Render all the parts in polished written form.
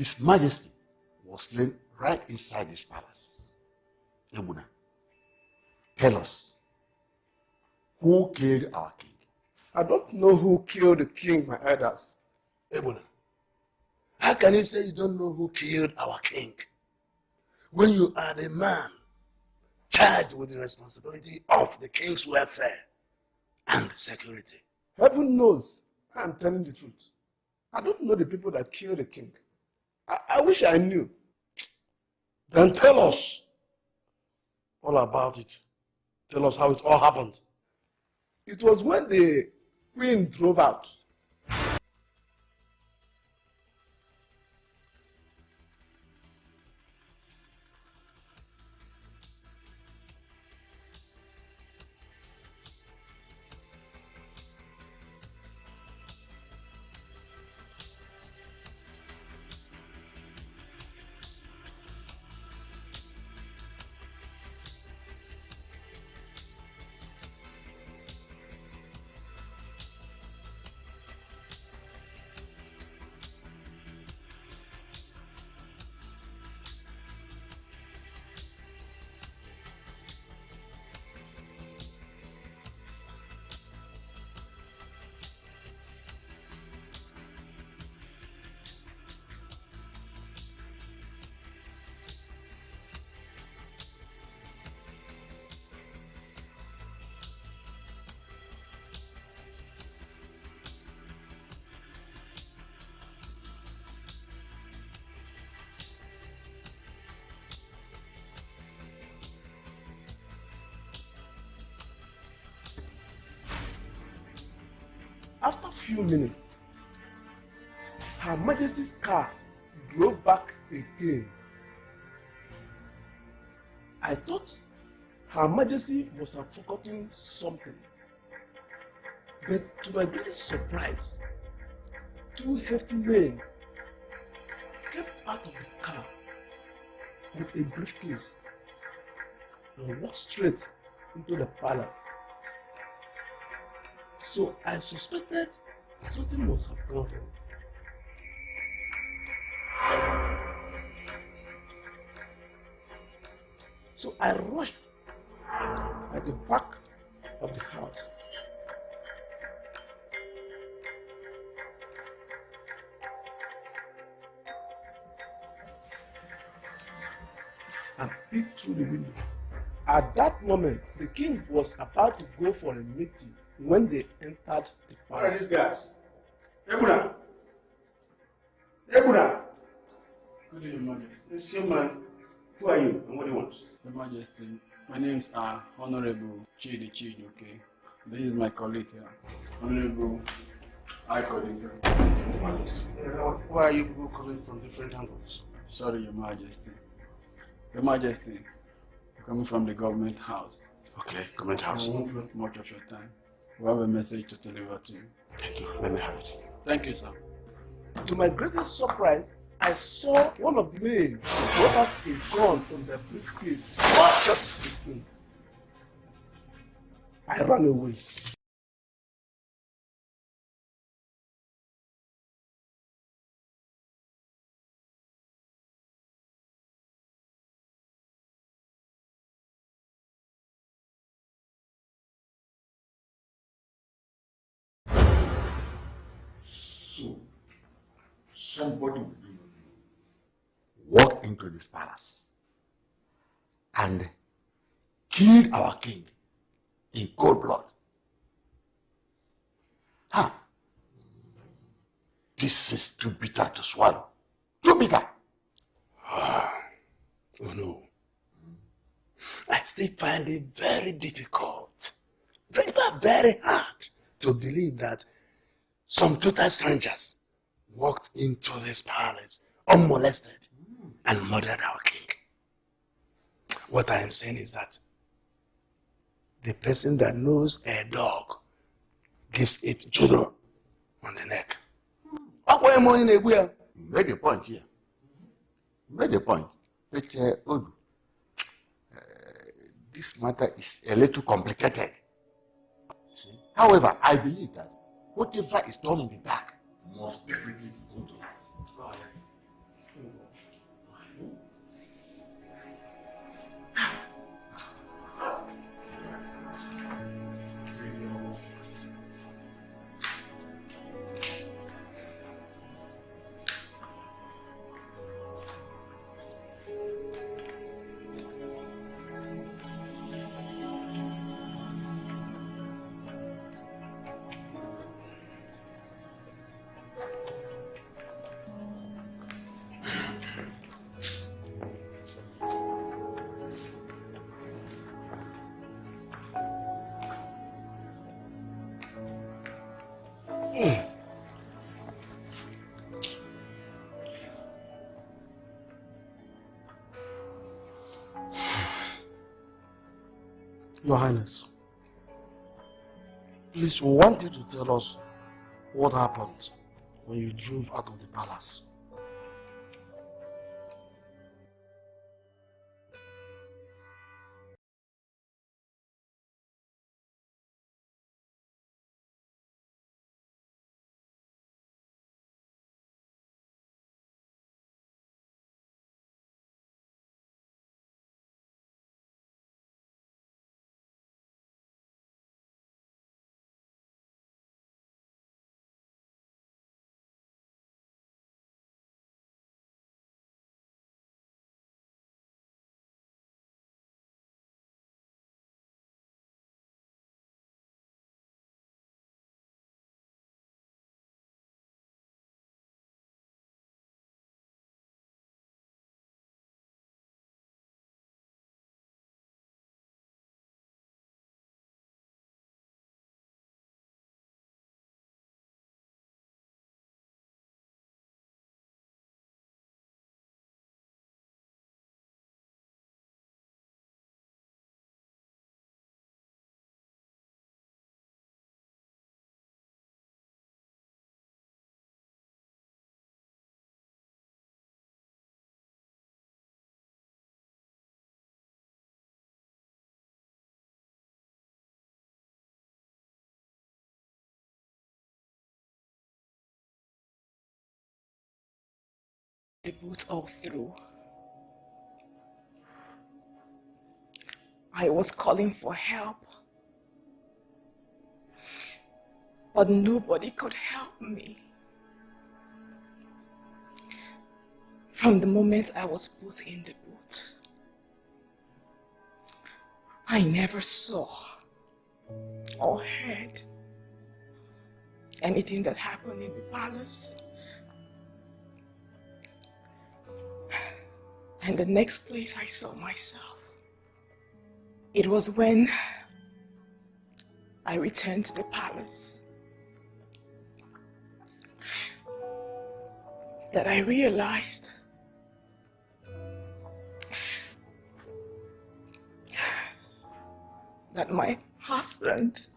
His Majesty was slain right inside this palace. Ebuna, tell us, who killed our king? I don't know who killed the king, my elders. Ebuna, how can you say you don't know who killed our king when you are the man charged with the responsibility of the king's welfare and security? Heaven knows I am telling the truth. I don't know the people that killed the king. I wish I knew. Then tell us all about it. Tell us how it all happened. It was when the queen drove out. After a few minutes, Her Majesty's car drove back again. I thought Her Majesty must have forgotten something. But to my greatest surprise, two hefty men came out of the car with a briefcase and walked straight into the palace. So I suspected something must have gone wrong. So I rushed at the back of the house. And peeked through the window. At that moment, the king was about to go for a meeting when they entered the palace. What are these guys? Ebuna! Ebuna! Good day, Your Majesty. This young man, who are you and what do you want? Your Majesty, my name's Honorable Chidi Chidoke. This is my colleague here, Honorable I colleague here. Why are you people coming from different angles? Sorry, Your Majesty. Your Majesty, we're coming from the government house. Okay, government house. I won't waste much of your time. We have a message to deliver to you. Thank you. Let me have it. Thank you, sir. To my greatest surprise, I saw one of the men brought out a gun from their briefcase and shot the king. I ran away. So, somebody walked into this palace and killed our king in cold blood. Huh? This is too bitter to swallow. Too bitter. Oh no. I still find it very difficult, very hard to believe that some total strangers walked into this palace unmolested and murdered our king. What I am saying is that the person that knows a dog gives it judo on the neck. You made a point here. You made a point. But, Odu, this matter is a little complicated. See? However, I believe that whatever is done in the dark must definitely go to light. Your Highness, please, we want you to tell us what happened when you drove out of the palace. The boat all through. I was calling for help, but nobody could help me. From the moment I was put in the boat, I never saw or heard anything that happened in the palace. And the next place I saw myself, it was when I returned to the palace that I realized that my husband,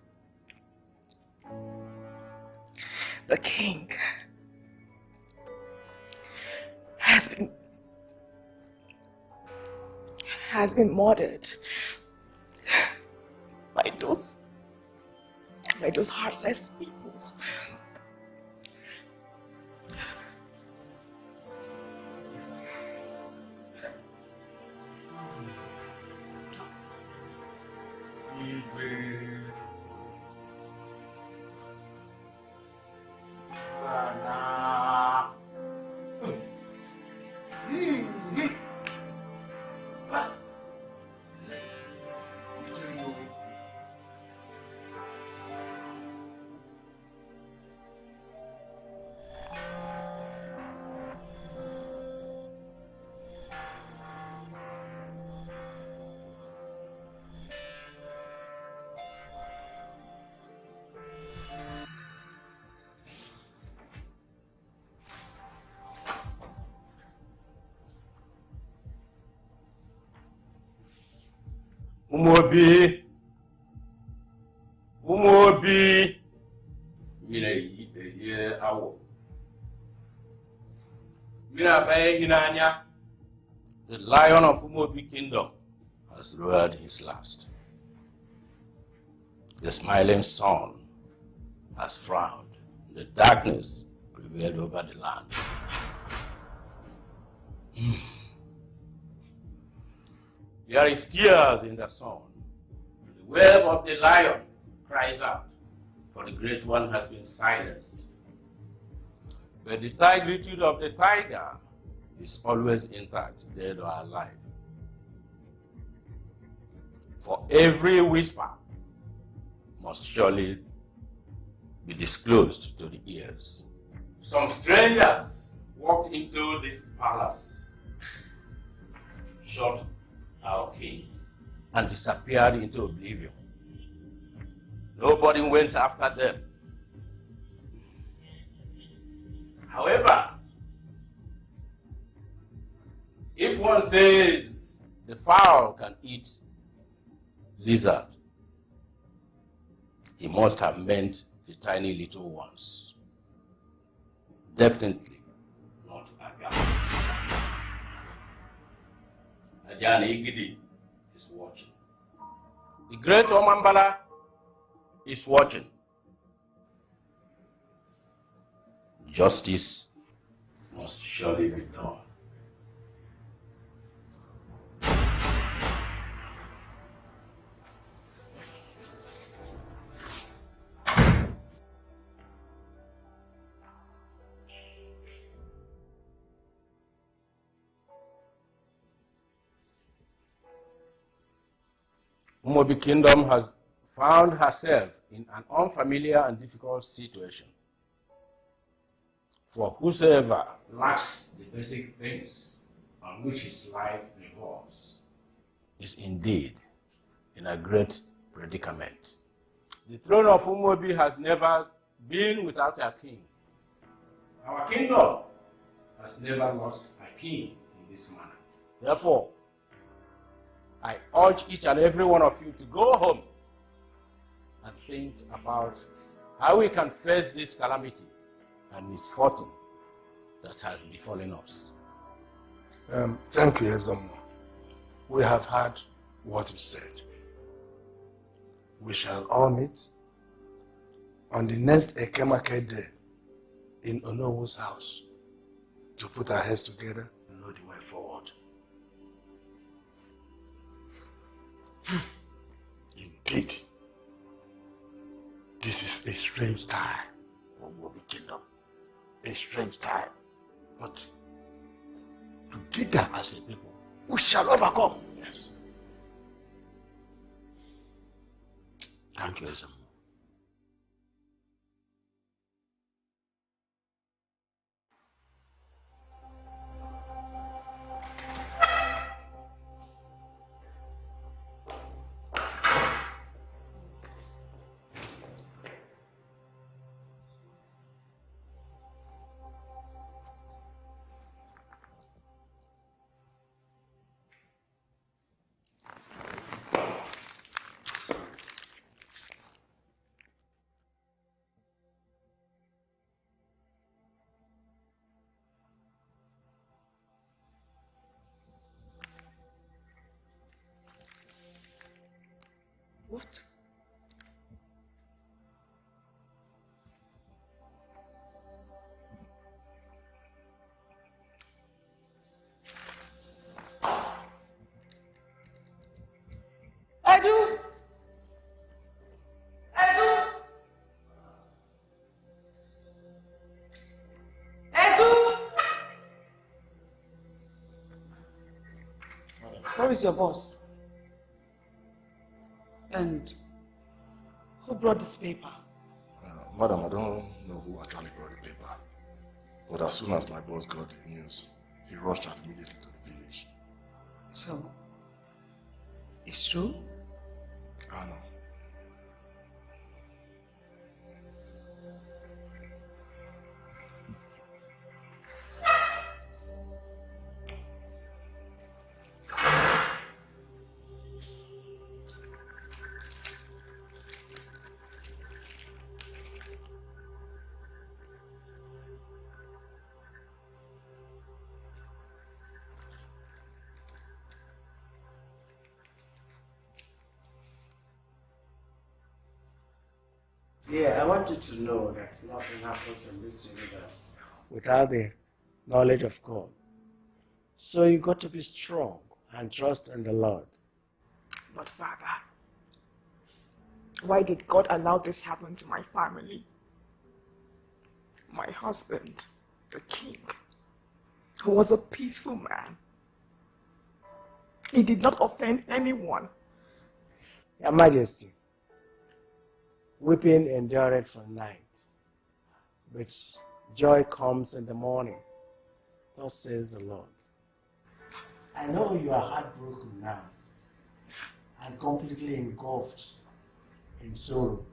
the king, has been murdered by those heartless people. Umobi, Mine awo. Mira bae hinanya. The lion of Umobi kingdom has roared his last. The smiling sun has frowned. The darkness prevailed over the land. There is tears in the sun. The wave of the lion cries out, for the great one has been silenced. But the tigritude of the tiger is always intact, dead or alive. For every whisper must surely be disclosed to the ears. Some strangers walked into this palace, shot our king, and disappeared into oblivion. Nobody went after them. However, if one says the fowl can eat lizard, he must have meant the tiny little ones. Definitely not Agam. Ajani Igidi is watching. The great Omambala is watching. Justice must surely be done. Umobi Kingdom has found herself in an unfamiliar and difficult situation. For whosoever lacks the basic things on which his life revolves is indeed in a great predicament. The throne of Umobi has never been without a king. Our kingdom has never lost a king in this manner. Therefore, I urge each and every one of you to go home and think about how we can face this calamity and misfortune that has befallen us. Thank you, Ezunna. We have heard what you said. We shall all meet on the next Ekemake day in Onowu's house to put our heads together and know the way forward. Indeed, this is a strange time for Mobi Kingdom. A strange time. But together as a people, we shall overcome. Yes. Thank you, Ezunna. What? Edu! Edu! Edu! Where is your boss? And who brought this paper? Madam, I don't know who actually brought the paper. But as soon as my boss got the news, he rushed out immediately to the village. So, it's true? I know. Yeah, I want you to know that nothing happens in this universe Without the knowledge of God. So you got to be strong and trust in the Lord. But Father, why did God allow this happen to my family? My husband, the king, who was a peaceful man. He did not offend anyone. Your Majesty, weeping endureth for night, but joy comes in the morning. Thus says the Lord. I know you are heartbroken now and completely engulfed in sorrow.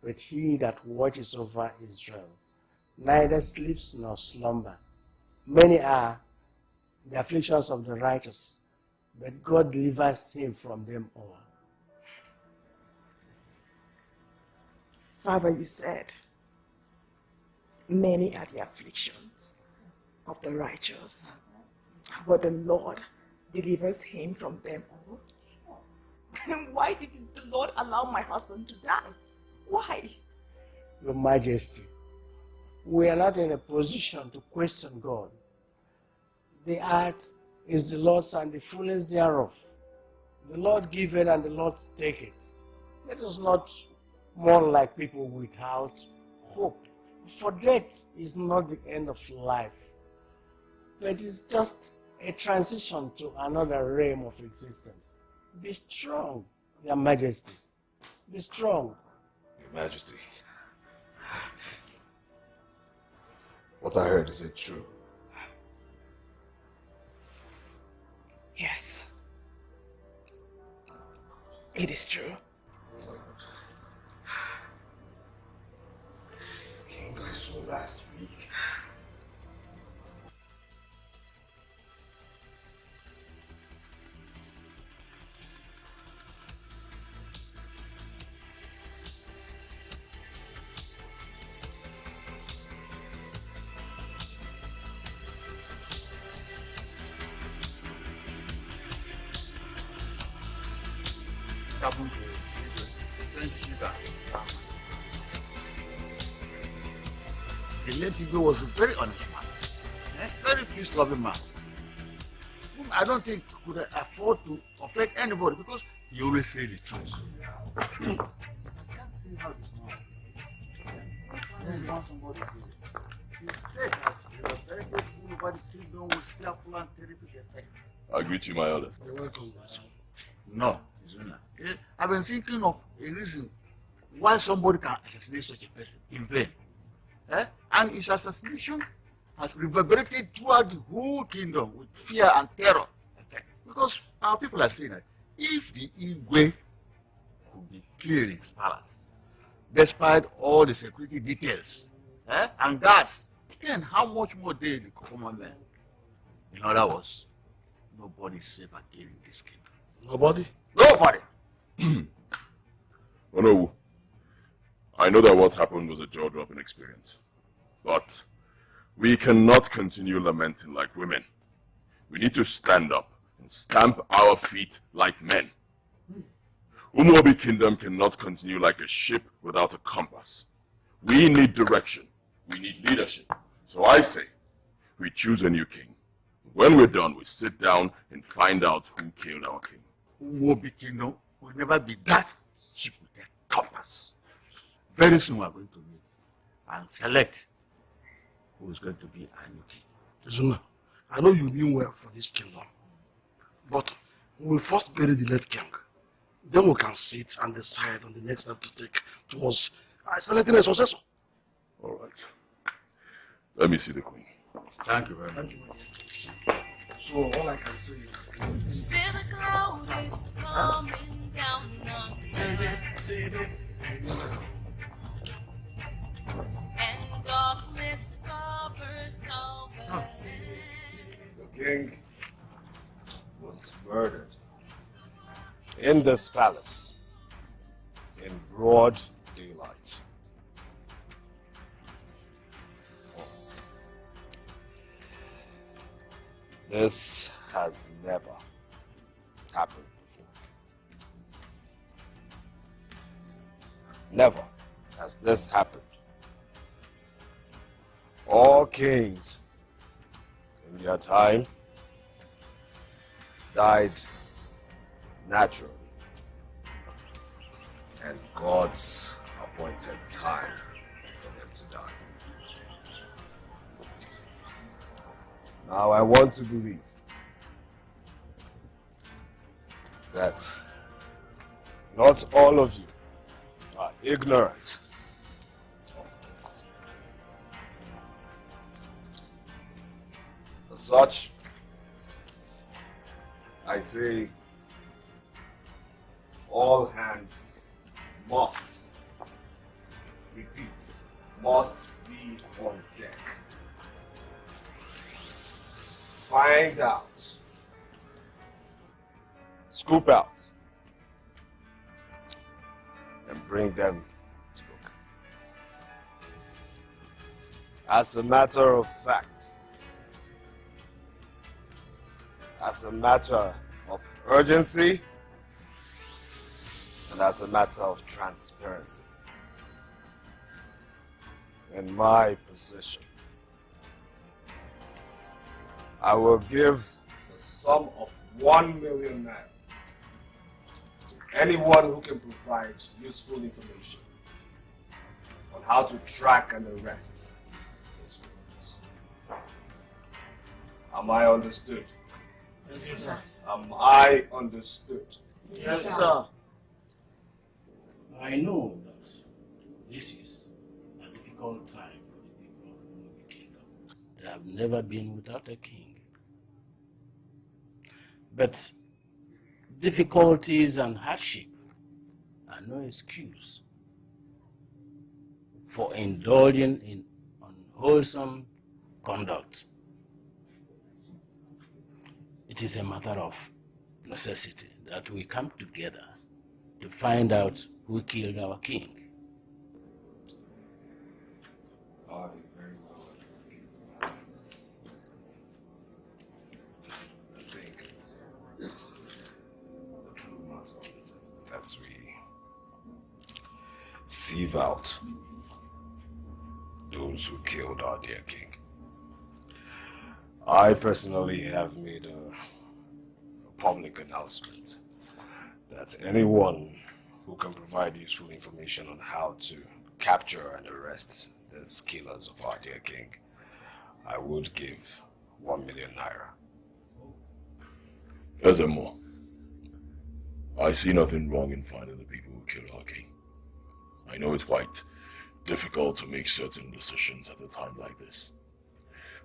But he that watches over Israel neither sleeps nor slumber. Many are the afflictions of the righteous, but God delivers him from them all. Father, you said, many are the afflictions of the righteous, but the Lord delivers him from them all. Then why did the Lord allow my husband to die? Why? Your Majesty, we are not in a position to question God. The earth is the Lord's and the fullness thereof. The Lord giveth and the Lord taketh. Let us not mourn like people without hope. For death is not the end of life, but it's just a transition to another realm of existence. Be strong, Your Majesty. Be strong. Your Majesty, what I heard, is it true? Yes. It is true. King, I saw last week. Happened to Chika. The late Igwe was a very honest man, very peace-loving man, whom I don't think could afford to offend anybody because he always said the truth. I can't see how this man. When you want somebody to his death has very faithful over the kingdom with fearful and terrific effect. I greet you, my elders. You're welcome, my son. No, Izunna. I've been thinking of a reason why somebody can assassinate such a person in vain. And his assassination has reverberated throughout the whole kingdom with fear and terror effect. Because our people are saying that if the Igwe could be killed in his palace, despite all the security details and guards, then how much more dare the common men? In other words, nobody is safe again in this kingdom. Nobody? Nobody! Onowu, I know that what happened was a jaw-dropping experience, but we cannot continue lamenting like women. We need to stand up and stamp our feet like men. Umuobi Kingdom cannot continue like a ship without a compass. We need direction. We need leadership. So I say, we choose a new king. When we're done, we sit down and find out who killed our king. Umuobi Kingdom will never be that ship with a compass. Very soon we are going to meet and select who is going to be our new king. Izunna, I know you mean well for this kingdom, but we will first bury the late king. Then we can sit and decide on the next step to take towards selecting a successor. All right. Let me see the queen. Thank you very much. Thank you. So all I can say is... See the cloud is coming down on and darkness covers all the land. The king was murdered in this palace in broad daylight. This has never happened before. Never has this happened. All kings in their time died naturally, and God's appointed time for them to die. Now I want to believe that not all of you are ignorant of this. As such, I say all hands must repeat must be on deck. Find out. Scoop out. And bring them to book. As a matter of fact, as a matter of urgency, and as a matter of transparency, in my position, I will give the sum of 1 million naira to anyone who can provide useful information on how to track and arrest these criminals. Am I understood? Yes, sir. Am I understood? Yes, sir. I know that this is a difficult time for the people of the kingdom. They have never been without a king. But difficulties and hardship are no excuse for indulging in unwholesome conduct. It is a matter of necessity that we come together to find out who killed our king. Very well. I think it's the true matter of necessity that we sieve out those who killed our dear king. I personally have made a public announcement that anyone who can provide useful information on how to capture and arrest these killers of our dear king, I would give 1 million naira. Furthermore, I see nothing wrong in finding the people who killed our king. I know it's quite difficult to make certain decisions at a time like this,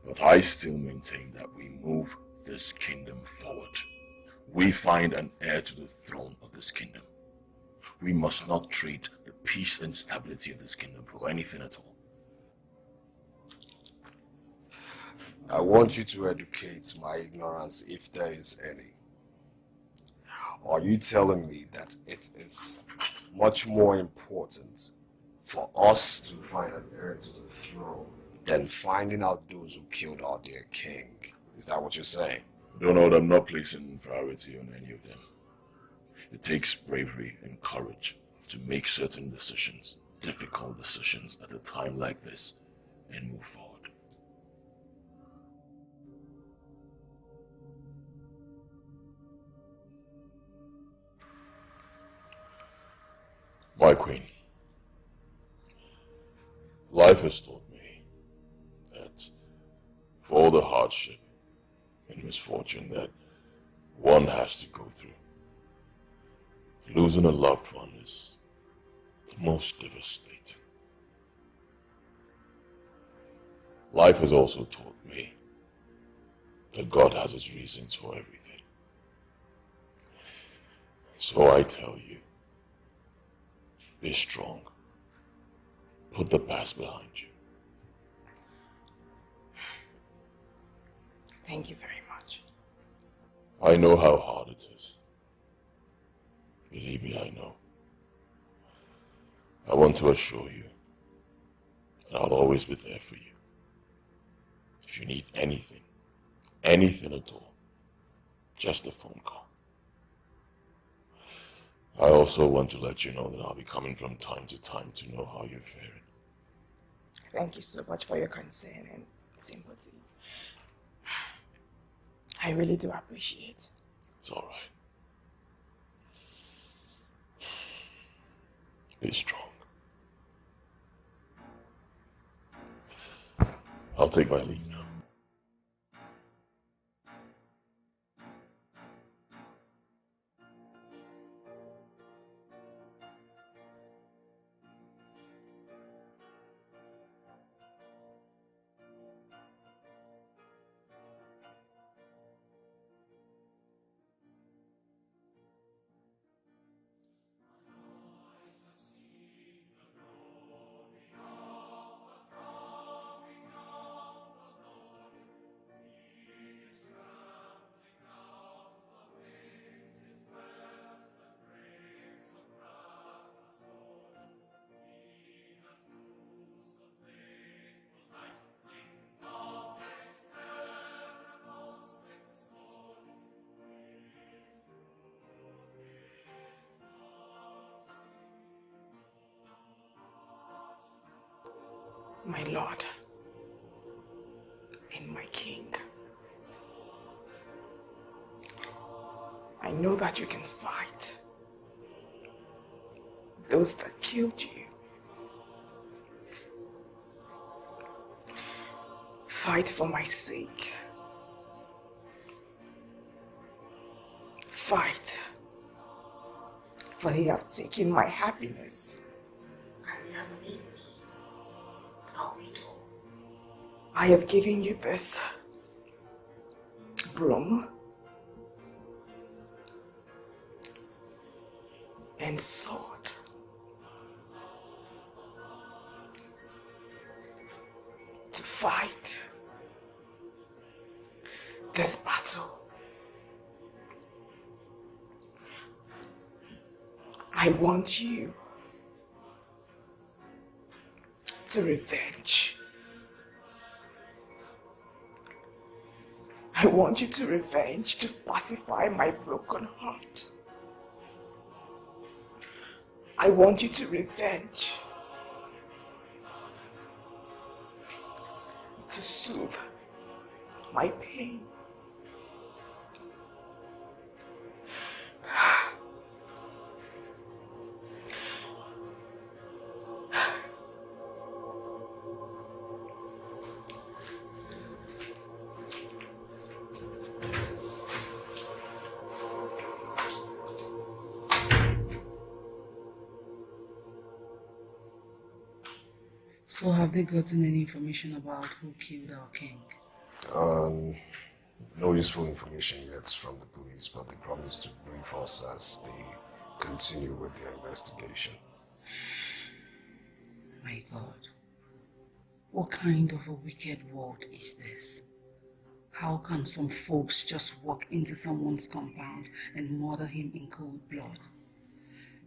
but I still maintain that we move this kingdom forward. We find an heir to the throne of this kingdom. We must not trade the peace and stability of this kingdom for anything at all. I want you to educate my ignorance if there is any. Are you telling me that it is much more important for us to find an heir to the throne than finding out those who killed our dear king? Is that what you're saying? Donald, I'm not placing priority on any of them. It takes bravery and courage to make certain decisions, difficult decisions at a time like this, and move forward. My queen, life has taught me that for all the hardship and misfortune that one has to go through, losing a loved one is the most devastating. Life has also taught me that God has his reasons for everything. So I tell you, be strong. Put the past behind you. Thank you very much. I know how hard it is. Believe me, I know. I want to assure you that I'll always be there for you. If you need anything at all, just a phone call. I also want to let you know that I'll be coming from time to time to know how you're faring. Thank you so much for your concern and sympathy. I really do appreciate it. It's all right. Be strong. I'll take my leave now. My Lord and my King, I know that you can fight those that killed you. Fight for my sake. Fight, for they have taken my happiness and they have made me a widow. I have given you this broom and sword. To fight this battle. I want you to revenge. I want you to revenge to pacify my broken heart. I want you to revenge to soothe my pain. So have they gotten any information about who killed our king? No useful information yet from the police, but they promise to brief us as they continue with their investigation. My God, what kind of a wicked world is this? How can some folks just walk into someone's compound and murder him in cold blood?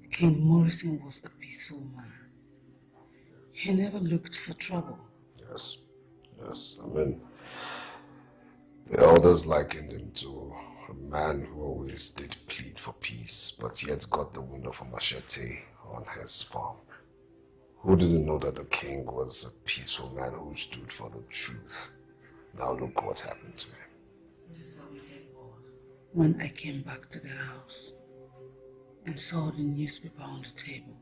King Morrison was a peaceful man. He never looked for trouble. Yes. I mean, the elders likened him to a man who always did plead for peace, but yet got the wound of a machete on his farm. Who didn't know that the king was a peaceful man who stood for the truth? Now look what happened to him. This is a wicked world. When I came back to the house and saw the newspaper on the table,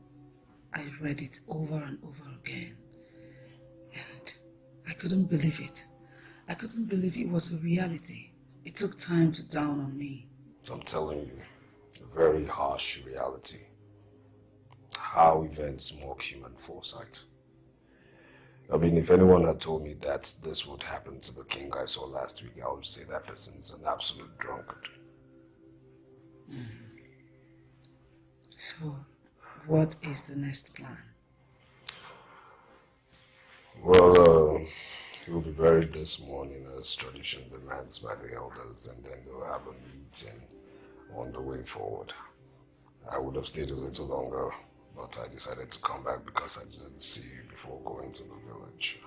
I read it over and over again, and I couldn't believe it. I couldn't believe it was a reality. It took time to dawn on me. I'm telling you, a very harsh reality. How events mock human foresight. I mean, if anyone had told me that this would happen to the king I saw last week, I would say that person's an absolute drunkard. So, what is the next plan? Well, he will be buried this morning as tradition demands by the elders, and then they'll have a meeting on the way forward. I would have stayed a little longer, but I decided to come back because I didn't see you before going to the village.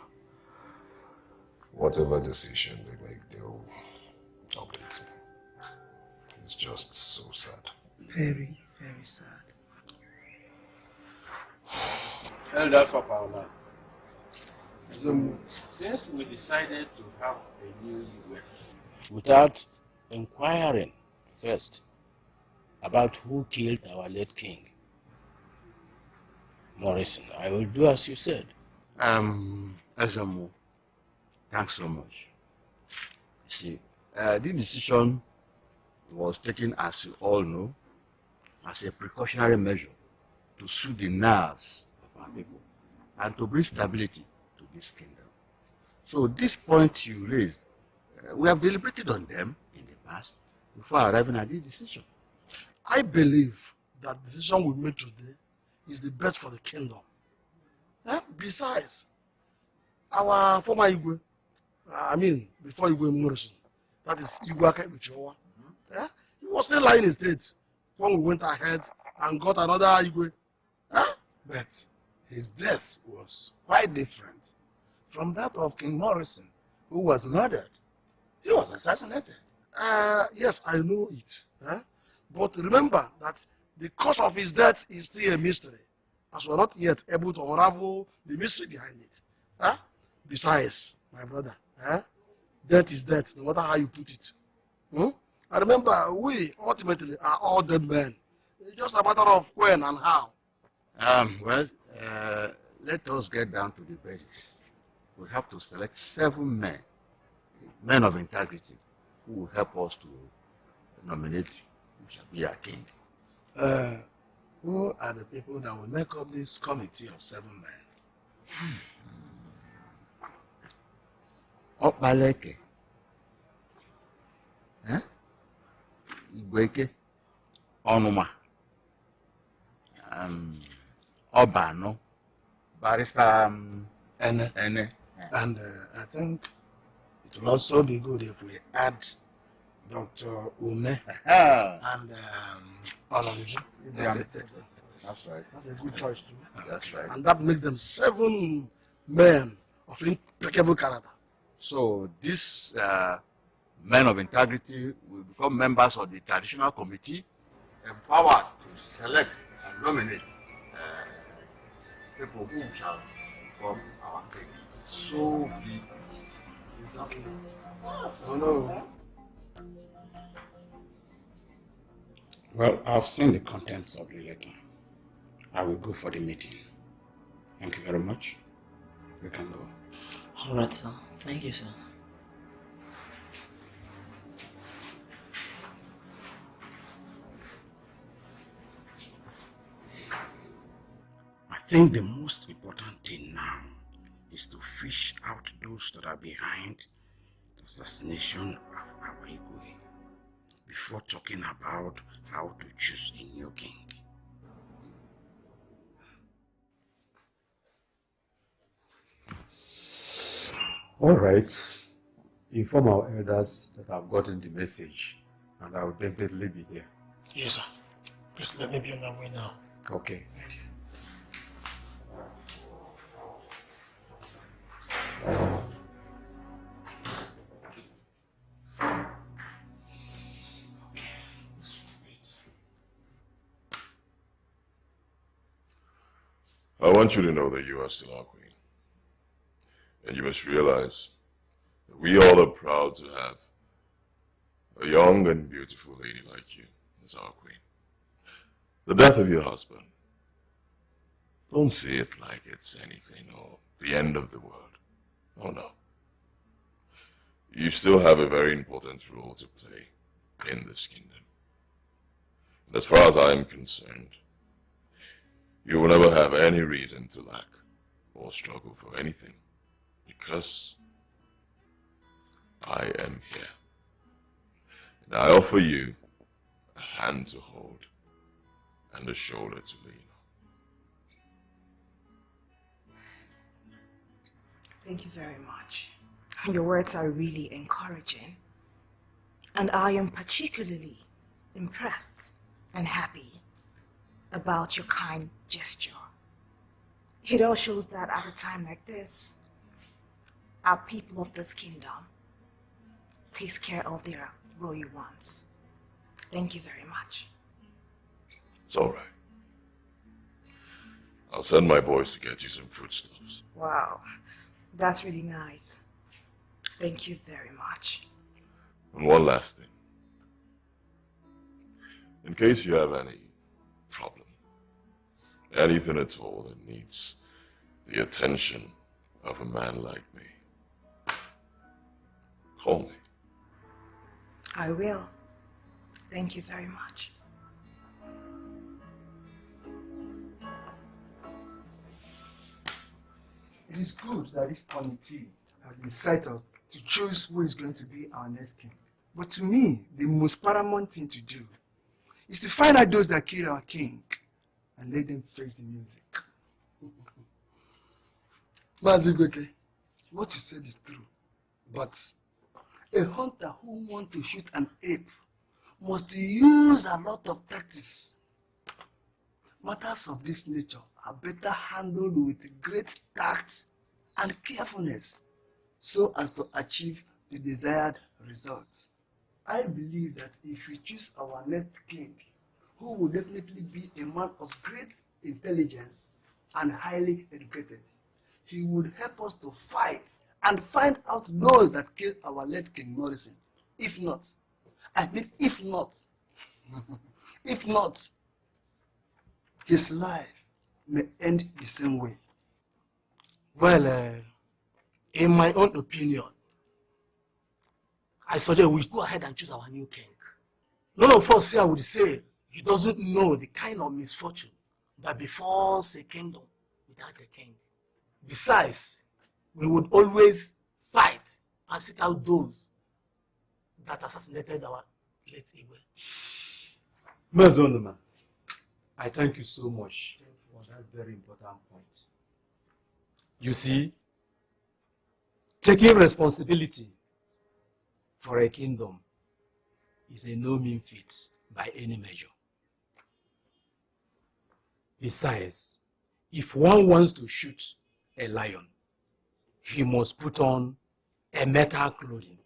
Whatever decision they make, they'll update me. It's just so sad. Very, very sad. Elders of our land. So, since we decided to have a new year without inquiring first about who killed our late king, Morrison, I will do as you said. Ezuruonye, thanks so much. You see, the decision was taken, as you all know, as a precautionary measure to soothe the nerves of our people and to bring stability to this kingdom. So this point you raised, we have deliberated on them in the past before arriving at this decision. I believe that the decision we made today is the best for the kingdom. Besides, our former Igwe, before Igwe Morrison, that is Igwe Akabichowa, he was still lying in state when we went ahead and got another Igwe. But his death was quite different from that of King Morrison, who was murdered. He was assassinated. Yes, I know it. But remember that the cause of his death is still a mystery, as we're not yet able to unravel the mystery behind it. Huh? Besides, my brother, death is death, no matter how you put it. Hmm? I remember we ultimately are all dead men. It's just a matter of when and how. Well, let us get down to the basics. We have to select 7 men, men of integrity, who will help us to nominate who shall be our king. Who are the people that will make up this committee of 7 men? Okpaleke, Igweke, Onuma, Obano, Barrister Ene. Ene. And I think it will also be good if we add Dr. Ume and Olonju. That's right. That's a good choice too. That's right. And that makes them 7 men of impeccable character. So these men of integrity will become members of the traditional committee, empowered to select and nominate people who shall become our king. So be it. Exactly. Oh no. Well, I've seen the contents of the letter. I will go for the meeting. Thank you very much. We can go. All right, sir. Thank you, sir. I think the most important thing now is to fish out those that are behind the assassination of our Igwe before talking about how to choose a new king. All right. Inform our elders that I've gotten the message and I will definitely be there. Yes, sir. Please let me be on my way now. Okay. I want you to know that you are still our queen. And you must realize that we all are proud to have a young and beautiful lady like you as our queen. The death of your husband, don't see it like it's anything or the end of the world. Oh no. You still have a very important role to play in this kingdom. And as far as I am concerned, you will never have any reason to lack or struggle for anything, because I am here. And I offer you a hand to hold and a shoulder to lean on. Thank you very much. Your words are really encouraging. And I am particularly impressed and happy about your kind gesture. It all shows that at a time like this, our people of this kingdom takes care of their royal ones. Thank you very much. It's all right. I'll send my boys to get you some foodstuffs. Wow, that's really nice. Thank you very much. And one last thing. In case you have any problem, anything at all that needs the attention of a man like me, call me. I will. Thank you very much. It is good that this committee has decided to choose who is going to be our next king. But to me, the most paramount thing to do is to find out those that killed our king and let them face the music. Mazigweke, what you said is true. But a hunter who wants to shoot an ape must use a lot of tactics. Matters of this nature are better handled with great tact and carefulness so as to achieve the desired result. I believe that if we choose our next king, who will definitely be a man of great intelligence and highly educated, he would help us to fight and find out those that killed our late King Morrison. If not, if not, his life may end the same way. Well, in my own opinion, I suggest we go ahead and choose our new king. None of us here would say he doesn't know the kind of misfortune that befalls a kingdom without a king. Besides, we would always fight and seek out those that assassinated our late Igwe. Izunna, I thank you so much for that very important point. You see, taking responsibility for a kingdom is a no mean feat by any measure. Besides, if one wants to shoot a lion, he must put on a metal clothing.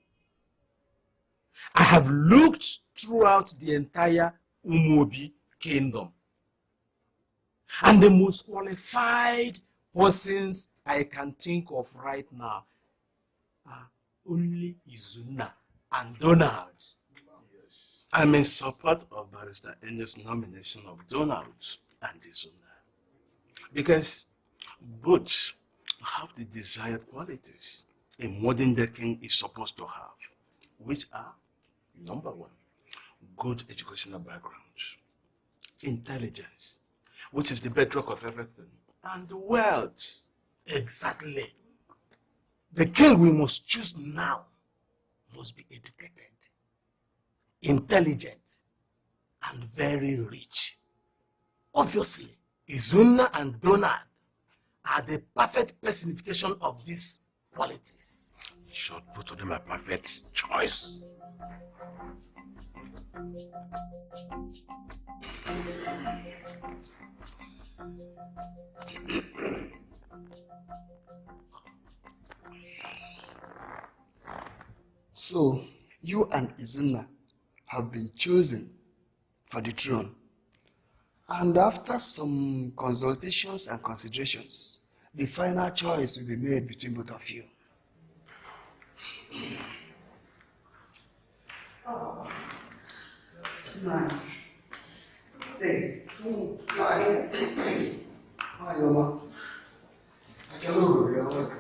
I have looked throughout the entire Umuobi kingdom, and the most qualified persons I can think of right now are only Izunna and Donald. Yes. I'm in support of Barrister Enye's nomination of Donald and Izunna, because both have the desired qualities a modern day king is supposed to have, which are, number one, good educational background, intelligence, which is the bedrock of everything, and wealth. Exactly. The king we must choose now must be educated, intelligent, and very rich. Obviously, Izunna and Donald are the perfect personification of these qualities. Short, both of them are perfect choice. So, you and Izunna have been chosen for the throne. And after some consultations and considerations, the final choice will be made between both of you. Oh, it's nice. Hey. Hi. Hi, Mama. Hello, you're welcome.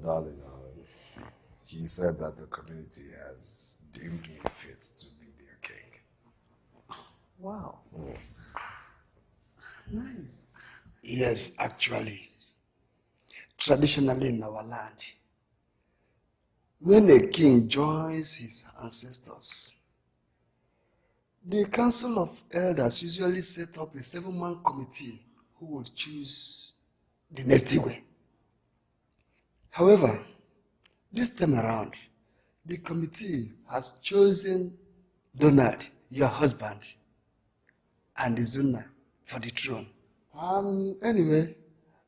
Darling, he said that the community has deemed me fit to be their king. Wow. Nice. Yes, actually. Traditionally in our land, when a king joins his ancestors, the council of elders usually set up a 7-man committee who will choose the next Igwe. However, this time around, the committee has chosen Donald, your husband, and Izunna for the throne. Anyway,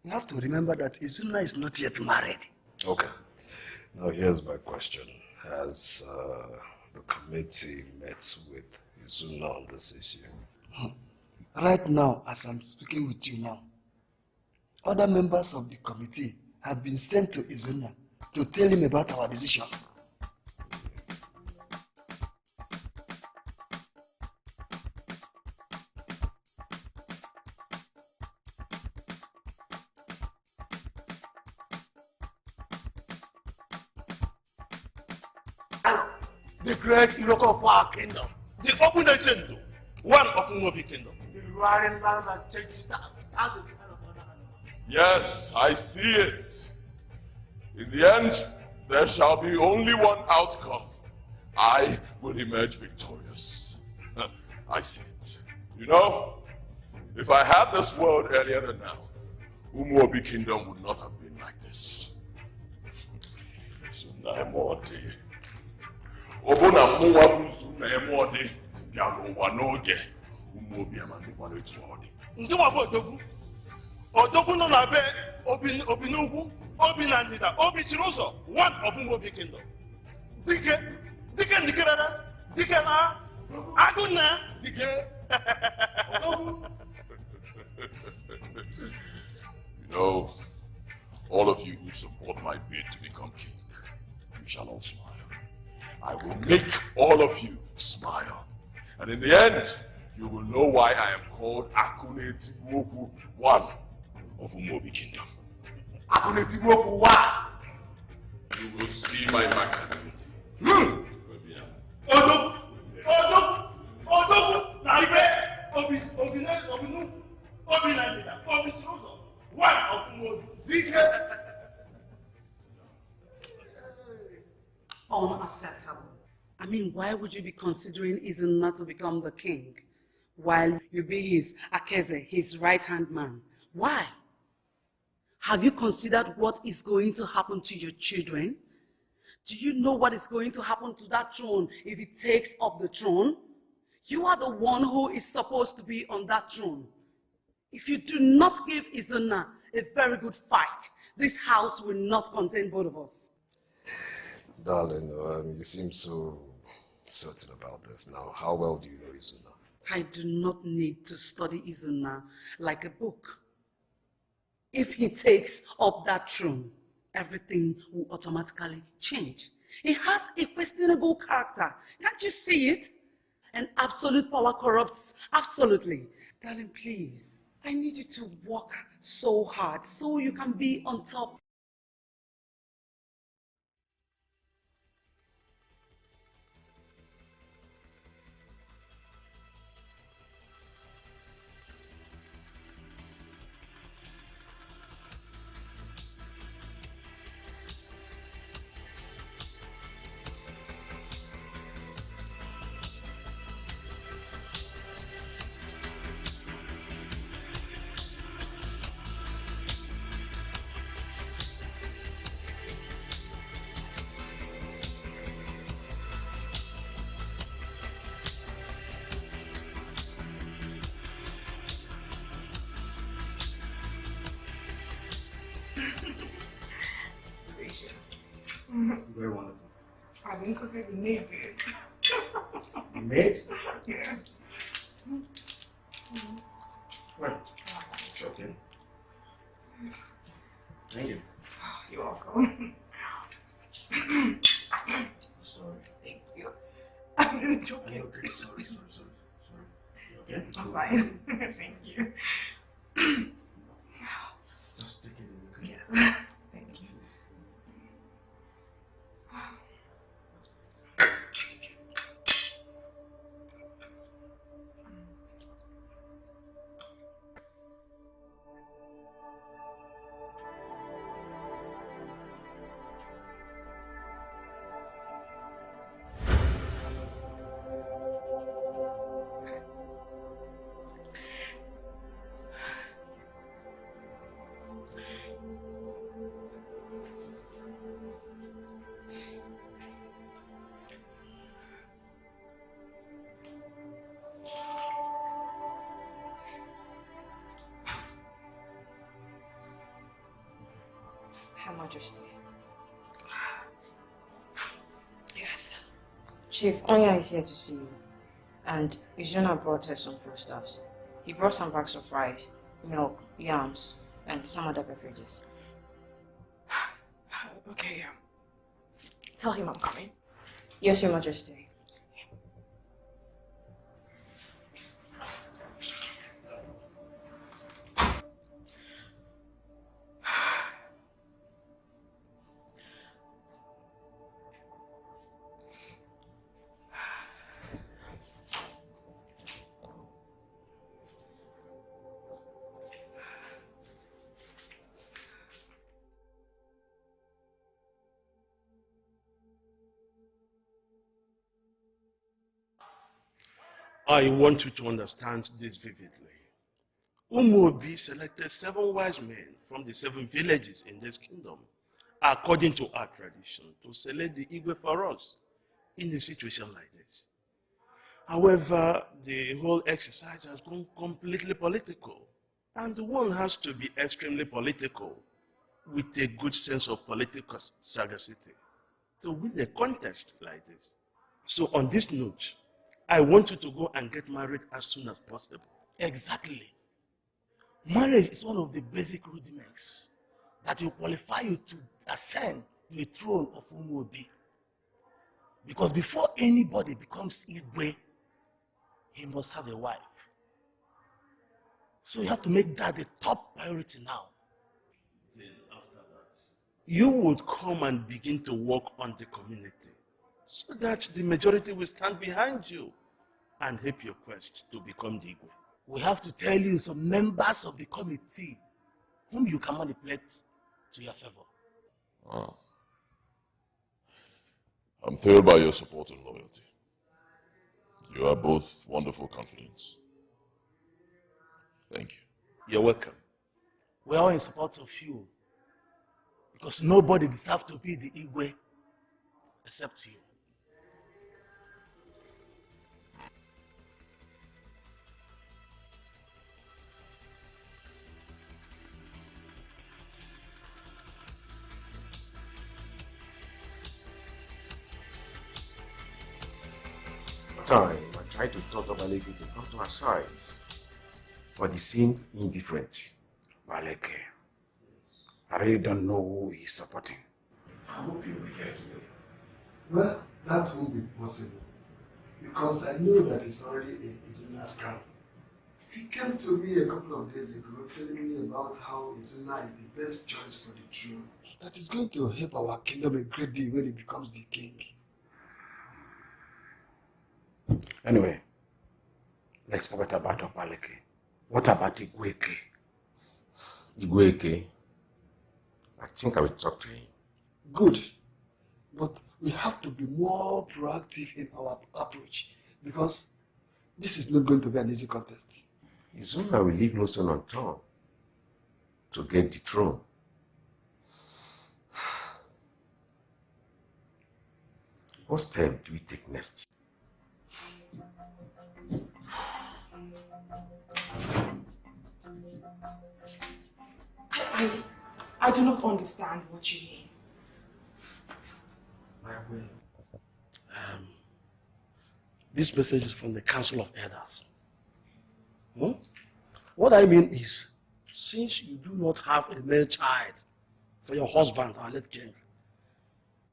you have to remember that Izunna is not yet married. Okay. Now here's my question. Has the committee met with Izunna on this issue? Right now, as I'm speaking with you now, other members of the committee have been sent to Izunna to tell him about our decision. The great Iroko of our kingdom, the open agenda, one of Umuobi kingdom, the roaring land that changes us. Yes, I see it. In the end, there shall be only one outcome. I will emerge victorious. I see it. You know, if I had this world earlier than now, Umuobi kingdom would not have been like this. So now Obona mwa buzu na emode ya n'ụwa n'oge Umuobi amadịkwa n'etu ọ dị. Ndị nwa bụ odogwu. Odogwu nọ na be obi n'ugwu, obi na ndịda, obi chiri ụzọ, one of Umuobi kingdom. Dike ndikerere, dike na agụ na dike. You know, all of you who support my bid to become king, you shall all smile. I will make all of you smile. And in the end, you will know why I am called Akunetiwoku I of Umobi Kingdom. Akunetiwoku I! You will see my magnanimity. Unacceptable. I mean, why would you be considering Izunna to become the king while you be his Akeze, his right-hand man? Why? Have you considered what is going to happen to your children? Do you know what is going to happen to that throne if it takes up the throne? You are the one who is supposed to be on that throne. If you do not give Izunna a very good fight, this house will not contain both of us. Darling, you seem so certain about this now. How well do you know Izunna? I do not need to study Izunna like a book. If he takes up that throne, everything will automatically change. He has a questionable character. Can't you see it? And absolute power corrupts absolutely. Darling, please, I need you to work so hard so you can be on top. Very wonderful. I didn't cook it, you made it. You made? Yes. Well, it's okay. Thank you. You're welcome. Sorry. Thank you. I'm really joking. Okay, sorry. You okay? I'm fine. Thank you. Just take it easy, okay? Yes. Thank you. Her Majesty. Yes. Chief Onya is here to see you, and Izunna brought her some foodstuffs. He brought some bags of rice, milk, yams, and some other beverages. Okay, tell him I'm coming. Yes, Your Majesty. I want you to understand this vividly. Umuobi selected 7 wise men from the 7 villages in this kingdom, according to our tradition, to select the Igwe for us in a situation like this. However, the whole exercise has gone completely political, and one has to be extremely political with a good sense of political sagacity to win a contest like this. So on this note, I want you to go and get married as soon as possible. Exactly. Marriage is one of the basic rudiments that will qualify you to ascend to the throne of Umuobi. Because before anybody becomes Igwe, he must have a wife. So you have to make that the top priority now. Then after that, you would come and begin to work on the community so that the majority will stand behind you and help your quest to become the Igwe. We have to tell you some members of the committee whom you can manipulate to your favor. Ah. I'm thrilled by your support and loyalty. You are both wonderful confidants. Thank you. You're welcome. We're all in support of you because nobody deserves to be the Igwe except you. Time I tried to talk Baleke to come to her side, but he seemed indifferent. Baleke, I really don't know who he's supporting. I hope you'll be here today. Well, that won't be possible because I know that he's already in Izunna's camp. He came to me a couple of days ago telling me about how Izunna is the best choice for the throne. That is going to help our kingdom a great deal when he becomes the king. Anyway, let's forget about Baleke. What about Igweke? Igweke, I think I will talk to him. Good. But we have to be more proactive in our approach because this is not going to be an easy contest. Izunna will leave no stone unturned to get the throne. What step do we take next? I do not understand what you mean. My will. This message is from the Council of Elders. What I mean is, since you do not have a male child for your husband, our late king,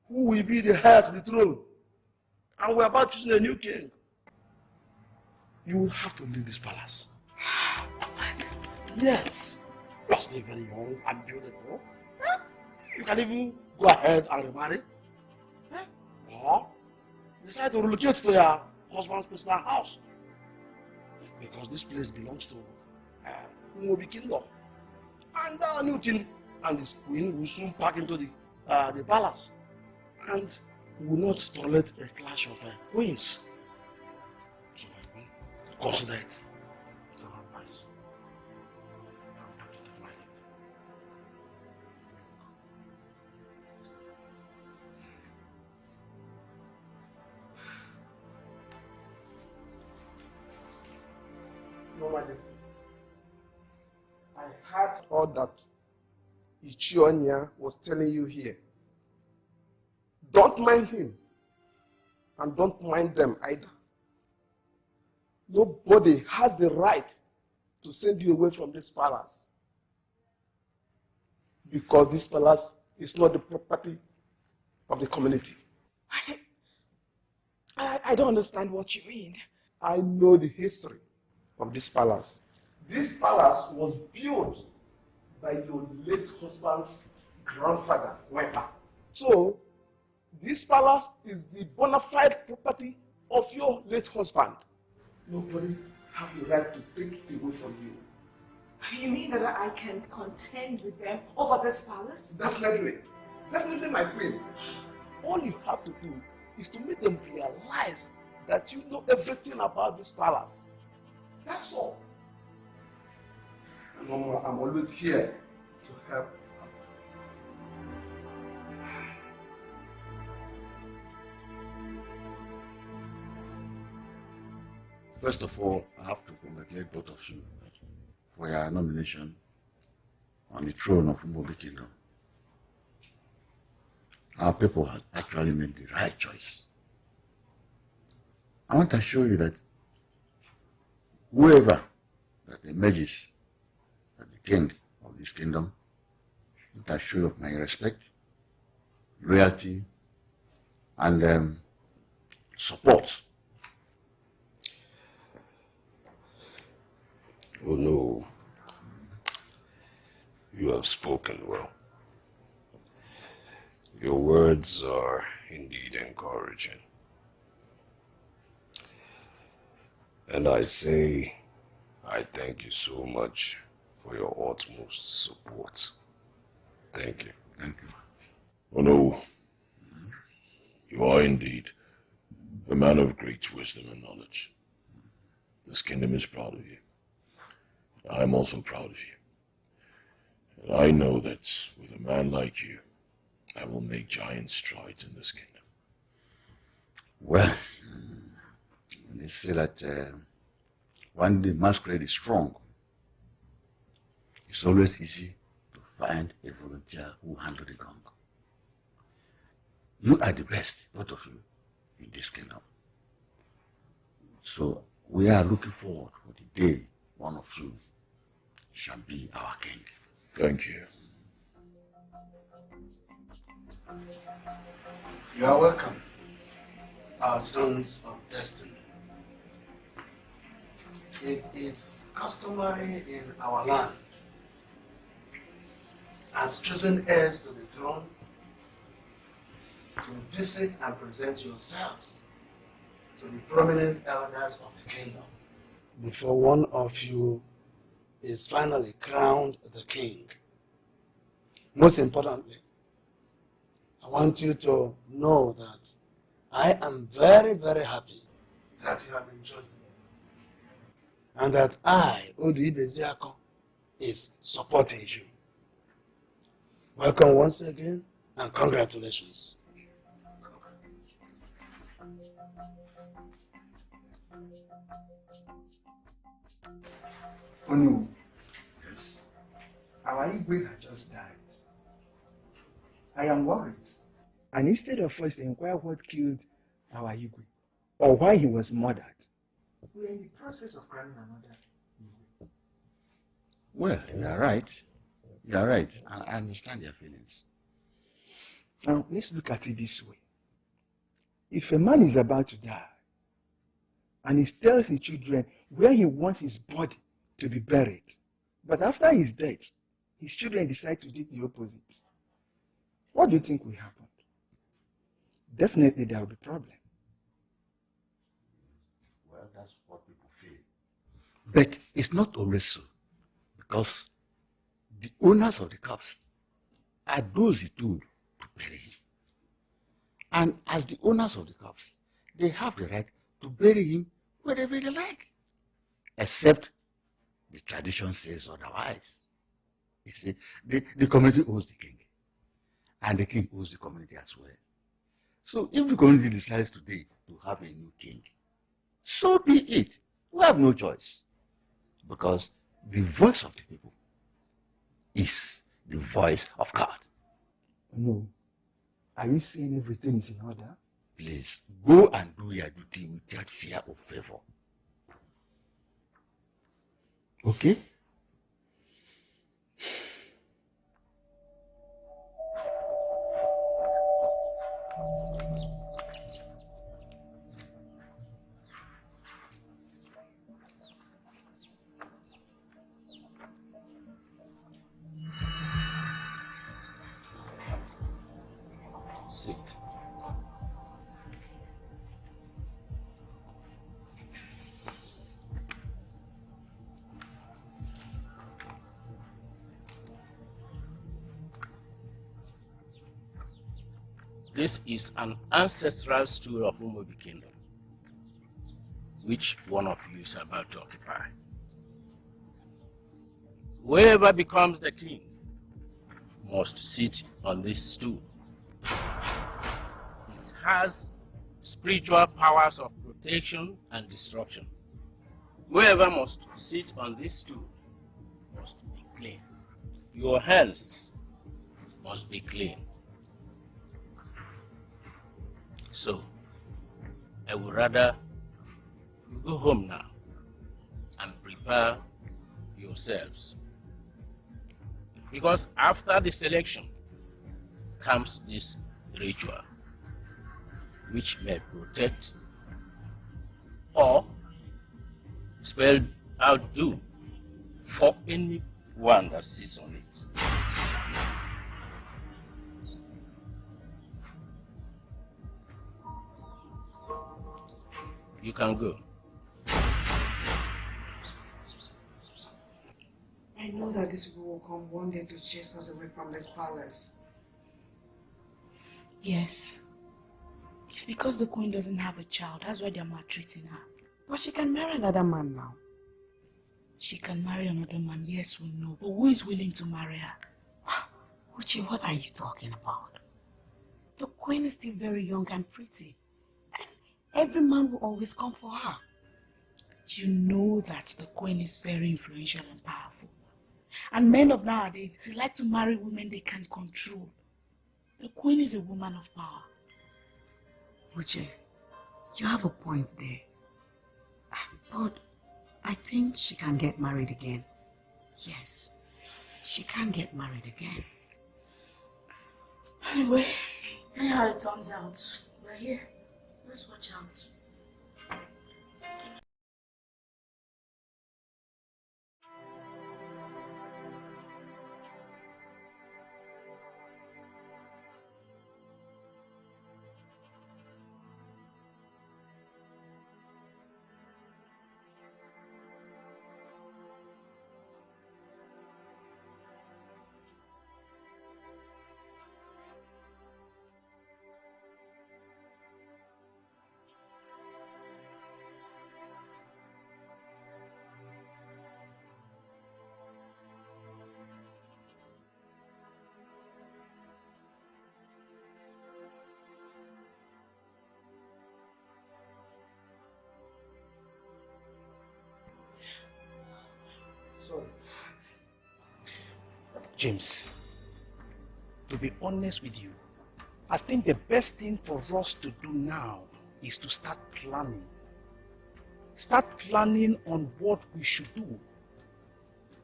who will be the heir to the throne, and we're about choosing a new king, you will have to leave this palace. Yes, you are still very young and beautiful. You can even go ahead and remarry. Or decide to relocate to your husband's personal house. Because this place belongs to Umuobi Kingdom. And our new king and his queen will soon pack into the palace. And will not tolerate a clash of queens. So consider it. It's an advice. I'm going to take my leave. Your Majesty, I heard all that Izuruonye was telling you here. Don't mind him, and don't mind them either. Nobody has the right to send you away from this palace, because this palace is not the property of the community. I don't understand what you mean. I know the history of this palace. This palace was built by your late husband's grandfather, Weta. So, this palace is the bona fide property of your late husband. Nobody has the right to take it away from you. You mean that I can contend with them over this palace? Definitely. Definitely, my queen. All you have to do is to make them realize that you know everything about this palace. That's all. And I'm always here to help. First of all, I have to congratulate both of you for your nomination on the throne of Umuobi Kingdom. Our people have actually made the right choice. I want to show you that whoever that emerges king of this kingdom with a show of my respect, loyalty, and support. Oh no, you have spoken well. Your words are indeed encouraging. And I say, I thank you so much for your utmost support. Thank you. Thank you. Oh no, you are indeed a man of great wisdom and knowledge. This kingdom is proud of you. I am also proud of you. And I know that with a man like you, I will make giant strides in this kingdom. Well, they say that when the masquerade is strong, it's always easy to find a volunteer who handle the gun. You are the best, both of you, in this kingdom. So we are looking forward for the day one of you shall be our king. Thank you. You are welcome, our sons of destiny. It is customary in our land, as chosen heirs to the throne, to visit and present yourselves to the prominent elders of the kingdom before one of you is finally crowned the king. Most importantly, I want you to know that I am very, very happy that you have been chosen. And that I, Odi Beziako, is supporting you. Welcome once again and congratulations. Oh no. Yes. Our Igwe had just died. I am worried. And instead of us to inquire what killed our Igwe, or why he was murdered, we are in the process of crowning another Igwe. Well, you are right. You are right. I understand your feelings. Now, let's look at it this way. If a man is about to die, and he tells his children where he wants his body to be buried, but after his death, his children decide to do the opposite, what do you think will happen? Definitely there will be problem. Well, that's what people feel. But it's not always so, because the owners of the corpse are those he told to bury him. And as the owners of the corpse, they have the right to bury him wherever they like, except the tradition says otherwise. You see, the community owes the king, and the king owes the community as well. So if the community decides today to have a new king, so be it. We have no choice, because the voice of the people is the voice of God. No. Are you saying everything is in order? Please, go and do your duty without fear or favor. Okay? Sit. This is an ancestral stool of Umubi Kingdom, which one of you is about to occupy. Whoever becomes the king must sit on this stool. It has spiritual powers of protection and destruction. Whoever must sit on this stool must be clean. Your hands must be clean. So, I would rather you go home now and prepare yourselves Because after the selection comes this ritual, which may protect or spell out doom for anyone that sits on it. You can go. I know that these people will come one day to chase us away from this palace. Yes. It's because the queen doesn't have a child. That's why they're maltreating her. But she can marry another man now. She can marry another man, yes, we know. But who is willing to marry her? Uche, what are you talking about? The queen is still very young and pretty. And every man will always come for her. You know that the queen is very influential and powerful. And men of nowadays, they like to marry women they can control. The queen is a woman of power. Uche, you have a point there. But I think she can get married again. Yes, she can get married again. Anyway, anyhow it turns out, we're here. Let's watch out. Sorry. James, to be honest with you, I think the best thing for us to do now is to start planning. Start planning on what we should do.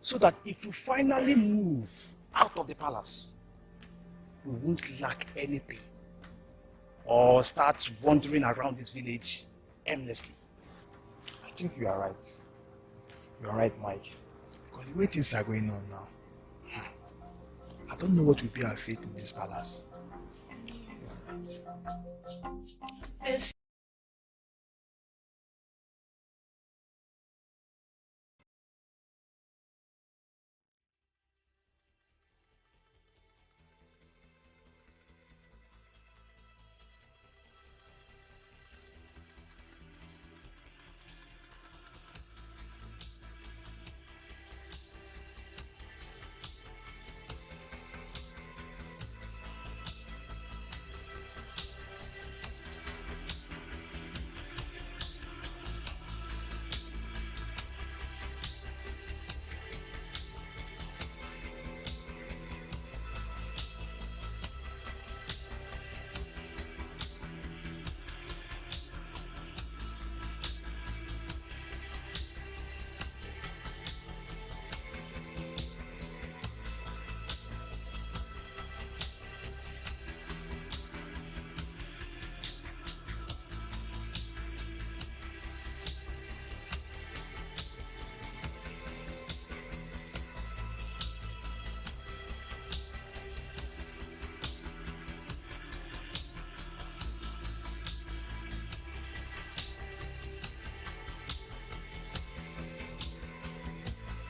So that if we finally move out of the palace, we won't lack anything. Or start wandering around this village aimlessly. I think you are right. You are right, Mike. Because the way things are going on now, I don't know what will be our fate in this palace. This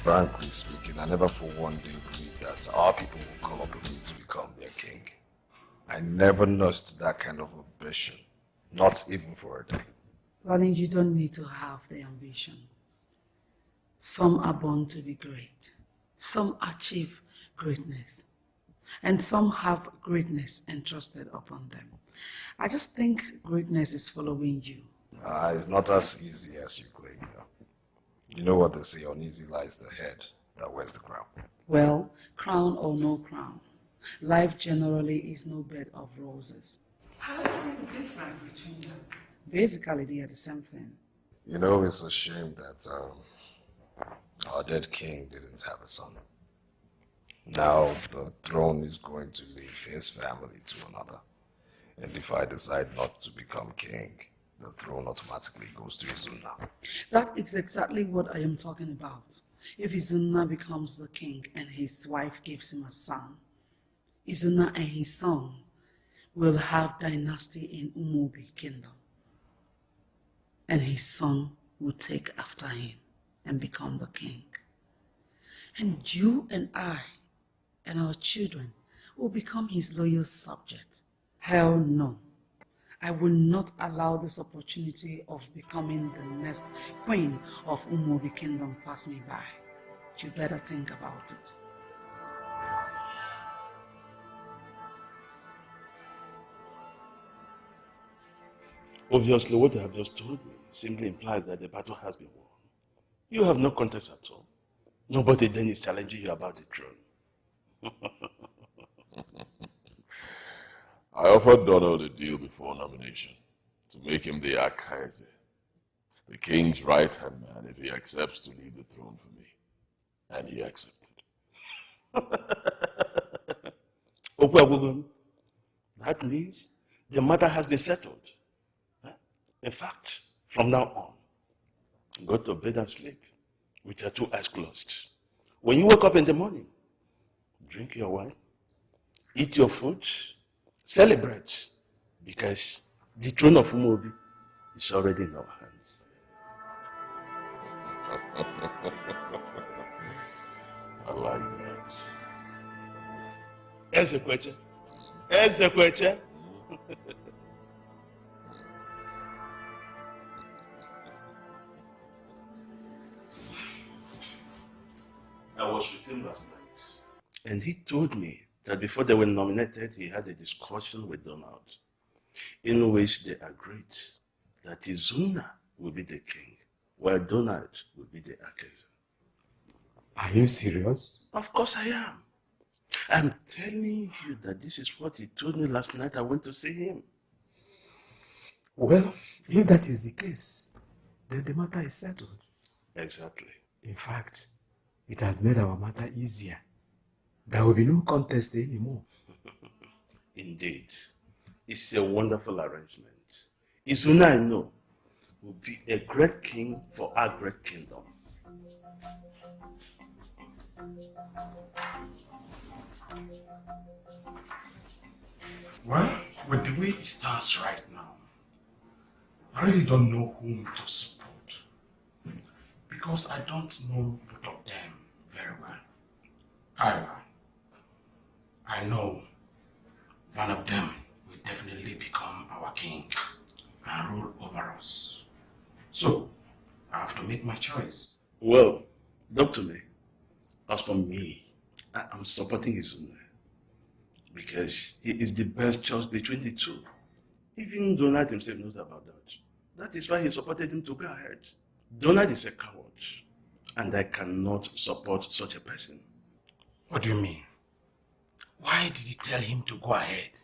Frankly speaking, I never for one day believed that our people will call up me to become their king. I never nursed that kind of ambition, not even for a day. Darling, you don't need to have the ambition. Some are born to be great. Some achieve greatness. And some have greatness entrusted upon them. I just think greatness is following you. It's not as easy as you claim. You know what they say, uneasy lies the head that wears the crown. Well, crown or no crown, life generally is no bed of roses. How is the difference between them? Basically, they are the same thing. You know, it's a shame that our dead king didn't have a son. Now the throne is going to leave his family to another. And if I decide not to become king, the throne automatically goes to Izunna. That is exactly what I am talking about. If Izunna becomes the king and his wife gives him a son, Izunna and his son will have dynasty in Umuobi kingdom. And his son will take after him and become the king. And you and I and our children will become his loyal subject. Hell no. I will not allow this opportunity of becoming the next queen of Umuobi kingdom pass me by. You better think about it. Obviously, what you have just told me simply implies that the battle has been won. You have no contest at all. Nobody then is challenging you about the throne. I offered Donald a deal before nomination to make him the Akaise, the king's right-hand man, if he accepts to leave the throne for me. And he accepted. That means the matter has been settled. In fact, from now on, go to bed and sleep with your 2 eyes closed. When you wake up in the morning, drink your wine, eat your food, celebrate, because the throne of Umuobi is already in our hands. I like that. Ezekweche. Ezekweche. I was with him last night, and he told me that before they were nominated, he had a discussion with Donald, in which they agreed that Izunna will be the king, while Donald will be the Akaise. Are you serious? Of course I am. I'm telling you that this is what he told me last night. I went to see him. Well, if that is the case, then the matter is settled. Exactly. In fact, it has made our matter easier. There will be no contest anymore. Indeed. It's a wonderful arrangement. Izunna, I know, will be a great king for our great kingdom. Well, with the way it stands right now, I really don't know whom to support. Because I don't know both of them very well. However, I know one of them will definitely become our king and rule over us. So, I have to make my choice. Well, Dr. May, as for me, I am supporting Izunna because he is the best choice between the two. Even Donald himself knows about that. That is why he supported him to go ahead. Donald is a coward, and I cannot support such a person. What do you mean? Why did you tell him to go ahead?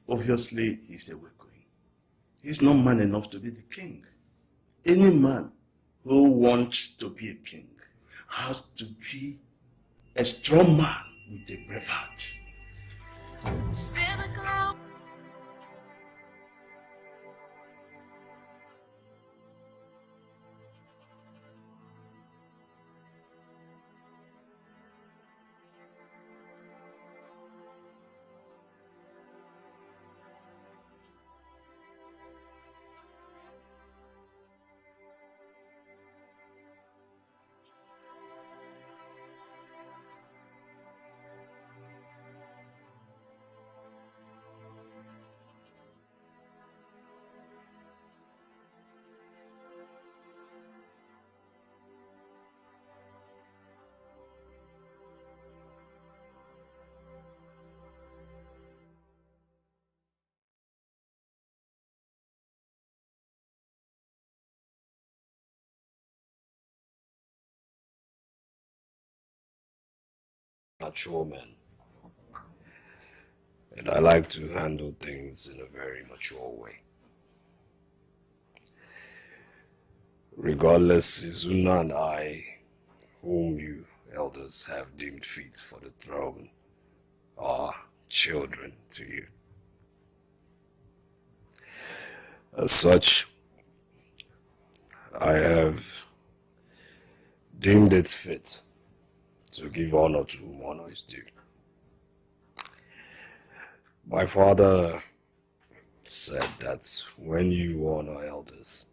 Obviously, he's a weakling. He's not man enough to be the king. Any man who wants to be a king has to be a strong man with a brave heart. Mature man. And I like to handle things in a very mature way. Regardless, Izunna and I, whom you elders have deemed fit for the throne are children to you. As such, I have deemed it fit to give honor to whom honor is due. My father said that when you honor elders,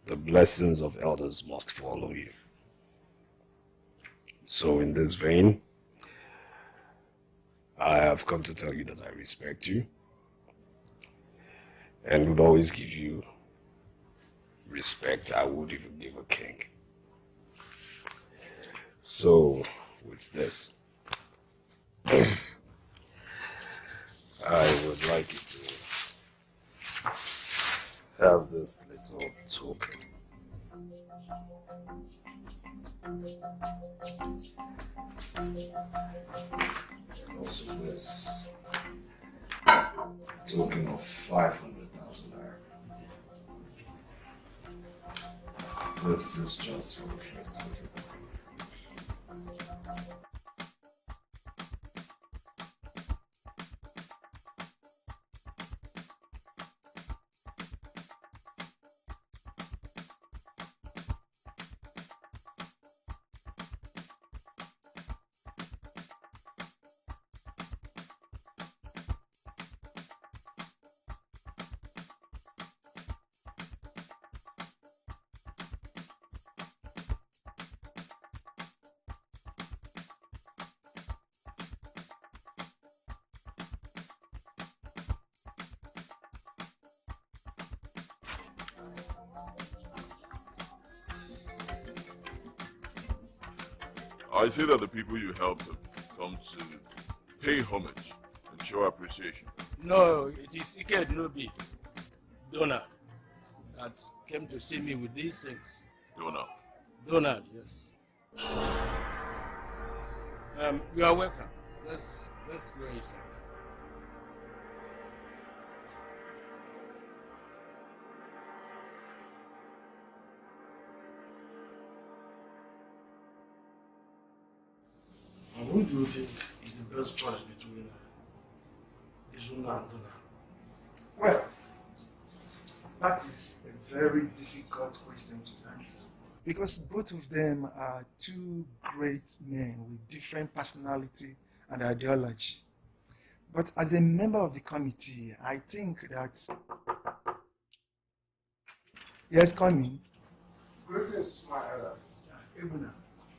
the blessings of elders must follow you. So in this vein, I have come to tell you that I respect you and would always give you respect I would even give a king. So, with this, I would like you to have this little token. And also this token of 500,000 naira. This is just for the first visit. I see that the people you helped have come to pay homage and show appreciation. No, it is Ike Nobi, Donald, that came to see me with these things. Donald? Donald, yes. You are welcome. Let's go inside. And who do you think is the best choice between Izunna and Donald? Well, that is a very difficult question to answer. Because both of them are two great men with different personality and ideology. But as a member of the committee, I think that... Yes, come in. Greetings, my elders. Ebuna,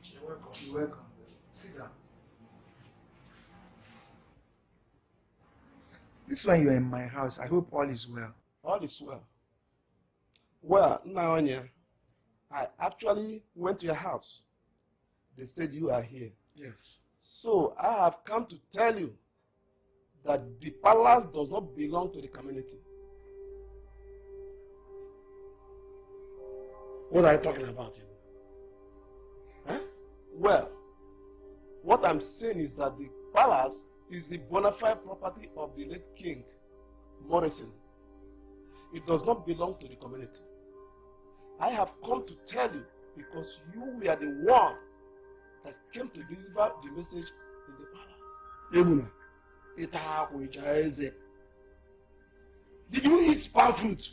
You're welcome. you're welcome. Sit down. This one you're in my house. I hope all is well. All is well. Well, Naonya, I actually went to your house. They said you are here. Yes. So I have come to tell you that the palace does not belong to the community. What are you talking about? Huh? Well, what I'm saying is that the palace is the bona fide property of the late king, Morrison. It does not belong to the community. I have come to tell you because you were the one that came to deliver the message in the palace. Ebuna, did you eat palm fruit?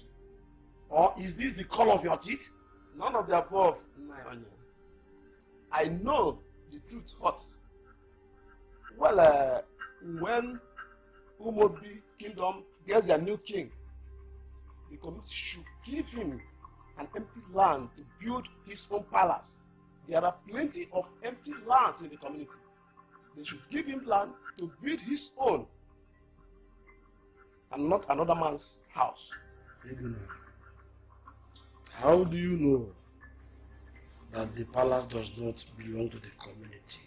Or is this the color of your teeth? None of the above, Naonya. I know the truth hurts. Well, when Umobi Kingdom gets their new king, the community should give him an empty land to build his own palace. There are plenty of empty lands in the community. They should give him land to build his own and not another man's house. How do you know that the palace does not belong to the community?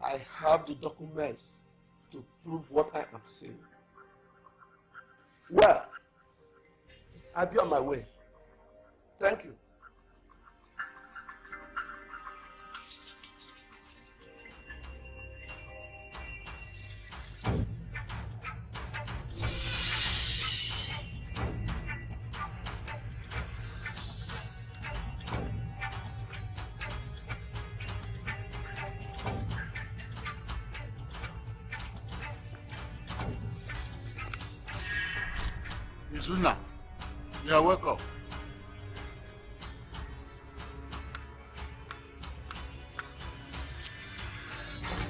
I have the documents to prove what I am saying. Well, I'll be on my way. Thank you. Izunna, you are welcome.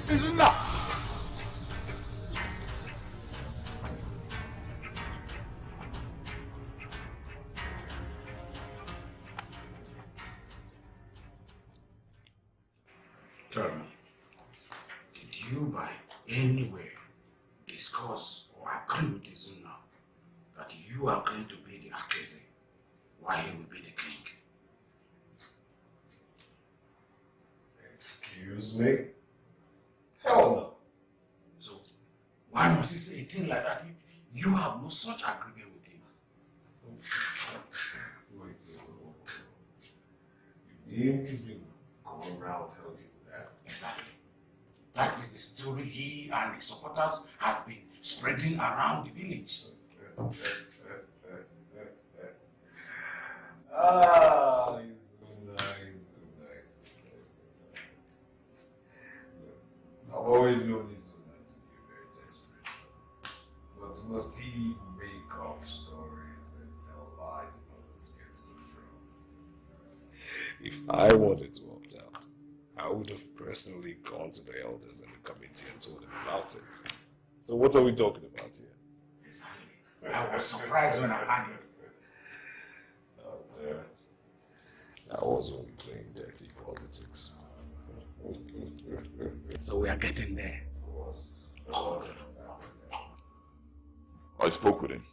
Izunna! Tell me, did you by any way discuss or agree with Izunna that you are going to be the Akeze while he will be the king? Excuse me? Hell no. So, why must he say a thing like that if you have no such agreement with him? Wait, you mean he's been going around telling people that? Exactly. That is the story he and his supporters has been spreading around the village. Izunna. I've always known Izunna to be very desperate. But must he make up stories and tell lies in order to get to the throne? If I wanted to opt out, I would have personally gone to the elders and the committee and told them about it. So what are we talking about here? Exactly. I was surprised when I heard it. I was only playing dirty politics. So we are getting there. Of course. I spoke with him.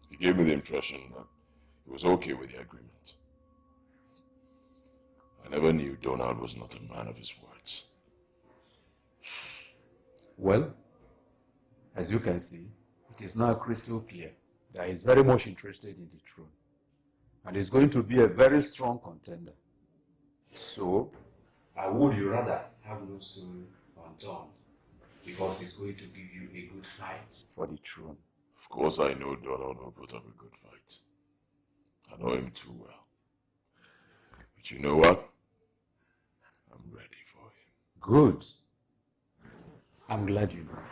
He gave me the impression that he was okay with the agreement. I never knew Donald was not a man of his words. Well, as you can see, it is now crystal clear that he is very much interested in the throne. And is going to be a very strong contender. So, I would rather have no stone unturned, because he's going to give you a good fight for the throne. Of course I know Donald will put up a good fight. I know him too well. But you know what? I'm ready for him. Good. I'm glad you know.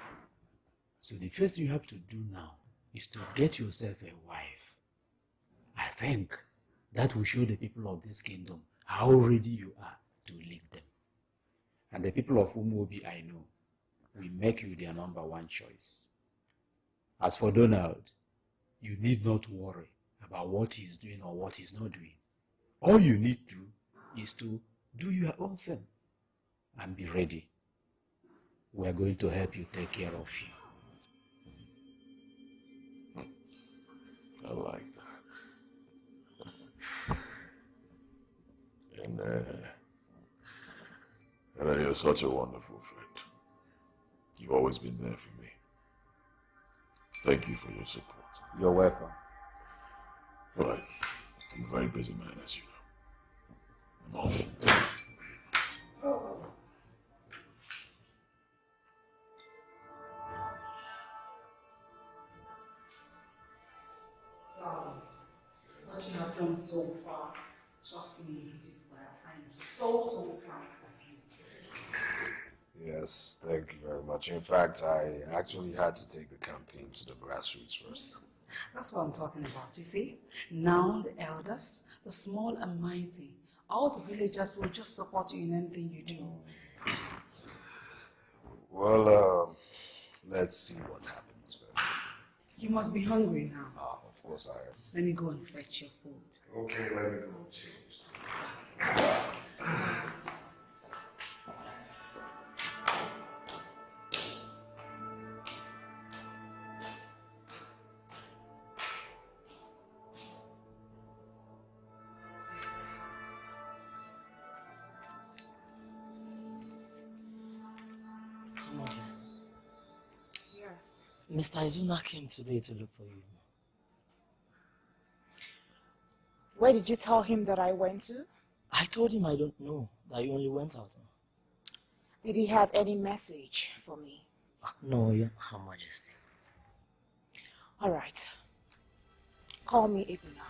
So the first thing you have to do now is to get yourself a wife. I think that will show the people of this kingdom how ready you are to lead them. And the people of Umuobi, I know, will make you their number one choice. As for Donald, you need not worry about what he is doing or what he is not doing. All you need to is to do your own thing and be ready. We are going to help you take care of you. I like that. And you're such a wonderful friend. You've always been there for me. Thank you for your support. You're welcome. Right. I'm a very busy man, as you know. I'm off. What you have done so far, trust me, you did well. I am so proud of you. Yes, thank you very much. In fact, I actually had to take the campaign to the grassroots first. That's what I'm talking about, you see? Now the elders, the small and mighty, all the villagers will just support you in anything you do. Well, let's see what happens first. You must be hungry now. Of course I am. Let me go and fetch your food. Okay, let me go change. Your Majesty, Yes. Mr. Izunna came today to look for you. Where did you tell him that I went to? I told him I don't know, that you only went out. Did he have any message for me? No, Your Majesty. All right. Call me Izunna.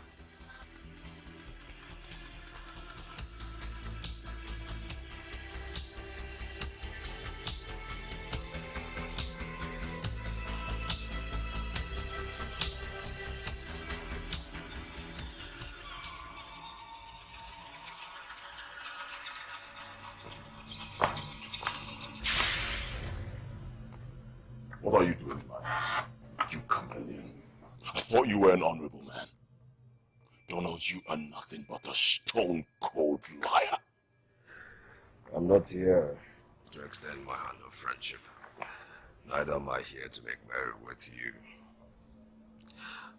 What are you doing, man? You chameleon. I thought you were an honorable man. Donald, you are nothing but a stone-cold liar. I'm not here to extend my hand of friendship. Neither am I here to make merry with you.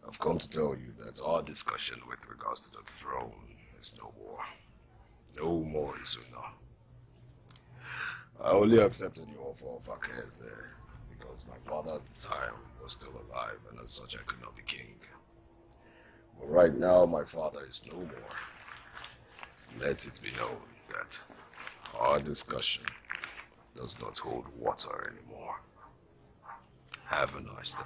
I've come to tell you that our discussion with regards to the throne is no more. No more, Izunna. I only accepted your offer of Akeze because my father at the time was still alive, and as such I could not be king. But right now my father is no more. Let it be known that our discussion does not hold water anymore. Have a nice day.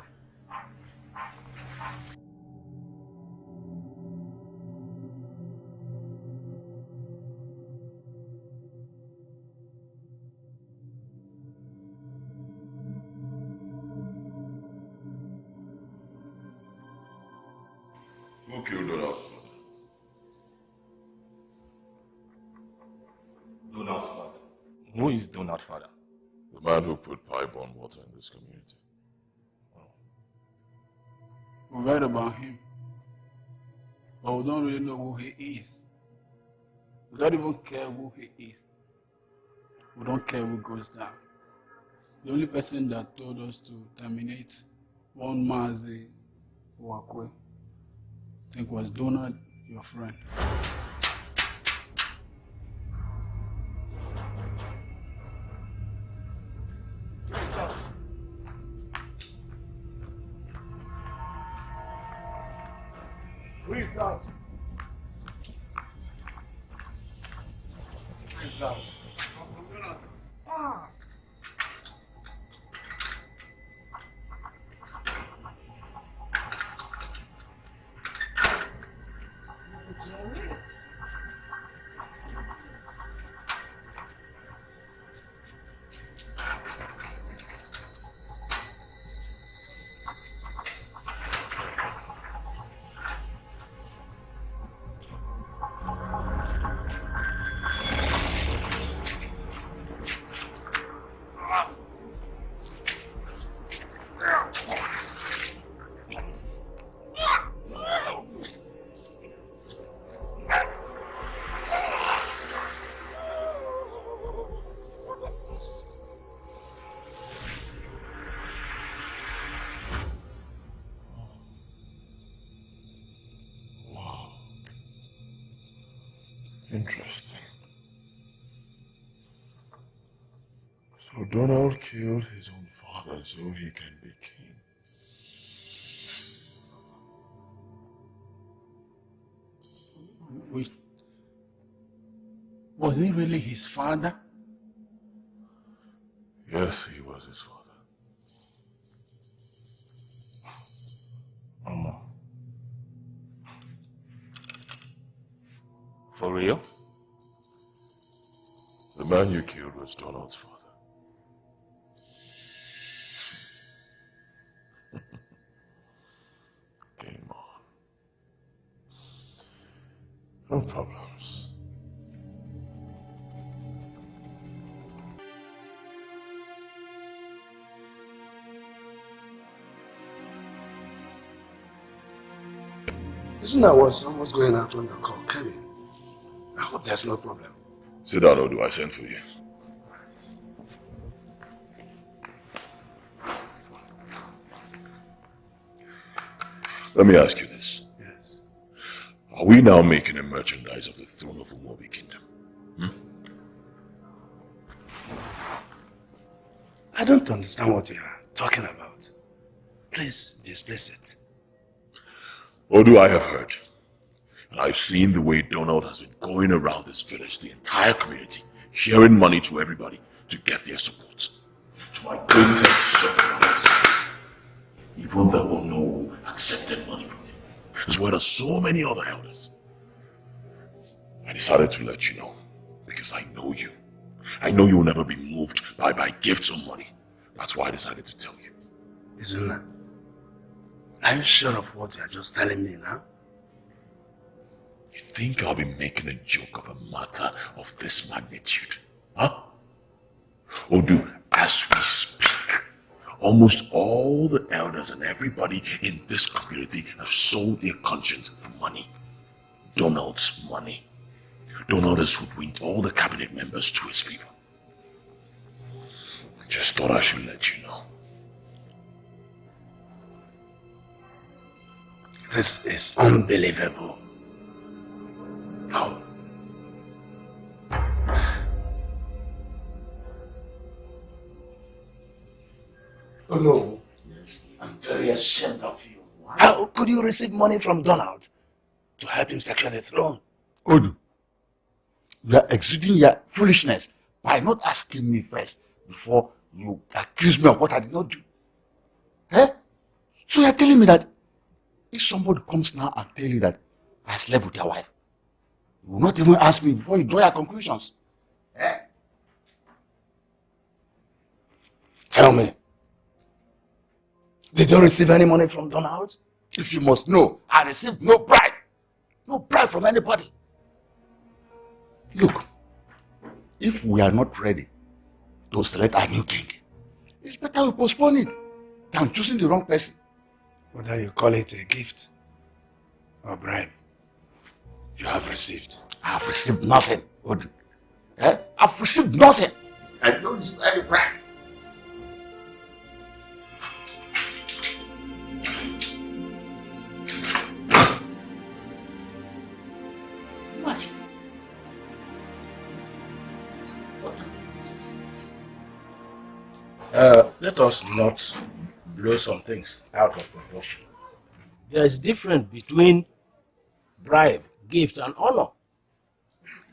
Who killed Donald's father? Donald's father. Who is Donald's father? The man who put pipe-borne water in this community. We read about him, but we don't really know who he is. We don't even care who he is. We don't care who goes down. The only person that told us to terminate one Mazi Wakwe, I think was Donald, your friend. Who is that? Who is that? Ah! It's your lips. Interesting. So Donald killed his own father so he can be king. Wait. Was he really his father? Yes, he was his father. Mama. For real? The man you killed was Donald's father. Game on. No problems. Izunna was almost going out when your call came in. I hope there's no problem. Sit down, or do I send for you? Let me ask you this. Yes. Are we now making a merchandise of the throne of Umobi Kingdom? I don't understand what you are talking about. Please be explicit. Odu, I have heard. And I've seen the way Donald has been going around this village, the entire community, sharing money to everybody to get their support. To my greatest surprise, even the Ono accepted money from him, as well as so many other elders. I decided to let you know, because I know you. I know you will never be moved by gifts or money. That's why I decided to tell you. Izunna, are you sure of what you are just telling me now? You think I'll be making a joke of a matter of this magnitude? Huh? Odu, as we speak, Almost all the elders and everybody in this community have sold their conscience for money. Donald's money. Donald has hoodwinked all the cabinet members to his favor. I just thought I should let you know. This is unbelievable. No. Oh no. Yes. I'm very ashamed of you. Why? How could you receive money from Donald to help him secure the throne? Odu, you are exuding your foolishness by not asking me first before you accuse me of what I did not do. Eh? So you are telling me that if somebody comes now and tell you that I slept with your wife, you will not even ask me before you draw your conclusions. Eh? Tell me, did you receive any money from Donald? If you must know, I received no bribe. No bribe from anybody. Look, if we are not ready to select our new king, it's better we postpone it than choosing the wrong person. Whether you call it a gift or bribe, you have received. I have received nothing. Eh? I've received nothing. I don't receive any bribe. Let us not blow some things out of proportion. There is difference between bribe, gift, and honor.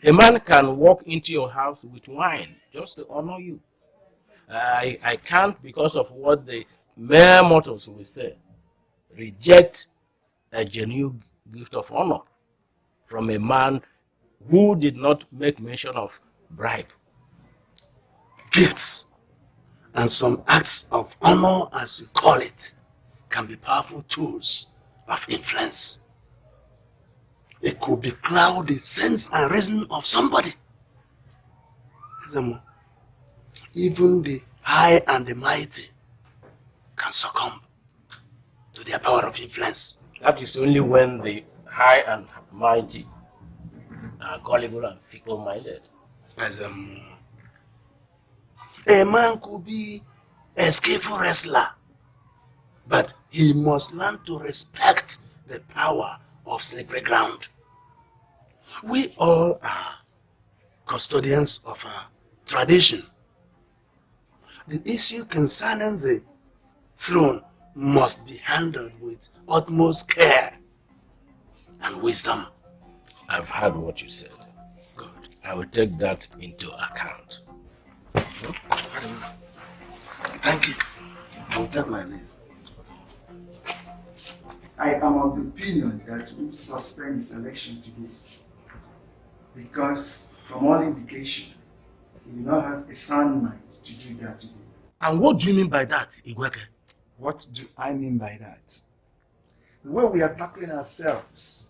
A man can walk into your house with wine just to honor you. I can't, because of what the mere mortals will say, reject a genuine gift of honor from a man who did not make mention of bribe. Gifts and some acts of honor, as you call it, can be powerful tools of influence. It could be cloud the sense and reason of somebody. Even the high and the mighty can succumb to their power of influence. That is only when the high and mighty are gullible and fickle-minded. As a man could be a skillful wrestler, but he must learn to respect the power of slippery ground. We all are custodians of our tradition. The issue concerning the throne must be handled with utmost care and wisdom. I've heard what you said. Good. I will take that into account. Thank you. I will take my leave. I am of the opinion that we suspend this election today because from all indication, we do not have a sound mind to do that today. And what do you mean by that, Igweke? What do I mean by that? The way we are tackling ourselves,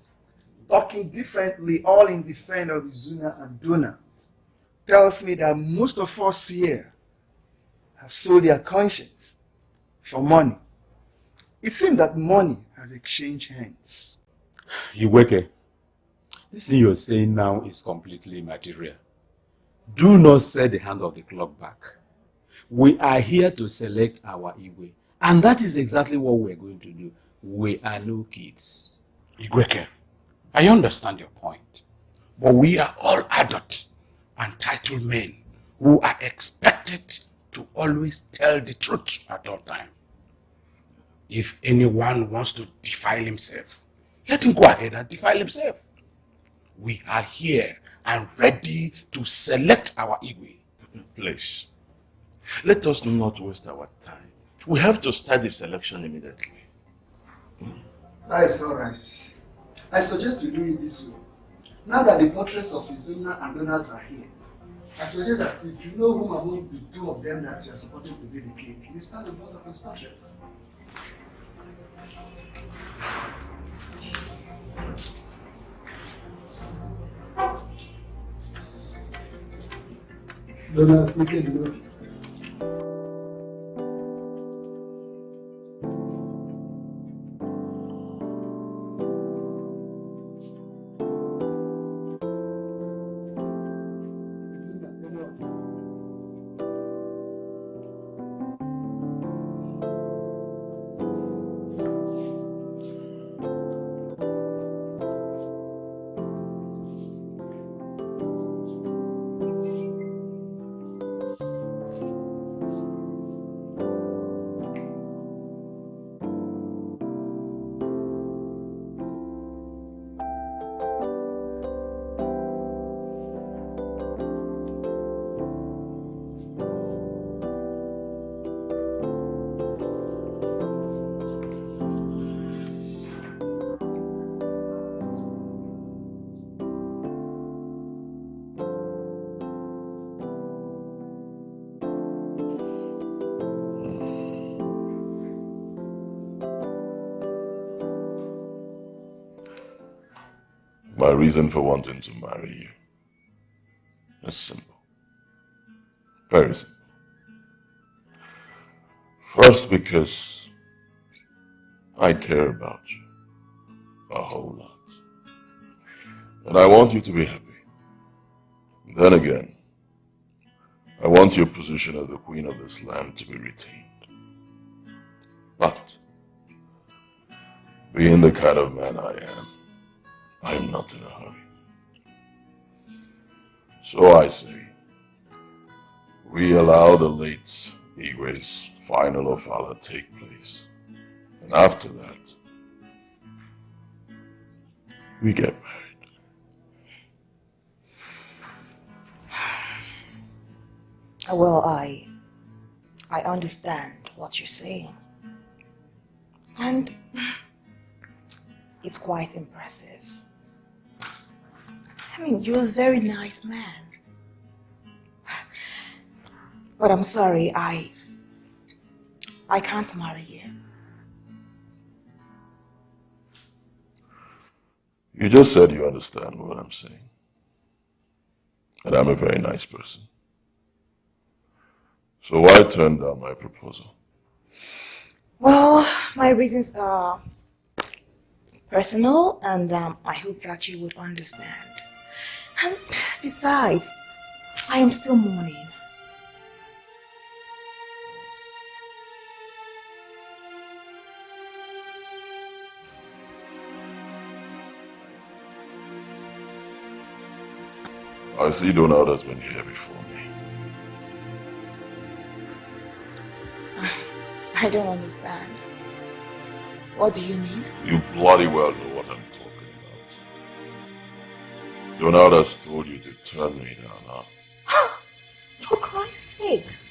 talking differently, all in defense of Izunna and Donald, tells me that most of us here have sold their conscience for money. It seems that money has exchanged hands. Igweke, this thing you're saying now is completely material. Do not set the hand of the clock back. We are here to select our Igwe, and that is exactly what we're going to do. We are no kids. Igweke, I understand your point, but we are all adult and titled men who are expected to always tell the truth at all times. If anyone wants to defile himself, let him go ahead and defile himself. We are here and ready to select our Igwe. Please, let us not waste our time. We have to start the selection immediately. That is all right. I suggest we do it this way. Now that the portraits of Izunna and Donald are here, I suggest that if you know whom among the two of them that you are supporting to be the king, you stand in front of his portraits. Donald, you can know. My reason for wanting to marry you is simple. Very simple. First, because I care about you a whole lot. And I want you to be happy. Then again, I want your position as the queen of this land to be retained. But, being the kind of man I am not in a hurry. So I say, we allow the late Igwe's final ofala take place. And after that, we get married. Well, I understand what you're saying. And it's quite impressive. I mean, you're a very nice man. But I'm sorry, I can't marry you. You just said you understand what I'm saying. And I'm a very nice person. So why turn down my proposal? Well, my reasons are personal, and I hope that you would understand. And besides, I am still mourning. I see Donald has been here before me. I don't understand. What do you mean? You bloody well know what I'm talking about. Donald has told you to turn me down, huh? For Christ's sakes,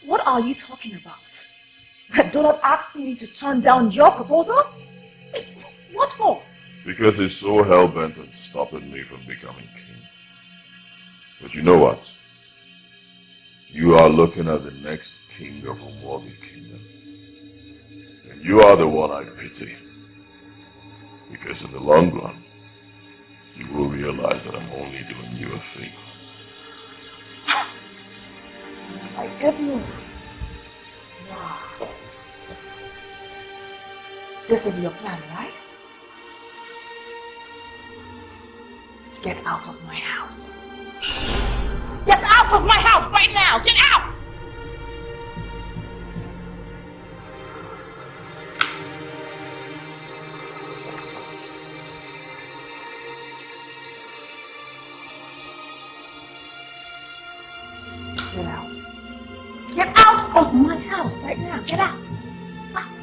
what are you talking about? Donald asked me to turn down your proposal? What for? Because he's so hell-bent on stopping me from becoming king. But you know what? You are looking at the next king of Umwami Kingdom. And you are the one I pity. Because in the long run, you will realize that I'm only doing you a favor. My goodness. Wow. This is your plan, right? Get out of my house. Get out of my house right now! Get out! Get out. Get out of my house right now! Get out! Out!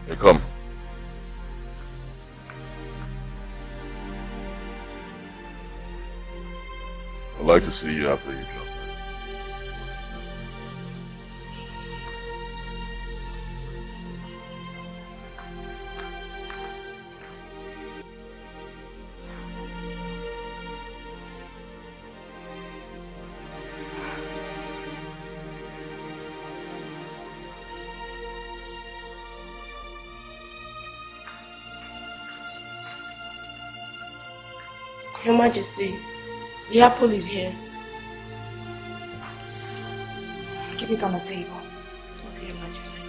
Hey, come. I'd like to see you after you drop that. Your Majesty, the apple is here. Keep it on the table. Okay, Your Majesty.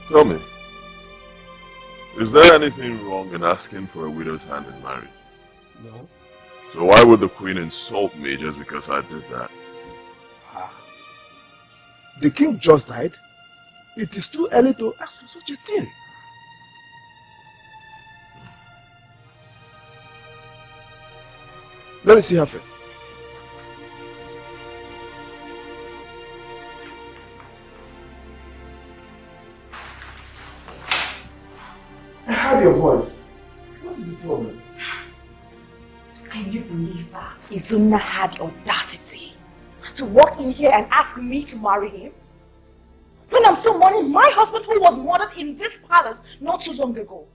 Tell me, Is there anything wrong in asking for a widow's hand in marriage? No. So why would the queen insult me just because I did that? The king just died. It is too early to ask for such a thing. Let me see her first. I heard your voice. What is the problem? Can you believe that? Izunna had the audacity to walk in here and ask me to marry him? When I'm still mourning my husband who was murdered in this palace not too long ago.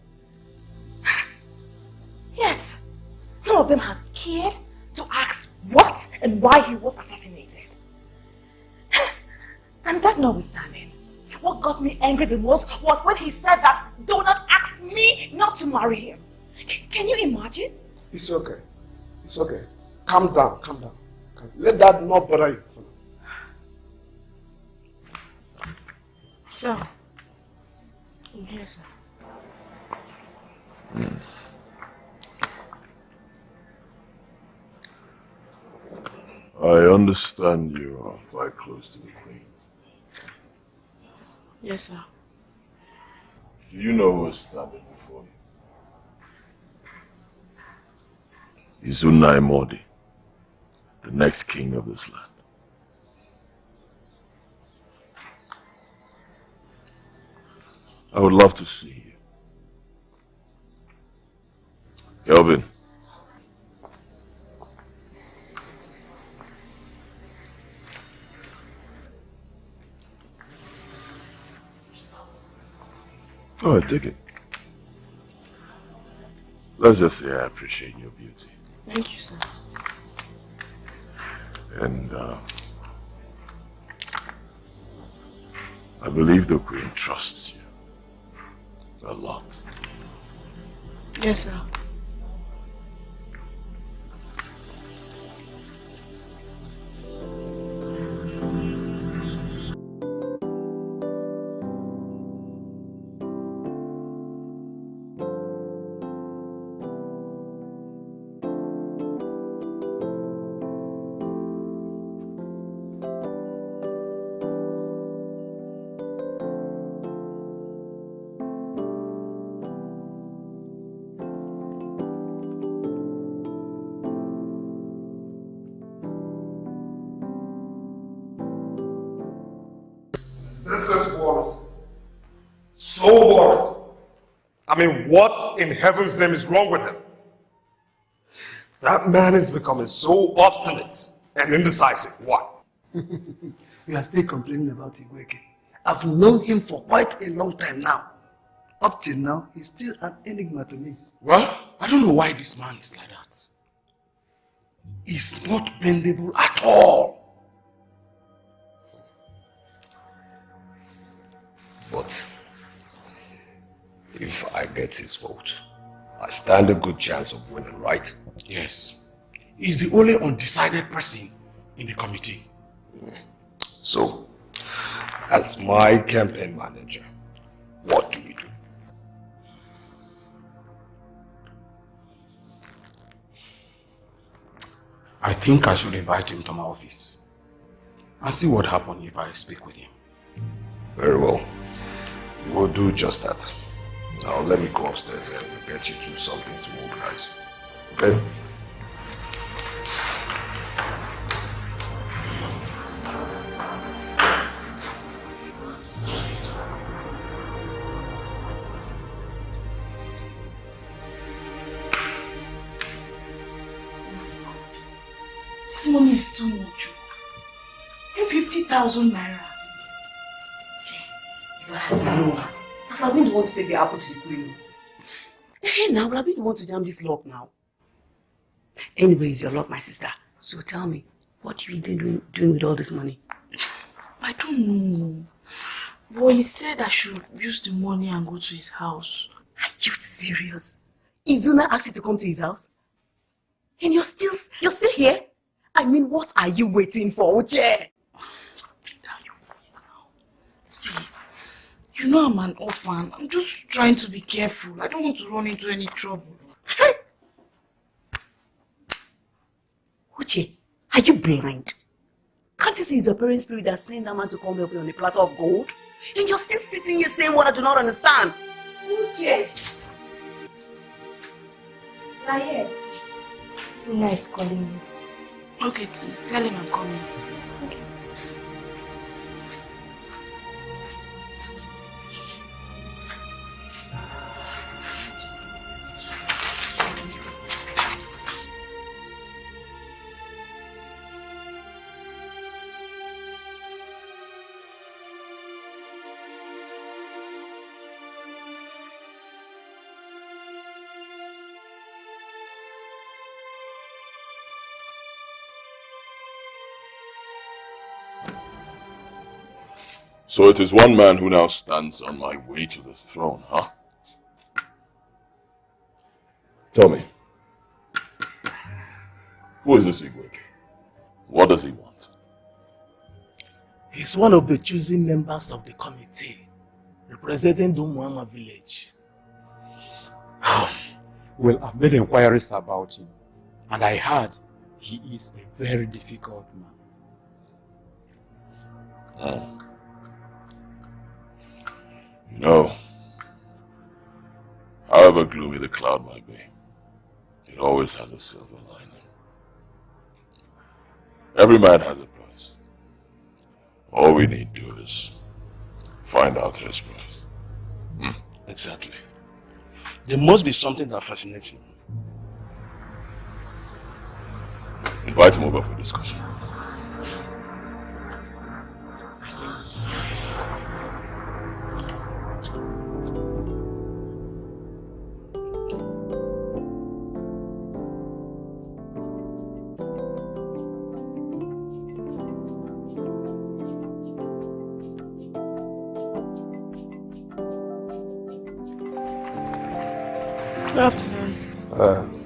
Yet, none of them has cared to ask what and why he was assassinated. And that notwithstanding, what got me angry the most was when he said that Donald asked me not to marry him. Can you imagine? It's okay. It's okay. Calm down, calm down. Let that not bother you. Sir, I'm here, sir. I understand you are very close to the queen. Yes, sir. Do you know who is standing before you? Izunna, the next king of this land. I would love to see you. Kelvin. All right, take it. Let's just say I appreciate your beauty. Thank you, sir. And I believe the queen trusts you a lot. Yes, sir. This is worrisome. So worrisome. I mean, what in heaven's name is wrong with him? That man is becoming so obstinate and indecisive. Why? You are still complaining about Igweke. I've known him for quite a long time now. Up till now, he's still an enigma to me. Well, I don't know why this man is like that. He's not bendable at all. But if I get his vote, I stand a good chance of winning, right? Yes. He's the only undecided person in the committee. So, as my campaign manager, what do we do? I think I should invite him to my office and see what happens if I speak with him. Very well. We will do just that. Now let me go upstairs and get you to something to organize. Okay? This money is too much. 50,000 naira. I've been the one to take the apple to the queen. Hey, now, I've been the one to jam this lock now. Anyway, it's your luck, my sister. So tell me, what do you intend doing with all this money? I don't know. But he said I should use the money and go to his house. Are you serious? Izunna asked you to come to his house? And you're still here? I mean, what are you waiting for, Uche? You know I'm an orphan. I'm just trying to be careful. I don't want to run into any trouble. Uche, are you blind? Can't you see it's your parents' spirit that sent that man to come help you on a platter of gold? And you're still sitting here saying what I do not understand. Uche! Here. Una is calling you. Okay, tell him I'm coming. Okay. So it is one man who now stands on my way to the throne, huh? Tell me, who is this Igwe? What does he want? He's one of the chosen members of the committee representing the Umuama village. Well, I've made inquiries about him, and I heard he is a very difficult man. No. However gloomy the cloud might be, it always has a silver lining. Every man has a price. All we need to do is find out his price. Exactly. There must be something that fascinates him. Invite him over for discussion. Good afternoon.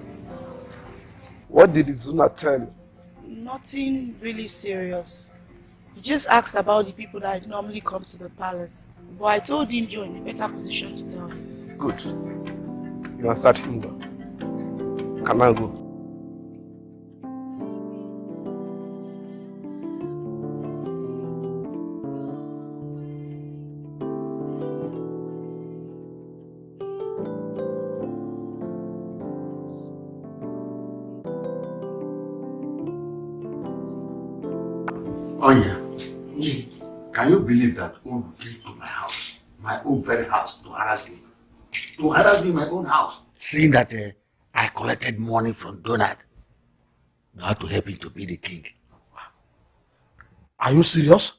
What did Izunna tell you? Nothing really serious. He just asked about the people that normally come to the palace. But I told him you're in a better position to tell him. Good. You answered him well. Can I go? Onya, can you believe that Olu came to my house, my own very house, to harass me? To harass me in my own house, saying that I collected money from Donald. Now to help him to be the king. Are you serious?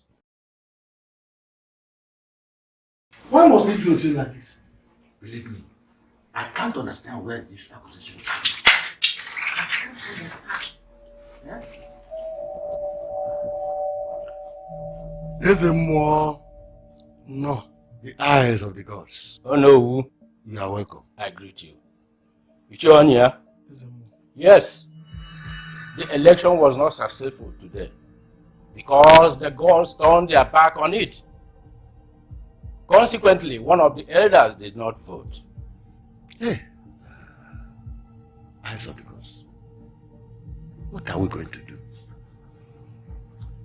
Why must he do it to you like this? Believe me, I can't understand where this accusation is coming. Yeah? There's a more, no, the eyes of the gods. Oh no. You are welcome. I greet you. Izuruonye? Yes. The election was not successful today because the gods turned their back on it. Consequently, one of the elders did not vote. Hey, eyes of the gods. What are we going to do?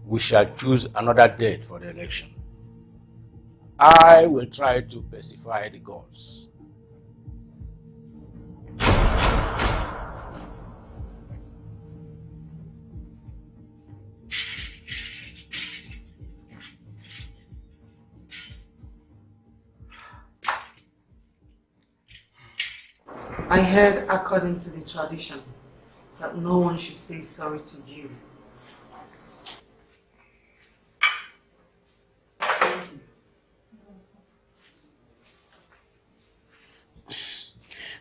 We shall choose another date for the election. I will try to pacify the gods. I heard, according to the tradition, that no one should say sorry to you.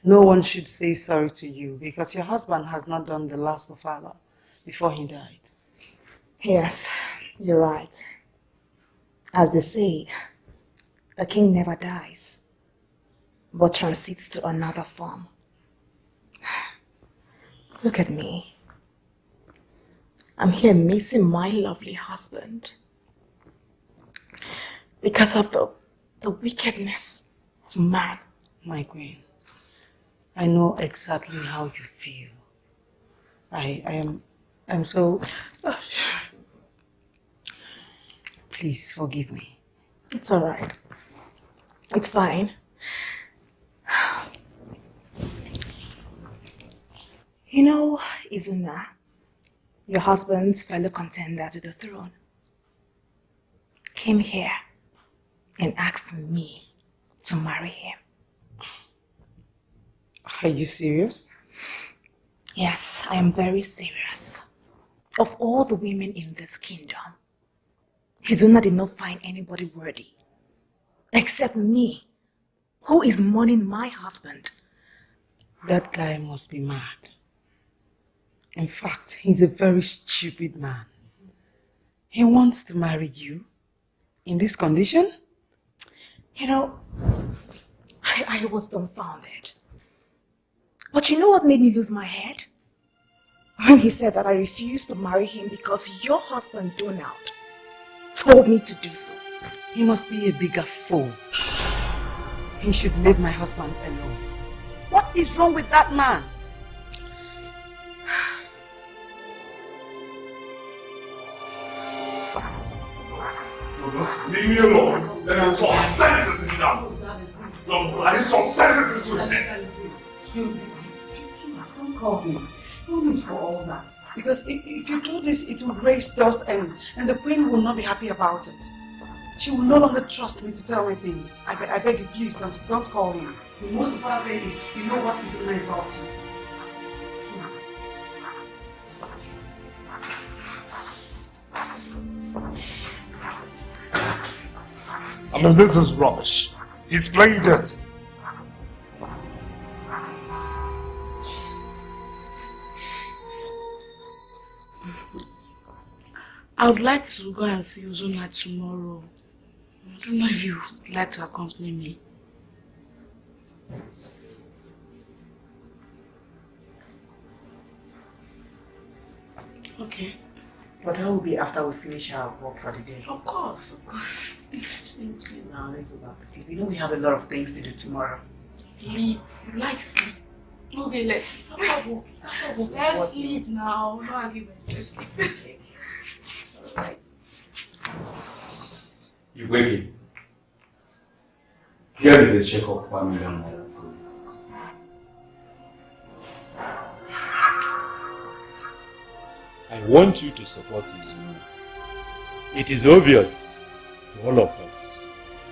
No one should say sorry to you because your husband has not done the last of Allah before he died. Yes, you're right. As they say, a king never dies, but transits to another form. Look at me. I'm here missing my lovely husband because of the the wickedness of man. My queen, I know exactly how you feel. I'm so... Please forgive me. It's alright. It's fine. You know, Izunna, your husband's fellow contender to the throne, came here and asked me to marry him. Are you serious? Yes, I am very serious. Of all the women in this kingdom, Izunna did not find anybody worthy except me, who is mourning my husband. That guy must be mad. In fact, he's a very stupid man. He wants to marry you in this condition? You know, I was dumbfounded. But you know what made me lose my head? When he said that I refused to marry him because your husband, Donald, told me to do so. He must be a bigger fool. He should leave my husband alone. What is wrong with that man? Just leave me alone. Let him talk senses into that. No, I need to talk senses into his head. Please don't call him. No need for all that. Because if you do this, it will raise dust and the queen will not be happy about it. She will no longer trust me to tell me things. I beg you, please don't call him. The most important thing is, you know what Izunna is up to. Please. I mean, this is rubbish. He's playing dirty. I would like to go and see Izunna tomorrow. I don't know if you would like to accompany me. Okay. But that will be after we finish our work for the day. Of course. Thank you. Now let's go back to sleep. You know we have a lot of things to do tomorrow. Sleep. You like sleep? Okay, let's sleep. Let's sleep now. No argument. Let's sleep. Alright. You wake. Here is a check of 1 million naira for you. I want you to support Izunna. It is obvious to all of us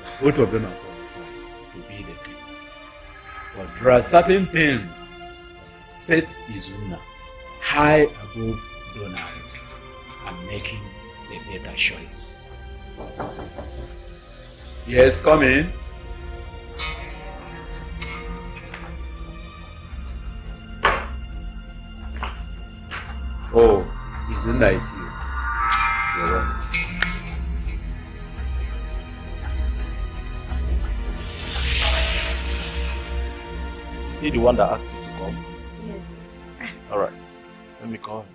that both of them are qualified to be the king. But there are certain things that set Izunna high above Donald and making a better choice. Yes, come in. Oh, Izunna is here. You're welcome. Is he the one that asked you to come? Yes. Alright, let me call him.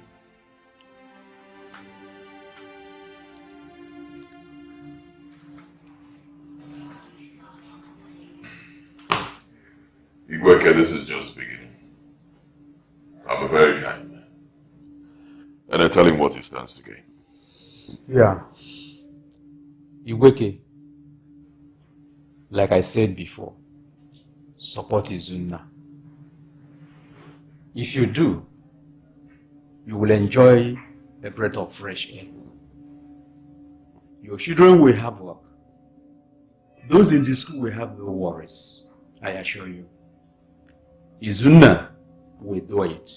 Igweke, this is just beginning. I'm a very kind man. And I tell him what he stands to gain. Yeah. Igweke, like I said before, support Izunna. If you do, you will enjoy a breath of fresh air. Your children will have work. Those in the school will have no worries, I assure you. Izunna will do it.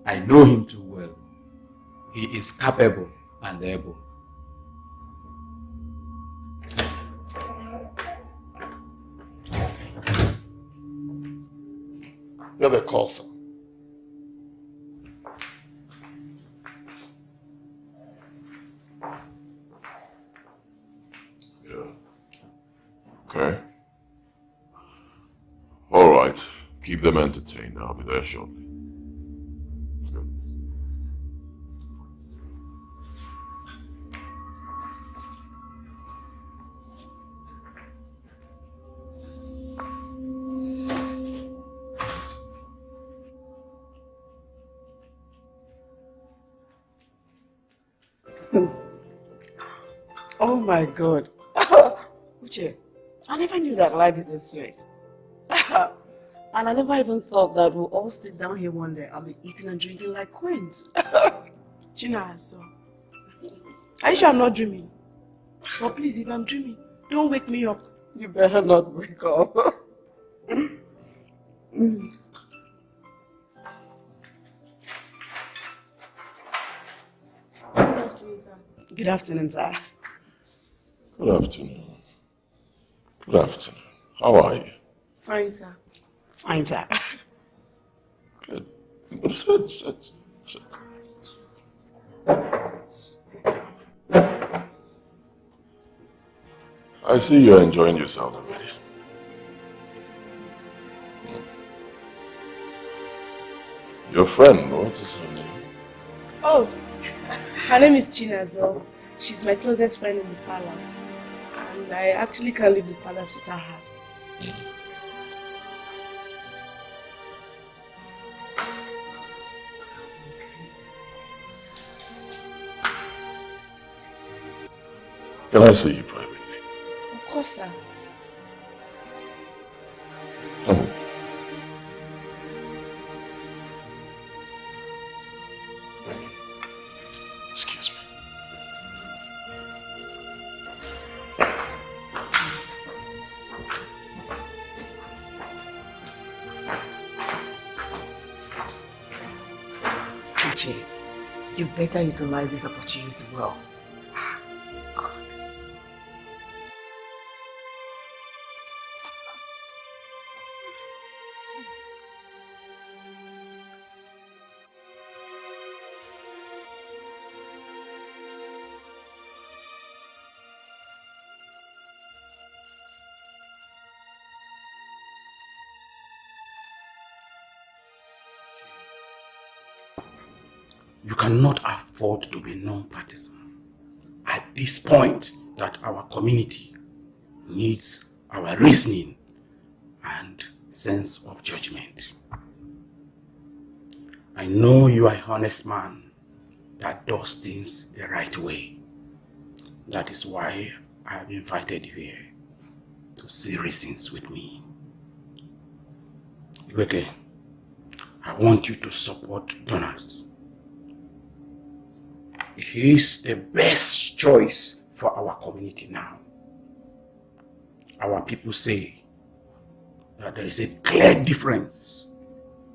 I know him too well. He is capable and able. You have a call, sir. Yeah. Okay. All right. Keep them entertained. I'll be there shortly. Let's go. Oh my God. Uche, I never knew that life is this sweet. And I never even thought that we'll all sit down here one day and be eating and drinking like queens. Chinazo, are you sure I'm not dreaming? But please, if I'm dreaming, don't wake me up. You better not wake up. Good afternoon, sir. Good afternoon, sir. Good afternoon. Good afternoon. How are you? Fine, sir. Fine, sir. Good. But sit. I see you're enjoying yourself already. Your friend, what is her name? Oh, her name is Chinazo. She's my closest friend in the palace. And I actually can't leave the palace without her. Can I see you privately? Of course, sir. Come on. Excuse me. Uche, you better utilize this opportunity well. You cannot afford to be non-partisan at this point that our community needs our reasoning and sense of judgment. I know you are a honest man that does things the right way. That is why I have invited you here to see reasons with me. Iweke, I want you to support Donald. He is the best choice for our community now. Our people say that there is a clear difference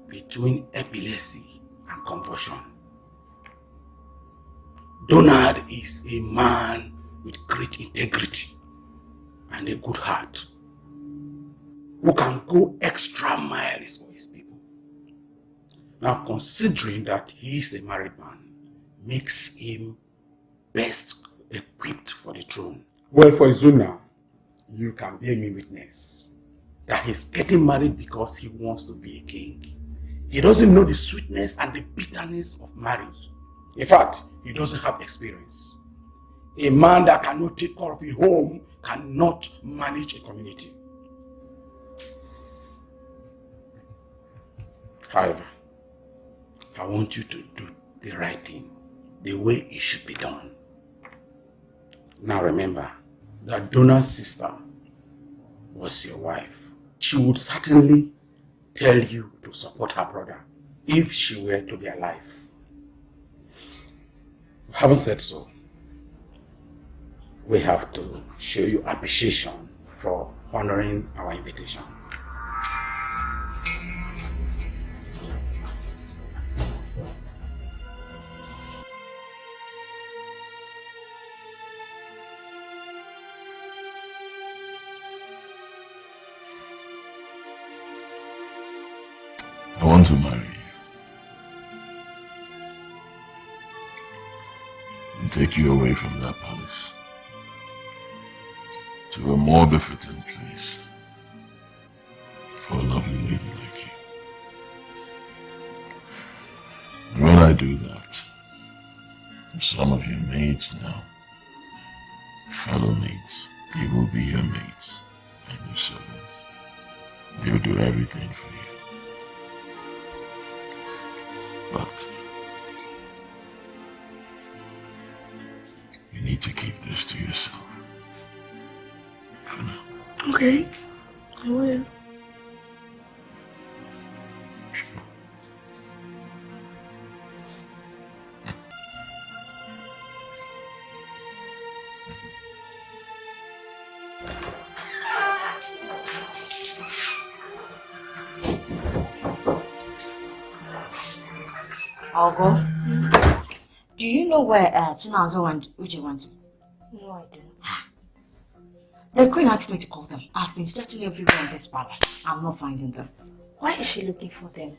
between epilepsy and convulsion. Donald is a man with great integrity and a good heart who can go extra miles for his people. Now, considering that he is a married man, makes him best equipped for the throne. Well, for Izunna, you can bear me witness that he's getting married because he wants to be a king. He doesn't know the sweetness and the bitterness of marriage. In fact, he doesn't have experience. A man that cannot take care of a home cannot manage a community. However, I want you to do the right thing, the way it should be done. Now remember that Donald's sister was your wife. She would certainly tell you to support her brother if she were to be alive. Having said so, we have to show you appreciation for honoring our invitation. I want to marry you and take you away from that palace to a more befitting place for a lovely lady like you. And when I do that, some of your maids now, fellow maids, they will be your maids and your servants. They will do everything for you. But need to keep this to yourself. For now. Okay, I will. I'll go. Do you know where Chinazo and Uche went? No, I don't. The queen asked me to call them. I've been searching everywhere in this palace. I'm not finding them. Why is she looking for them?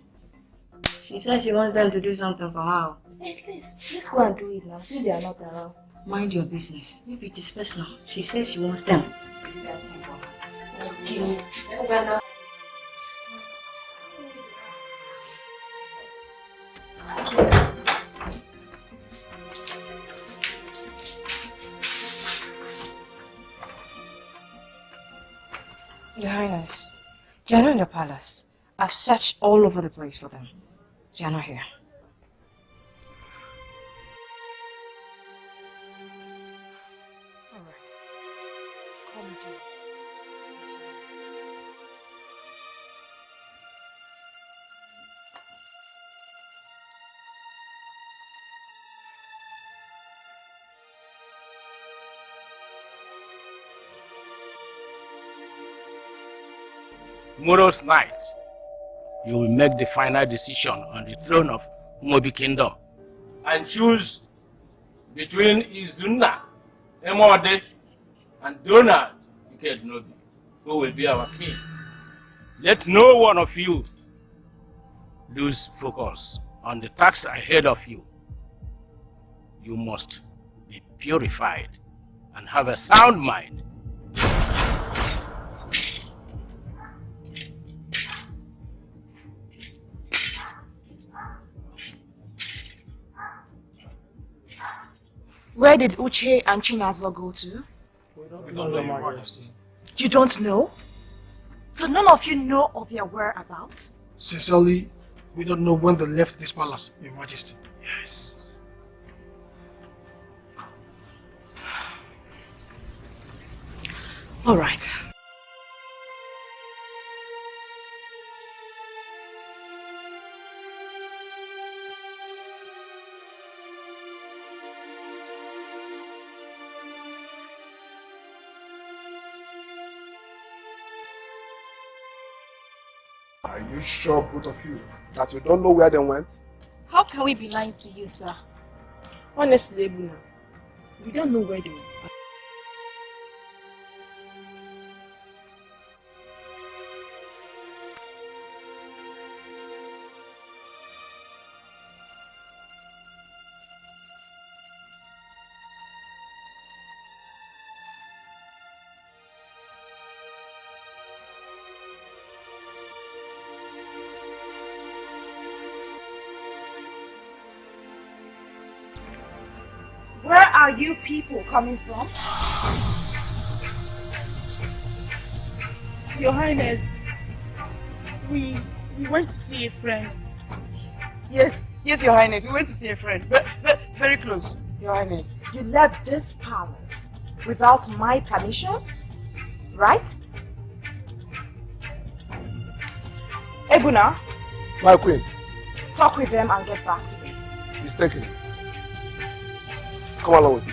She says she wants them to do something for her. At least, let's go and do it now, since they are not around. Mind your business. Maybe it is personal. She says she wants them. Okay. Your Highness, they are not in the palace. I've searched all over the place for them. They are not here. Tomorrow's night, you will make the final decision on the throne of Mobi Kingdom and choose between Izunna, Emode, and Donald Ikednobi, who will be our king. Let no one of you lose focus on the task ahead of you. You must be purified and have a sound mind. Where did Uche and Chinazo go to? We don't know, Your Majesty. You don't know? So none of you know of their whereabouts? Sincerely, we don't know when they left this palace, Your Majesty. Yes. All right. Are you sure, both of you, that you don't know where they went? How can we be lying to you, sir? Honestly, Ebuna, we don't know where they went. Where are you people coming from? Your Highness, we went to see a friend. Yes, Your Highness, we went to see a friend. Very close, Your Highness. You left this palace without my permission, right? Ebuna, My queen, talk with them and get back to me. mistaken. Come along with me.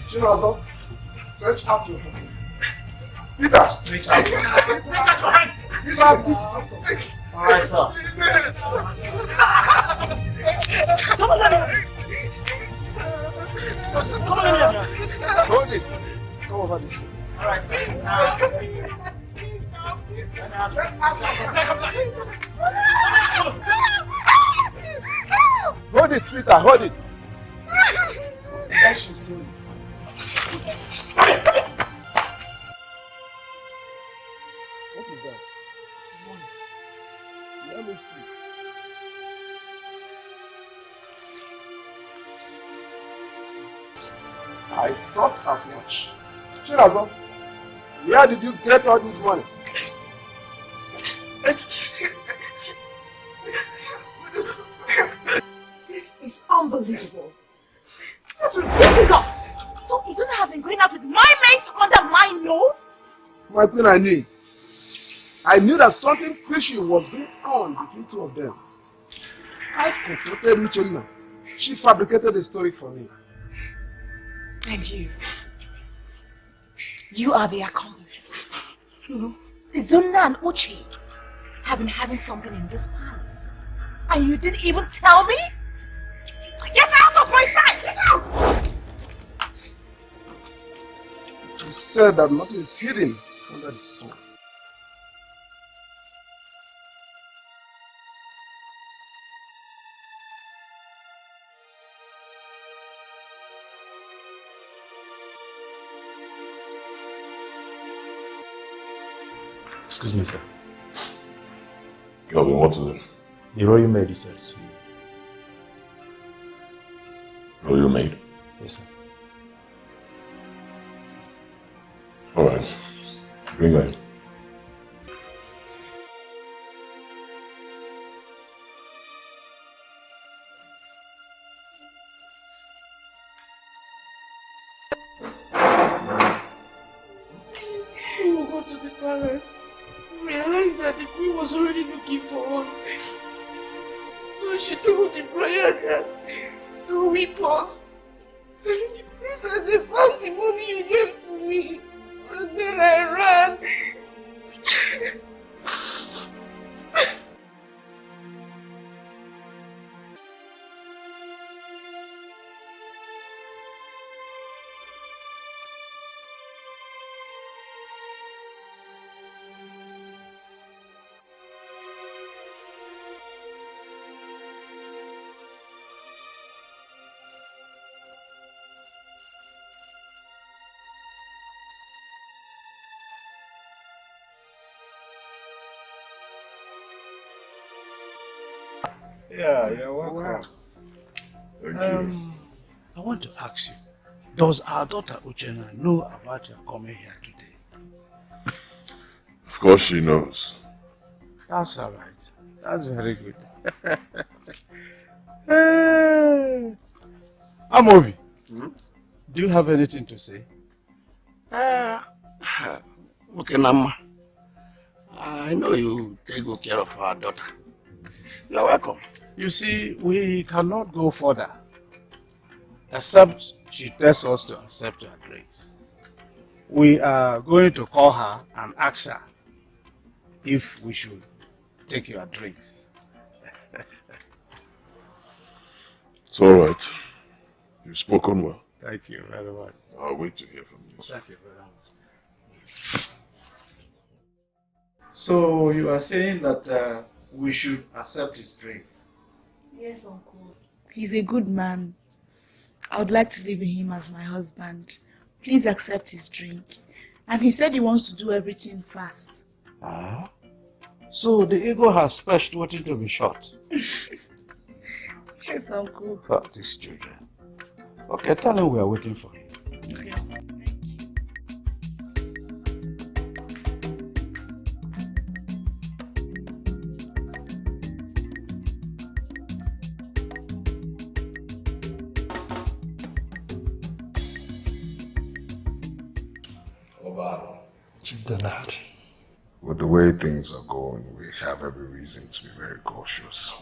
Chinazo, stretch out your hand. Peter, stretch out your hand. Stretch out your hand. Peter, stretch. Alright, sir. Come on, let me. Come on, let me. Hold it. Come over this way. Alright, sir. Hold it, Peter, hold it. That should see me. What is that? Let me see. I thought as much. Chinazo, where did you get all this money? This is unbelievable. This is ridiculous. So Izunna has been going out with my mate under my nose? My queen, I knew it. I knew that something fishy was going on between two of them. I confronted Uchenna. She fabricated the story for me. And you are the accomplice. Izunna and Uchi have been having something in this palace. And you didn't even tell me? Get out of my sight! Get out! It is said that nothing is hidden under the sun. Excuse me, sir. Kelvin, what is it? The royal maid is here to see you. Royal maid? Yes, sir. Alright. Bring her in. We will go to the palace. Realized that the queen was already looking for us. So she told the prayer that to whip us. And the prince said they found the money you gave to me. And then I ran. Yeah, you're welcome. Thank you. I want to ask you, does our daughter Uchenna know about your coming here today? Of course she knows. That's all right. That's very good. Amobi, do you have anything to say? Okay, Nama. I know you take good care of our daughter. You're welcome. You see, we cannot go further except she tells us to accept her grace. We are going to call her and ask her if we should take your drinks. It's alright. You've spoken well. Thank you very much. I'll wait to hear from you. Thank you very much. So you are saying that we should accept his drink? Yes, Uncle. He's a good man. I would like to live with him as my husband. Please accept his drink. And he said he wants to do everything fast. Ah? So the ego has splashed waiting to be shot. Yes, Uncle. Oh, these children. Okay, tell him we are waiting for him. Okay. With the way things are going, we have every reason to be very cautious.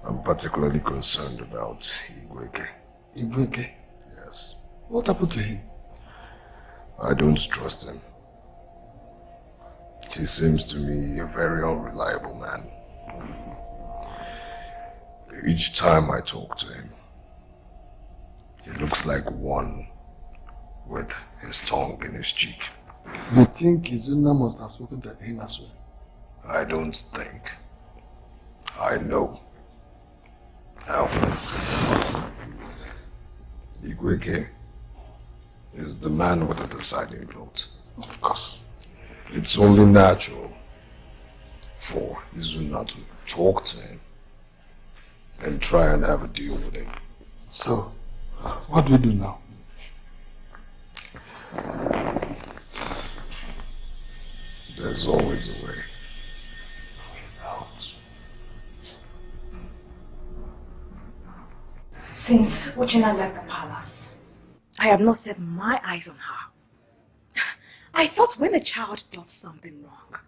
I'm particularly concerned about Igweke. Igweke? Yes. What happened to him? I don't trust him. He seems to me a very unreliable man. Each time I talk to him, he looks like one with his tongue in his cheek. You think Izunna must have spoken to him as well? I don't think. I know. How? Igweke is the man with the deciding vote. Of course. It's only natural for Izunna to talk to him and try and have a deal with him. So, What do we do now? There's always a way. Out. Since Uchenna left the palace, I have not set my eyes on her. I thought when a child does something wrong,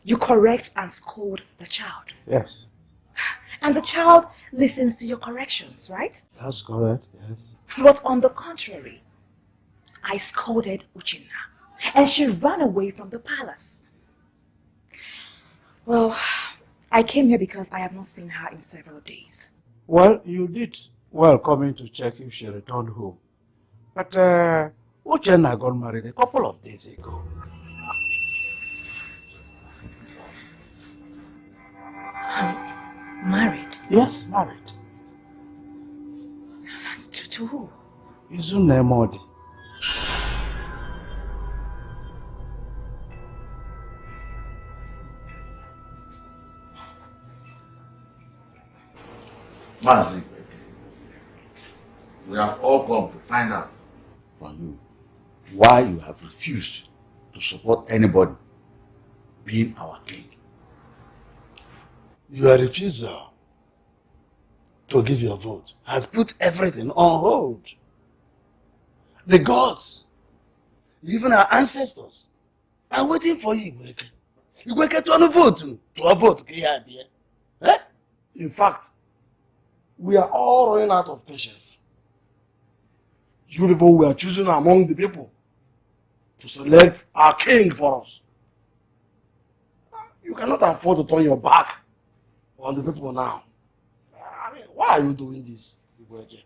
you correct and scold the child. Yes. And the child listens to your corrections, right? That's correct, yes. But on the contrary, I scolded Uchenna, and she ran away from the palace. Well, I came here because I have not seen her in several days. Well, you did well coming to check if she returned home. But Uchenna got married a couple of days ago. Married? Yes, married. To who? Izunna Modi. Mazi, we have all come to find out from you why you have refused to support anybody being our king. Your refusal to give your vote has put everything on hold. The gods, even our ancestors, are waiting for you, Igweke. Igweke to a vote. Eh? In fact, we are all running out of patience. You people were choosing among the people to select our king for us. You cannot afford to turn your back on the people now. I mean, why are you doing this, Igweke?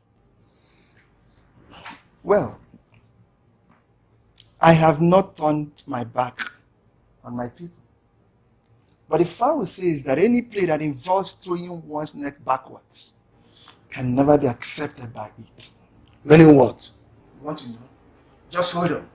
Well, I have not turned my back on my people. But the Pharaoh says that any play that involves throwing one's neck backwards can never be accepted by it. Meaning what? You want to know? Just hold on.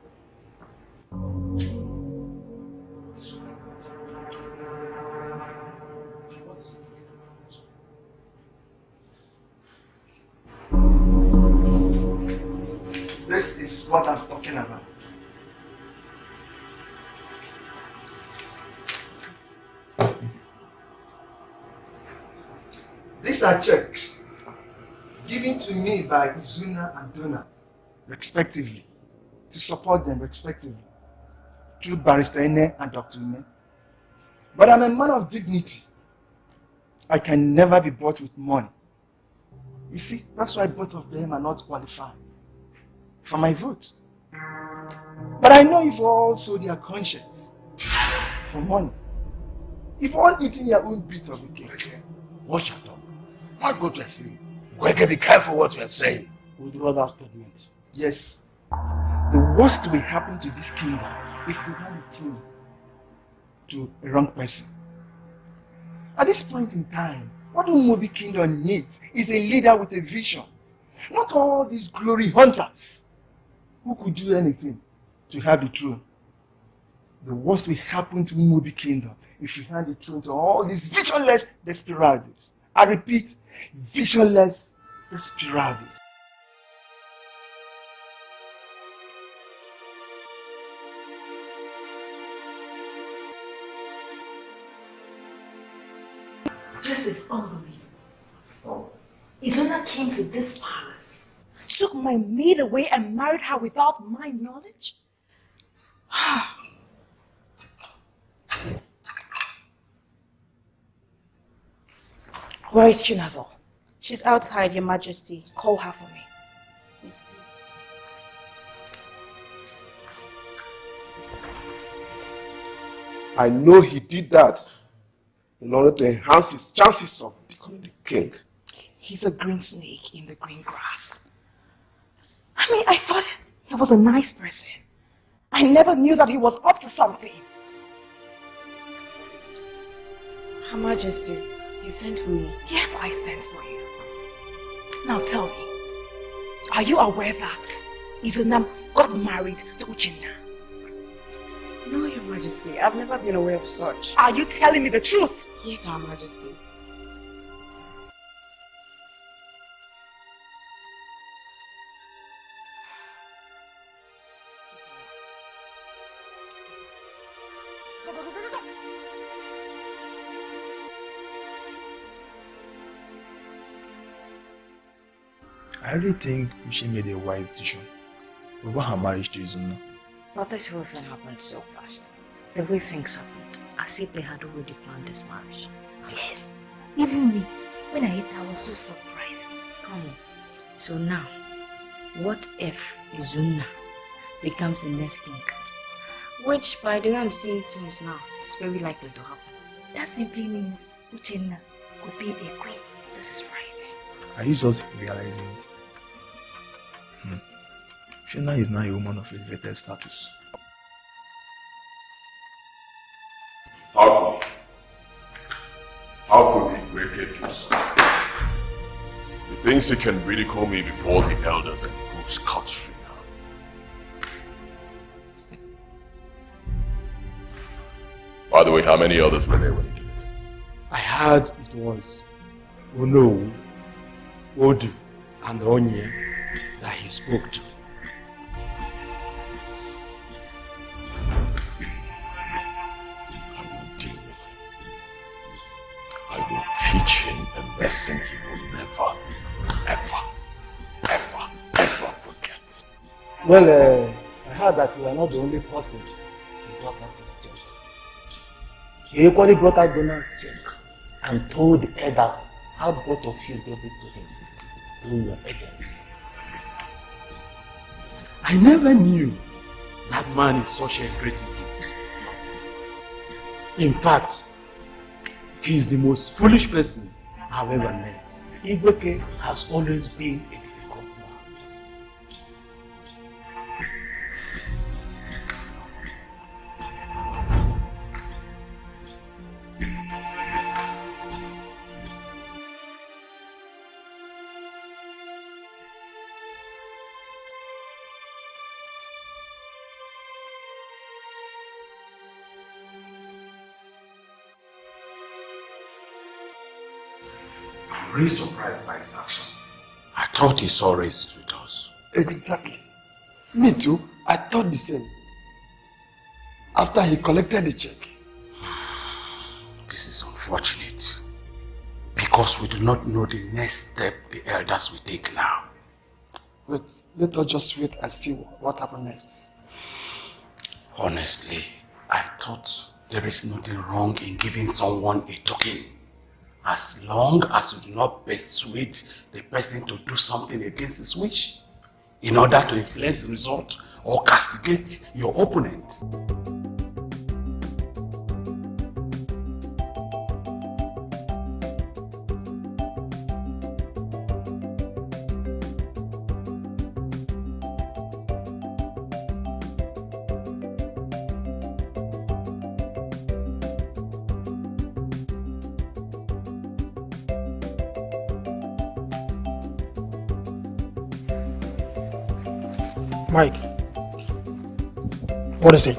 This is what I'm talking about. These are checks given to me by Izunna and Donna, respectively, to support them respectively, through Barrister Ene and Dr. Ine. But I'm a man of dignity. I can never be bought with money. You see, that's why both of them are not qualified for my vote. But I know you've all sold their conscience for money. If all eating your own bit of the cake. Watch your tongue. Not go to sleep. Gweke, be careful what you are saying. Withdraw that statement. Yes. The worst will happen to this kingdom if we hand it through to a wrong person. At this point in time, what the Mobi kingdom needs is a leader with a vision. Not all these glory hunters who could do anything to have the throne. The worst will happen to Mobi kingdom if we hand the throne to all these visionless desperados. I repeat, visionless desperados. This is unbelievable. Izunna came to this palace, took my maid away and married her without my knowledge? Where is Chinazol? She's outside, Your Majesty. Call her for me. Yes. I know he did that in order to enhance his chances of becoming the king. He's a green snake in the green grass. I mean, I thought he was a nice person. I never knew that he was up to something. Her Majesty, you sent for me. Yes, I sent for you. Now tell me, are you aware that Izunna got married to Uchenna? No, Your Majesty. I've never been aware of such. Are you telling me the truth? Yes, Her Majesty. I really think she made a wise decision over her marriage to Izunna. But this whole thing happened so fast. The way things happened, as if they had already planned this marriage. Yes, even me. When I heard that, I was so surprised. Come on. So now, what if Izunna becomes the next king? Which, by the way I'm seeing things now, it's very likely to happen. That simply means Uchenna could be a queen. This is right. Are you just realizing it? Uchenna is now a woman of elevated status. How could he break it to something? He thinks he can ridicule me before the elders and go scot-free now. By the way, how many elders were there when he did it? I heard it was Uno, Odu, and Onye that he spoke to. I will teach him a lesson he will never, ever forget. Well, I heard that you are not the only person who brought out his check. He equally brought out Donald's check and told the elders how both of you gave it to him through your agents. I never knew that man is such a great idiot. In fact, he is the most foolish person I've ever met. Igweke has always been a difficult man. I'm really surprised by his action. I thought he saw race with us. Exactly. Me too. I thought the same. After he collected the check. This is unfortunate. Because we do not know the next step the elders will take now. Wait, let us just wait and see what happens next. Honestly, I thought there is nothing wrong in giving someone a token. As long as you do not persuade the person to do something against his wish, in order to influence the result or castigate your opponent. Mike, what is it?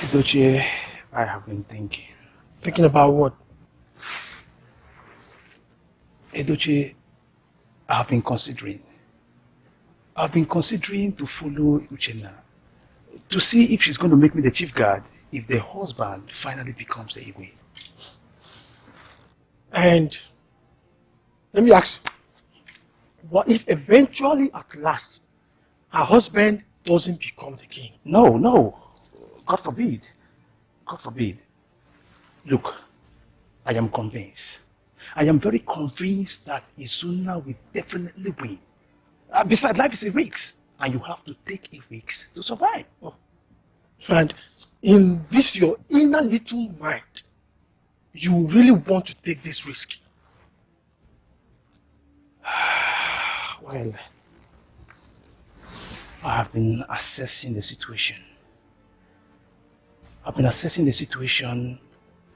Edochie, I have been thinking. Thinking about what? Edochie, I've been considering to follow Uchenna to see if she's going to make me the chief guard if the husband finally becomes the Igwe. And let me ask you, what if eventually at last her husband doesn't become the king? No. God forbid. God forbid. Look, I am convinced. I am very convinced that Izunna will definitely win. Besides, life is a risk, and you have to take a risk to survive. Oh. And in this your inner little mind, you really want to take this risk? Well, I have been assessing the situation. I've been assessing the situation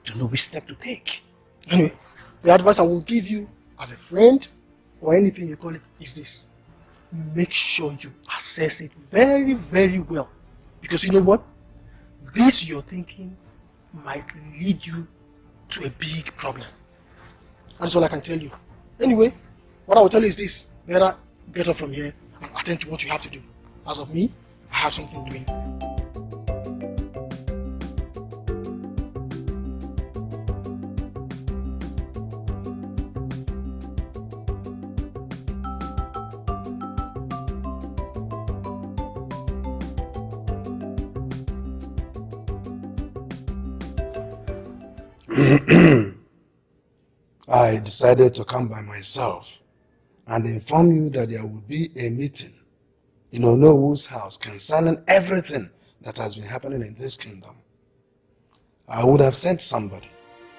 to know which step to take. Anyway, the advice I will give you as a friend or anything you call it is this. Make sure you assess it very, very well. Because you know what? This you're thinking might lead you to a big problem. That's all I can tell you. Anyway, what I will tell you is this. Better get up from here and attend to what you have to do. As of me, I have something doing. I decided to come by myself and inform you that there will be a meeting in NOLLYWOOD's house concerning everything that has been happening in this kingdom. I would have sent somebody,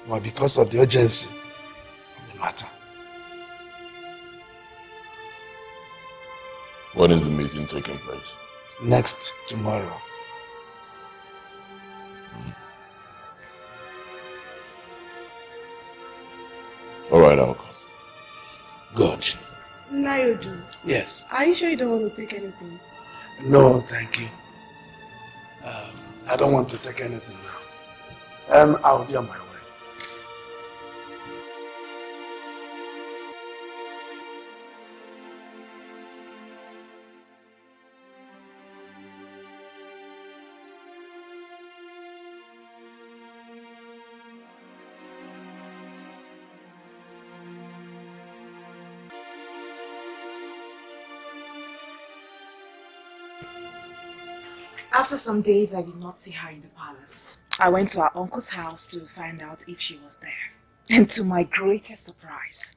but because of the urgency of the matter. When is the meeting taking place? Next tomorrow. All right, I'll come. Good. NOLLYWOOD. Yes. Are you sure you don't want to take anything? No, thank you. I don't want to take anything now. I'll be on my way. After some days, I did not see her in the palace. I went to her uncle's house to find out if she was there. And to my greatest surprise,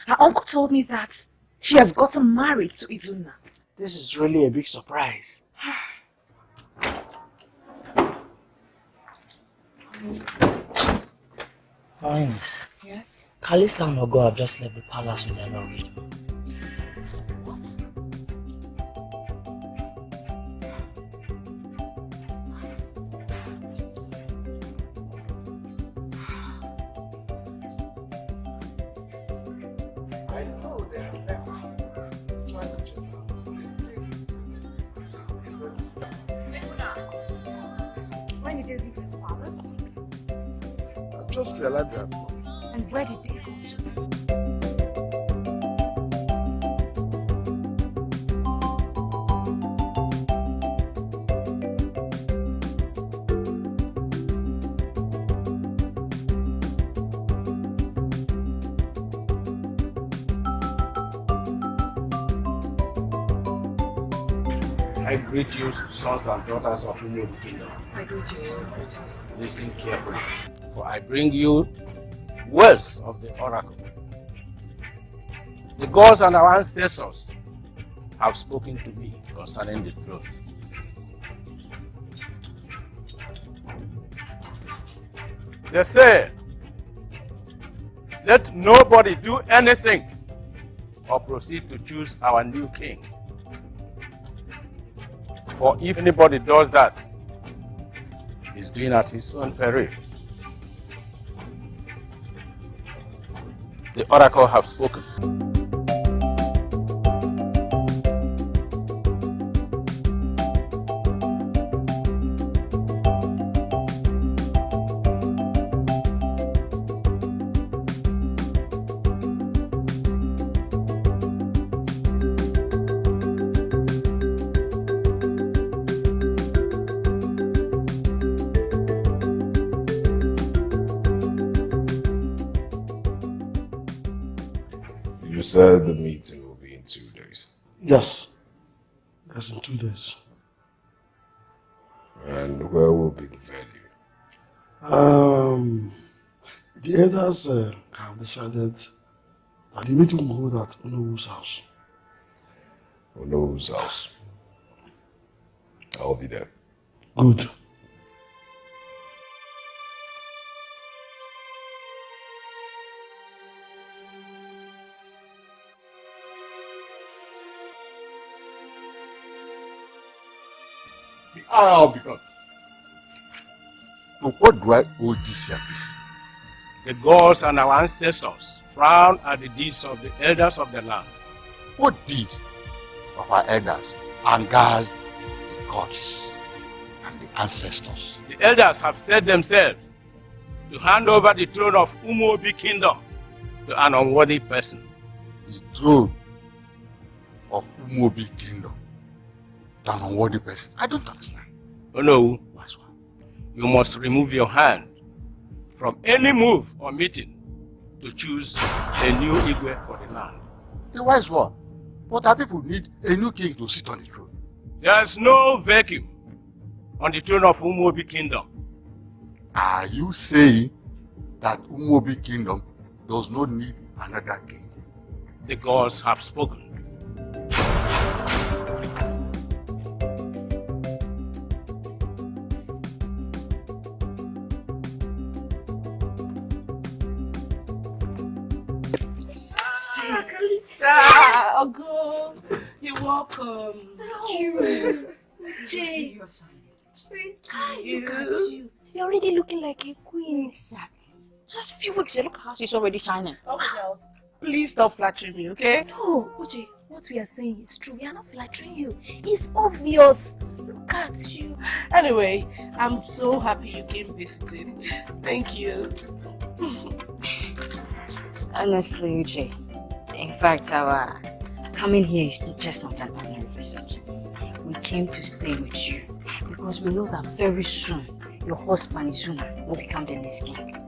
her uncle told me that she has gotten married to Izunna. This is really a big surprise. Prince. Yes? Kalista and Ogo have just left the palace with their luggage. When did they leave this palace? I just realized that. And where did they go to? I greet you, sons and daughters of the kingdom. I greet you too. Listen carefully, for I bring you words of the oracle. The gods and our ancestors have spoken to me concerning the throne. They say, let nobody do anything or proceed to choose our new king. For if anybody does that, he's doing at his own peril. The oracle have spoken. You said the meeting will be in 2 days. Yes. That's in 2 days. And where will be the venue? The elders have decided that the meeting will hold at NOLLYWOOD's house. NOLLYWOOD's house. I'll be there. Good. The hour of the gods. So what do I owe this service? The gods and our ancestors frown at the deeds of the elders of the land. What deed of our elders angers the gods and the ancestors? The elders have set themselves to hand over the throne of Umuobi kingdom to an unworthy person. The throne of Umuobi kingdom to an unworthy person? I don't understand. Oh no, you must remove your hand from any move or meeting to choose a new Igwe for the land. The wise one. But our people need a new king to sit on the throne. There is no vacuum on the throne of Umuobi kingdom. Are you saying that Umuobi kingdom does not need another king. The gods have spoken. Kalista! Oh God! You're welcome. Thank you. Jay. Thank you. Look at you. You're already looking like a queen. Exactly. Just a few weeks, look how she's already shining. Oh, girls, please stop flattering me, okay? No, Uche, what we are saying is true. We are not flattering you. It's obvious. Look at you. Anyway, I'm so happy you came visiting. Thank you. Honestly, Uche, in fact, our coming here is just not an ordinary visit. We came to stay with you because we know that very soon your husband Izunna will become the next king.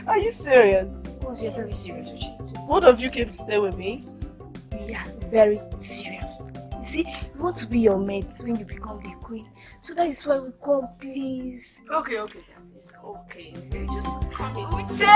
Are you serious? Of course, you're very serious, Uche. Both of you came to stay with me? We are very serious. You see, we want to be your mates when you become the queen. So that is why we come, please. Okay, it's okay. Just come in. Uche!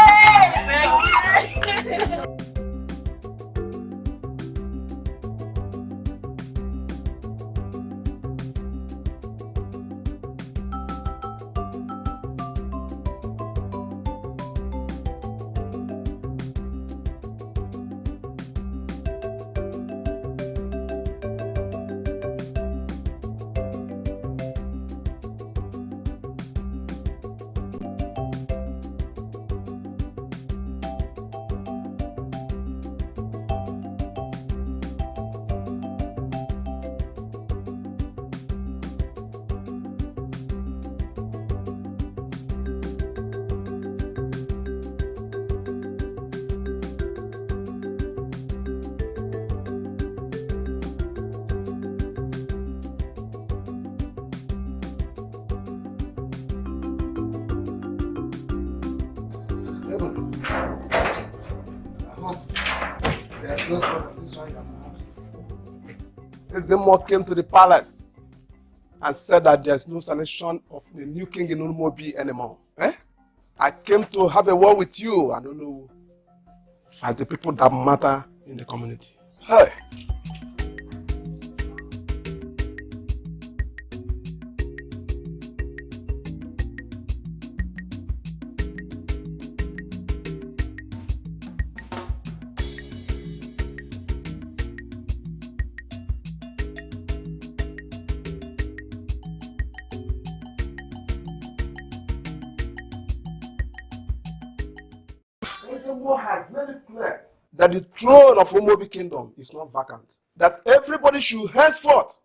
No problem. This one in my house. Ezuruonye came to the palace and said that there's no selection of the new king in Umuobi anymore. I came to have a word with you. I don't know, as the people that matter in the community. Hey. Has made it clear that the throne of Umuobi kingdom is not vacant. That everybody should henceforth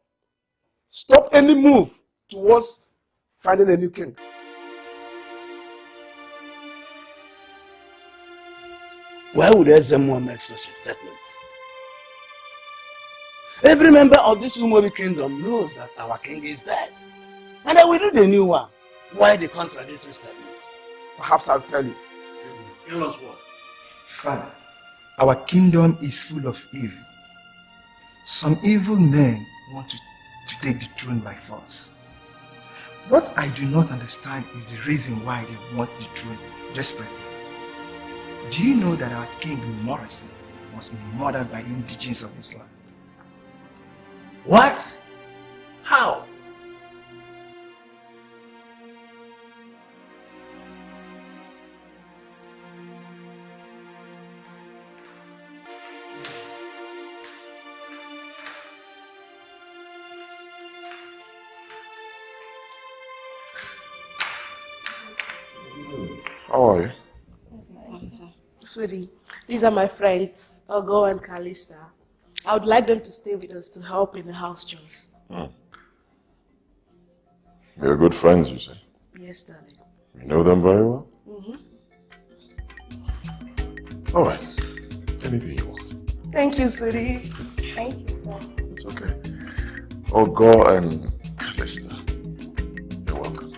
stop any move towards finding a new king. Why would Ezuruonye make such a statement? Every member of this Umuobi kingdom knows that our king is dead. And that we need a new one. Why the contradictory statement? Perhaps I'll tell you. Tell us what? Father, our kingdom is full of evil. Some evil men want to take the throne by force. What I do not understand is the reason why they want the throne desperately. Do you know that our king Morrison was murdered by the indigenous of this land? What? How? How are you? Sweetie, these are my friends, Ogo and Kalista. I would like them to stay with us to help in the house chores. You're good friends, you say? Yes, darling. You know them very well? All right. Anything you want. Thank you, sweetie. Thank you, sir. It's okay. Ogo and Kalista, you're welcome.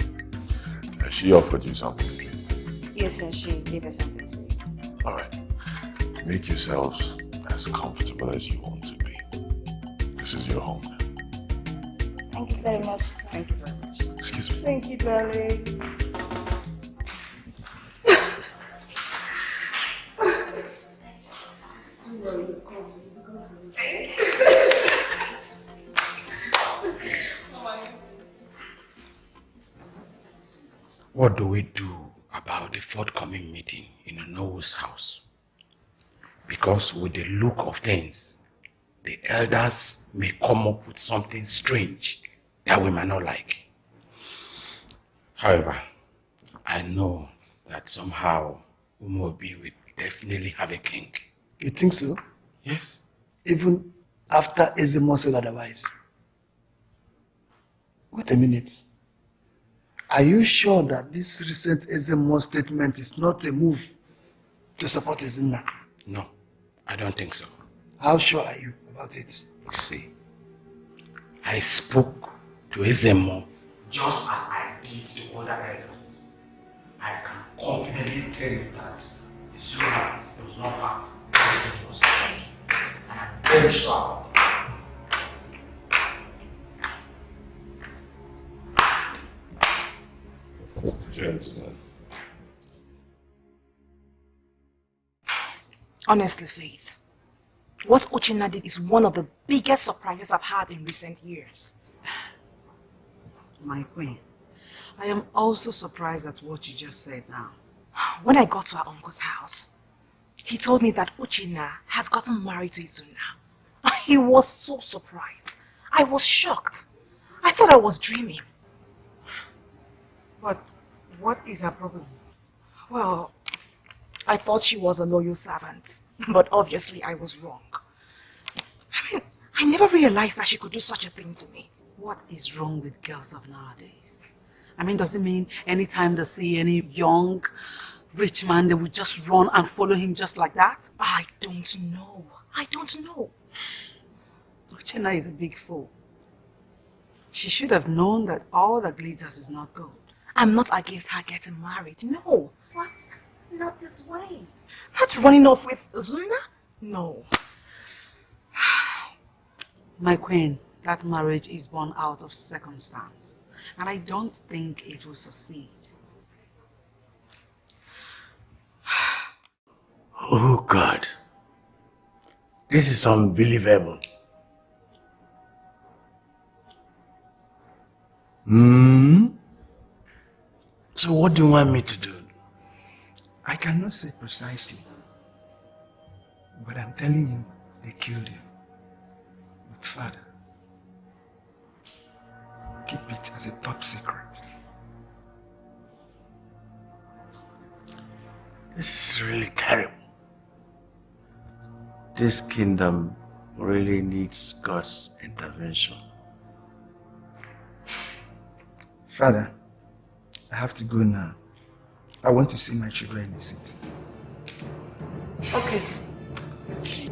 She offered you something to drink. Yes, sir, she gave us something to eat. All right. Make yourselves as comfortable as you want to be. This is your home now. Thank you very much, sir. Thank you very much. Excuse me. Thank you, darling. What do we do about the forthcoming meeting in Noah's house? Because with the look of things, the elders may come up with something strange that we might not like. However, I know that somehow Umobi will definitely have a king. You think so? Yes. Even after Ezemo said otherwise? Wait a minute. Are you sure that this recent Ezemo statement is not a move to support Izunna? No, I don't think so. How sure are you about it? You see, I spoke to Ezemo just as I did to other elders. I can confidently tell you that Izunna does not have Ezemo's support. I am very sure about it. Gentlemen. Honestly, Faith, what Uchenna did is one of the biggest surprises I've had in recent years. My queen, I am also surprised at what you just said now. When I got to our uncle's house, he told me that Uchenna has gotten married to Izunna. He was so surprised. I was shocked. I thought I was dreaming. But what is her problem? Well, I thought she was a loyal servant, but obviously I was wrong. I mean, I never realized that she could do such a thing to me. What is wrong with girls of nowadays? I mean, does it mean anytime they see any young, rich man, they would just run and follow him just like that? I don't know. I don't know. Uchenna is a big fool. She should have known that all that glitters is not gold. I'm not against her getting married, no. What? Not this way. Not running off with Izunna? No. My queen, that marriage is born out of circumstance, and I don't think it will succeed. Oh God, this is unbelievable. So what do you want me to do? I cannot say precisely, but I'm telling you, they killed you. But Father, keep it as a top secret. This is really terrible. This kingdom really needs God's intervention. Father, I have to go now. I want to see my children in the city. Okay, let's see.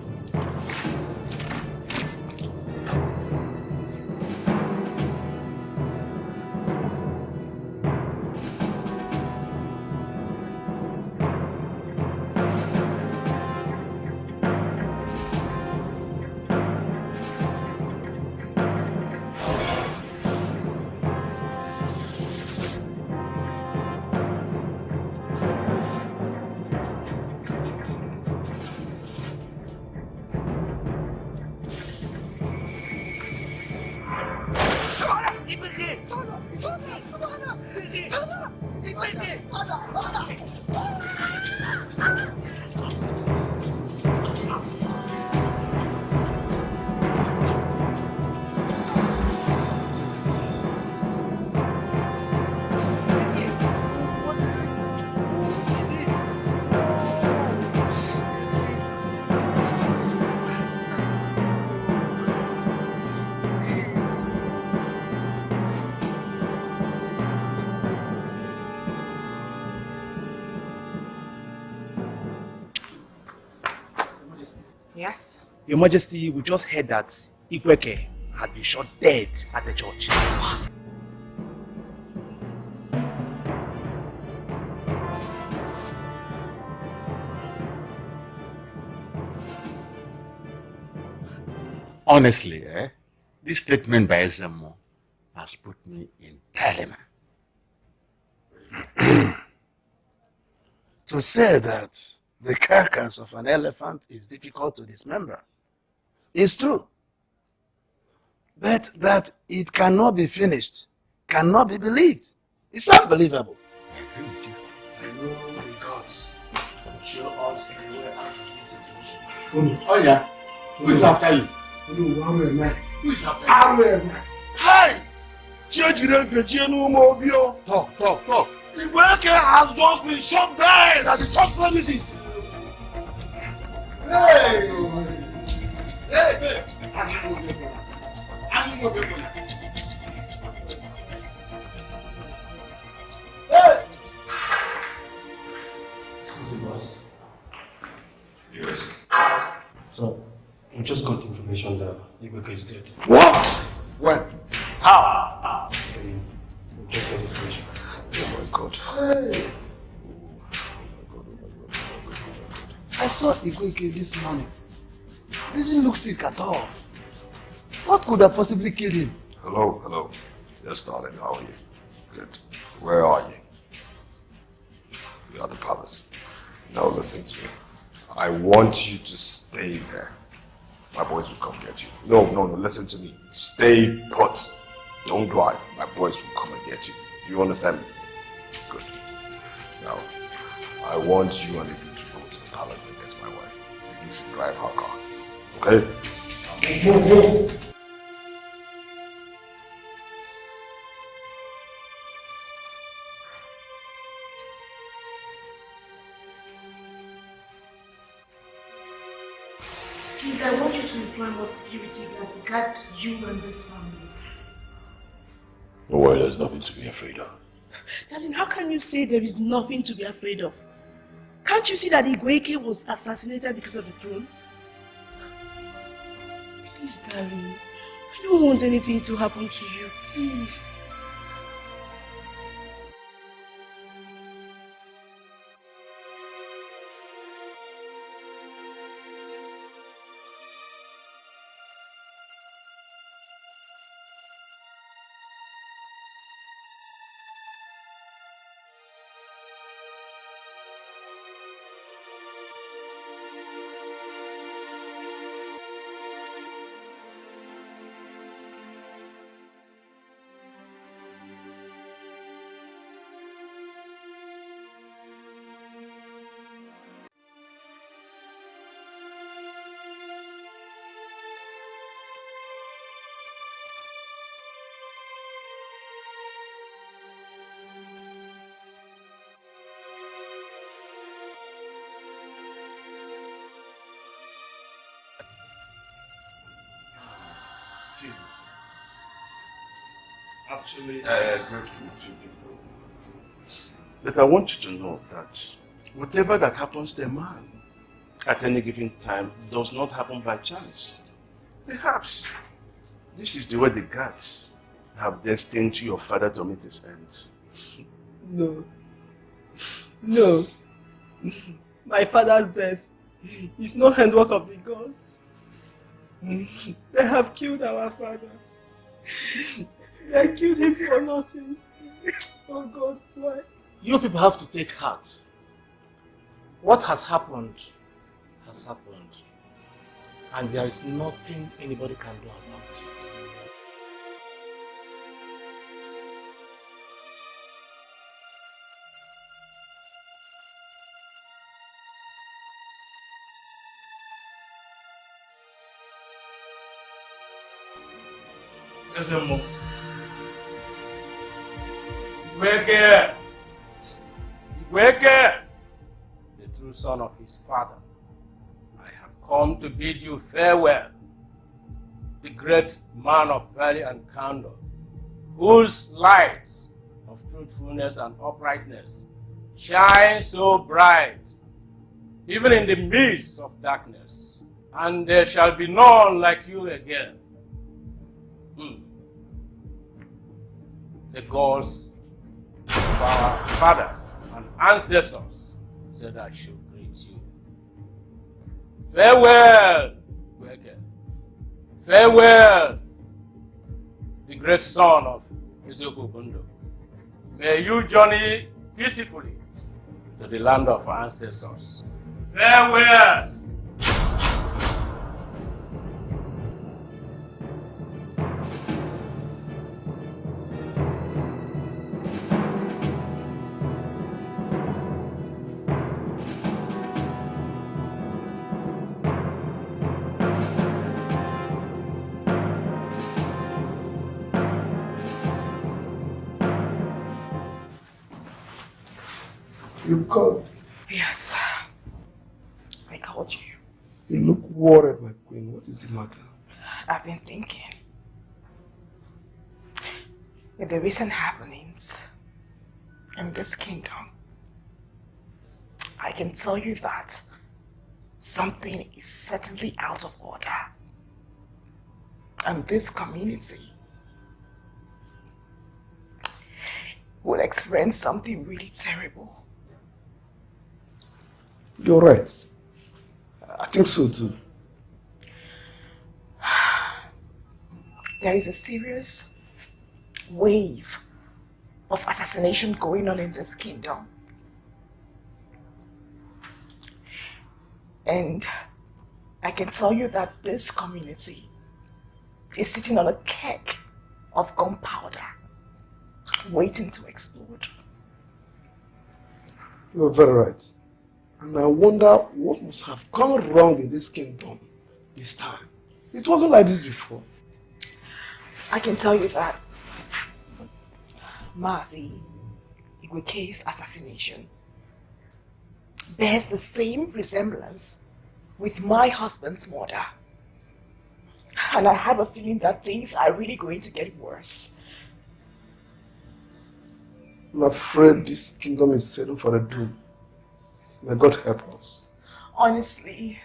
Yes? Your Majesty, we just heard that Ikweke had been shot dead at the church. What? Honestly, this statement by Ezemo has put me in dilemma. To say that the carcass of an elephant is difficult to dismember is true. But that it cannot be finished, cannot be believed. It's unbelievable. agree with you. I know the gods will show us the way out of this situation. Oh yeah? Who is after you? Who is after you? Hey! Children, Talk. The worker has just been shot dead at the church premises. Hey! Excuse me, boss. Yes. So, we just got information that Igweke is dead. What? When? How? We just got information. Oh my God. Hey. I saw Igweke this morning. He didn't look sick at all. What could have possibly killed him? Hello. Just started. How are you? Good. Where are you? We are at the palace. Now listen to me. I want you to stay there. My boys will come get you. No, listen to me. Stay put. Don't drive. My boys will come and get you. Do you understand me? Good. Now, I want you and you to go to the palace and get my wife. You should drive her car. Okay? Move. Please, I want you to employ more security guards to guard you and this family. Don't worry, there's nothing to be afraid of. Darling, how can you say there is nothing to be afraid of? Can't you see that Igweke was assassinated because of the throne? Please, darling, I don't want anything to happen to you. Please. Actually, I agree with you. But I want you to know that whatever that happens to a man at any given time does not happen by chance. Perhaps this is the way the gods have destined your father to meet his end. No. My father's death is no handwork of the gods. They have killed our father. They killed him for nothing. Oh God, why? You people have to take heart. What has happened has happened. And there is nothing anybody can do about it. Igweke, the true son of his father, I have come to bid you farewell. The great man of value and candor, whose lights of truthfulness and uprightness shine so bright, even in the midst of darkness, and there shall be none like you again. The gods of our fathers and ancestors said I should greet you. Farewell, Igweke. Farewell, the great son of Ezuruonye. May you journey peacefully to the land of our ancestors. Farewell! You called? Yes. I called you. You look worried, my queen. What is the matter? I've been thinking. With the recent happenings in this kingdom, I can tell you that something is certainly out of order. And this community will experience something really terrible. You're right. I think so too. There is a serious wave of assassination going on in this kingdom. And I can tell you that this community is sitting on a keg of gunpowder, waiting to explode. You're very right. And I wonder what must have gone wrong in this kingdom this time. It wasn't like this before. I can tell you that Mazi Igweke's assassination bears the same resemblance with my husband's murder. And I have a feeling that things are really going to get worse. I'm afraid this kingdom is settled for a doom. May God help us. Honestly,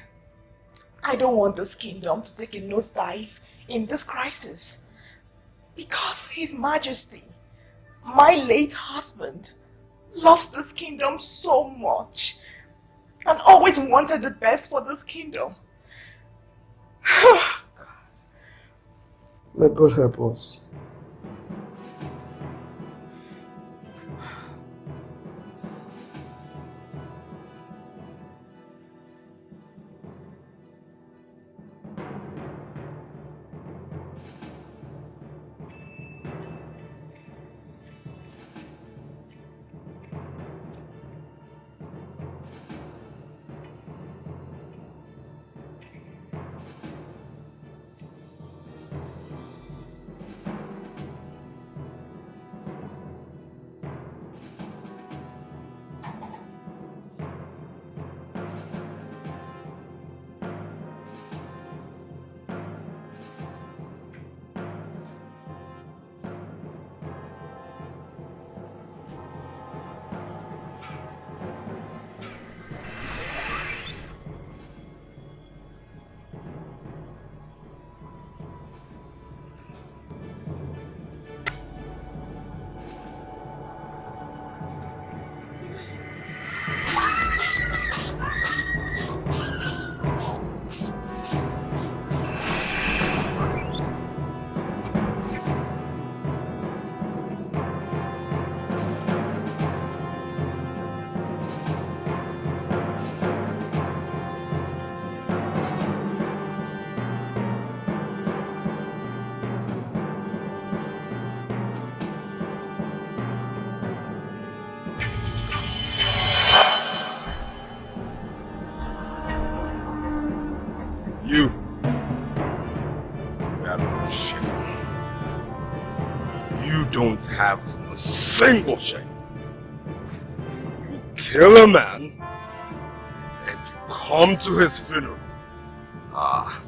I don't want this kingdom to take a nosedive in this crisis. Because His Majesty, my late husband, loves this kingdom so much and always wanted the best for this kingdom. May God help us. You have no shame. You don't have a single shame. You kill a man and you come to his funeral. Ah,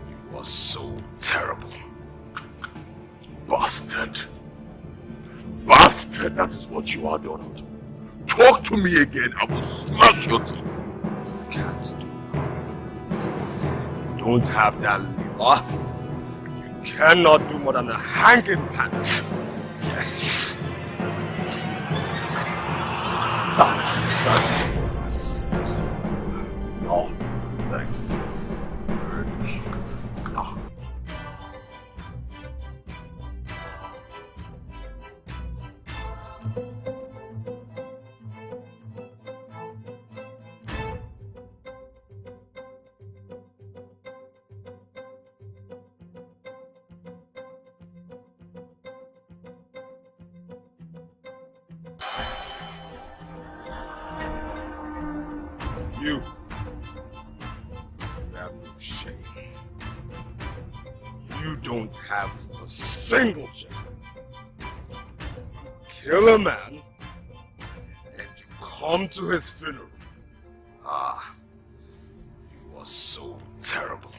you are so terrible. Bastard. Bastard, that is what you are, Donald. Talk to me again, I will smash your teeth. You can't do You don't have that liver. You cannot do more than a hanging pant. Yes. No. No. You have no shame. You don't have a single shame. Kill a man and you come to his funeral. Ah, you are so terrible.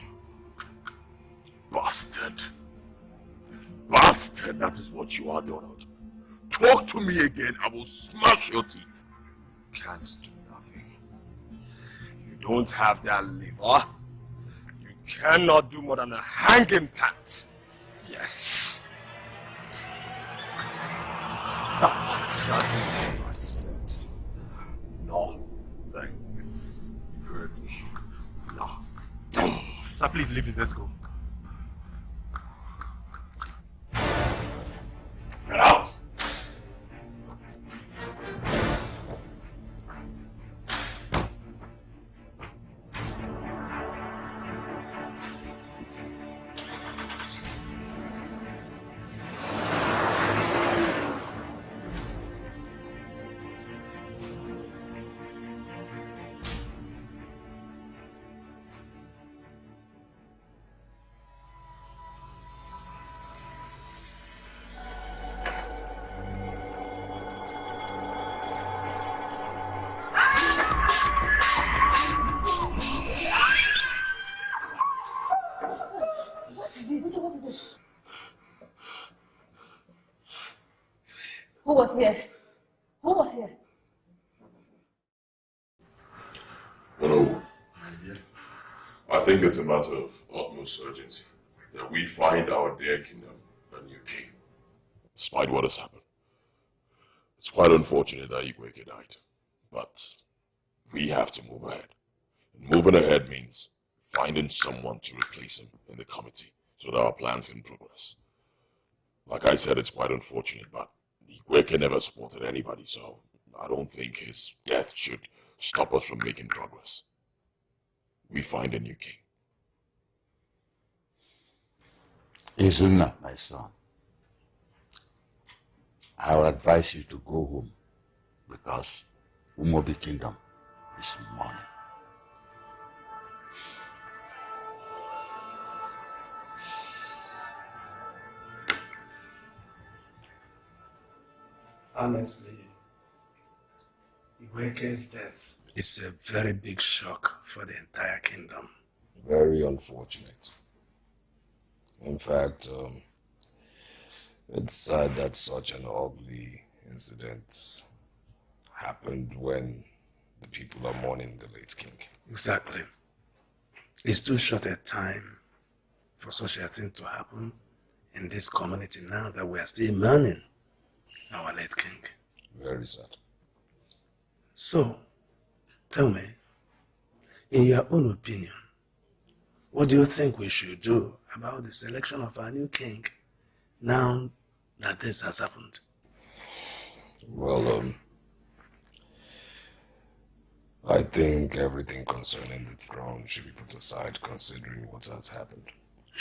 Bastard. Bastard, that is what you are, Donald. Talk to me again, I will smash your teeth. Can't do nothing. You don't have that liver. You cannot do more than a hanging pat. Yes. That is what I said. No. Thank you. Heard me. No. Sir, please leave me. Let's go. Get out! Who was here? Who was here? No. I think it's a matter of utmost urgency that we find our dear kingdom a new king, despite what has happened. It's quite unfortunate that Igweke died, but we have to move ahead. And moving ahead means finding someone to replace him in the committee so that our plans can progress. Like I said, it's quite unfortunate, but Igweke never supported anybody, so I don't think his death should stop us from making progress. We find a new king. Izunna, my son, I would advise you to go home because Umobi Kingdom is mourning. Honestly, Igweke's death is a very big shock for the entire kingdom. Very unfortunate. In fact, it's sad that such an ugly incident happened when the people are mourning the late king. Exactly. It's too short a time for such a thing to happen in this community now that we are still mourning our late king. Very sad. So, tell me, in your own opinion, what do you think we should do about the selection of our new king now that this has happened? Well, I think everything concerning the throne should be put aside considering what has happened.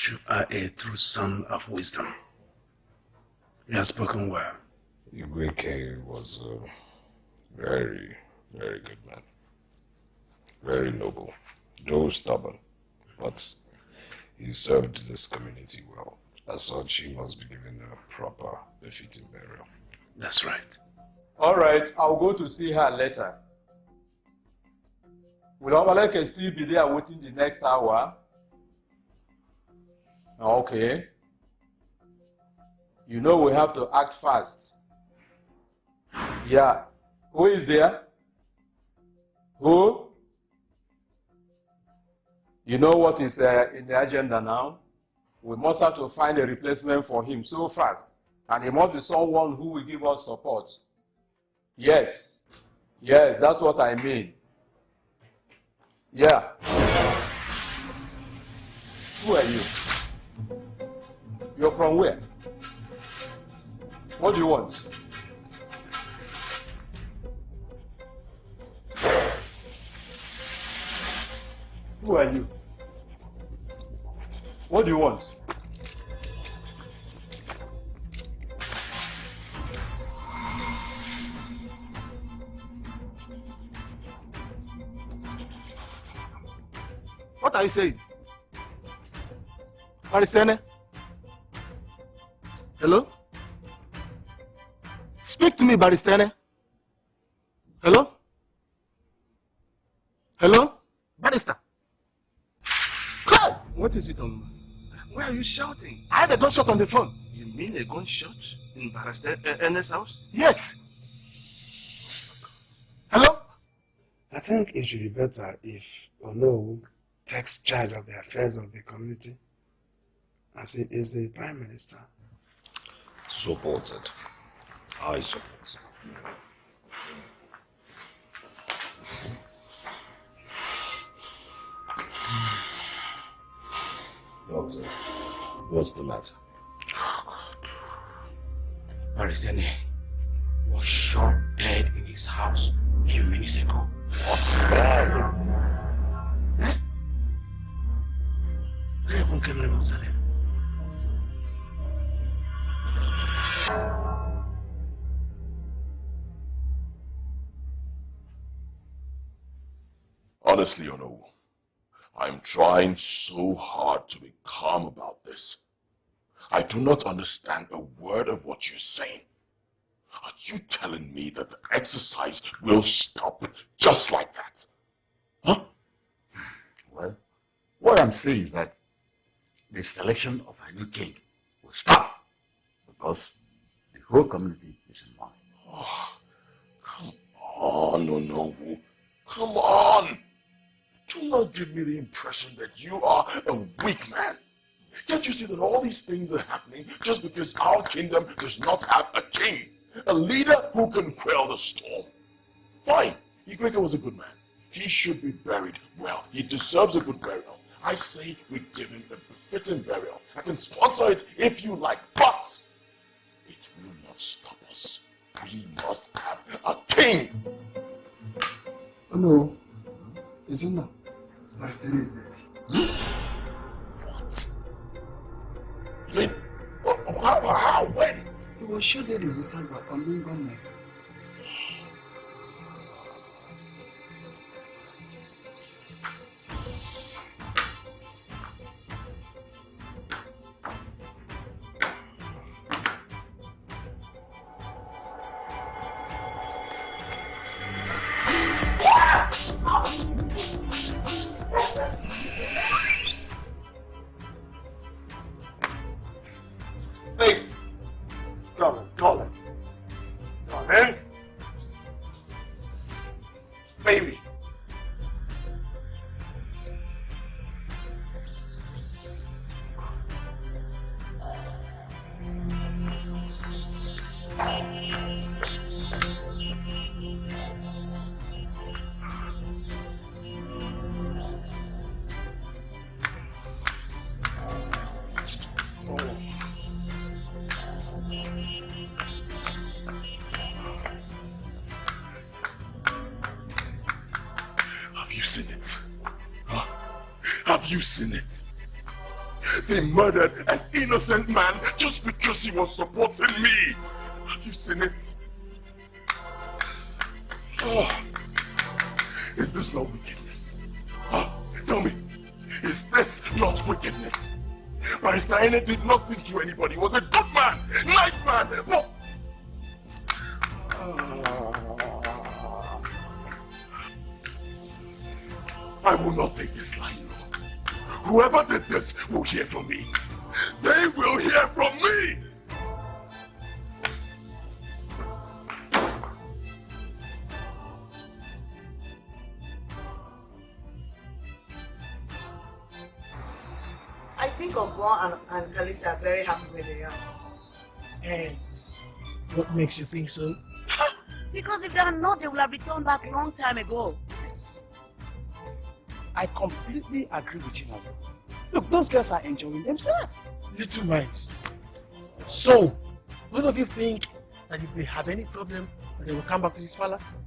You are a true son of wisdom. You have spoken well. Igweke was a very, very good man. Very noble, though stubborn, but he served this community well. As such, he must be given a proper, befitting burial. That's right. All right, I'll go to see her later. Will Obaleke still be there waiting the next hour? Okay. You know we have to act fast. Yeah. Who is there? Who? You know what is in the agenda now? We must have to find a replacement for him so fast. And he must be someone who will give us support. Yes. Yes, that's what I mean. Yeah. Who are you? You're from where? What do you want? Who are you? What do you want? What are you saying? Barisene? Hello? Speak to me, Barisene. Hello? Hello? Barrister? What is it, on? Why are you shouting? I had a gunshot on the phone. You mean a gunshot in Barrister Ernest's house? Yes. Hello? I think it should be better if Ono takes charge of the affairs of the community, as he is the Prime Minister. Supported. I support. Doctor, what's the matter? Barrister was shot dead in his house a few minutes ago. What? Honestly, Ono, I'm trying so hard to be calm about this. I do not understand a word of what you're saying. Are you telling me that the exercise will stop just like that? Huh? Well, what I'm saying is that the selection of a new king will stop because the whole community is in line. Oh, come on, Ono. Come on. Do not give me the impression that you are a weak man. Can't you see that all these things are happening just because our kingdom does not have a king? A leader who can quell the storm. Fine, Igweke was a good man. He should be buried well. He deserves a good burial. I say we give him a befitting burial. I can sponsor it if you like, but it will not stop us. We must have a king. Oh no, Izunna. Barrister is dead. What? I mean, how, when? He was shot dead in his house by unknown gunmen. Hey, Colin. Baby. Have you seen it? Huh? Have you seen it? They murdered an innocent man just because he was supporting me. Have you seen it? Oh. Is this not wickedness? Huh? Tell me, is this not wickedness? Barrister Ene did nothing to anybody. He was a good man, nice man, but... I will not take this line, no. Whoever did this will hear from me. They will hear from me! I think Ogbon and Kalista are very happy where they are. And what makes you think so? Because if they are not, they will have returned back a long time ago. Yes. I completely agree with you, Nazir. Look, those girls are enjoying themselves. Little minds. So, none of you think that if they have any problem, they will come back to this palace?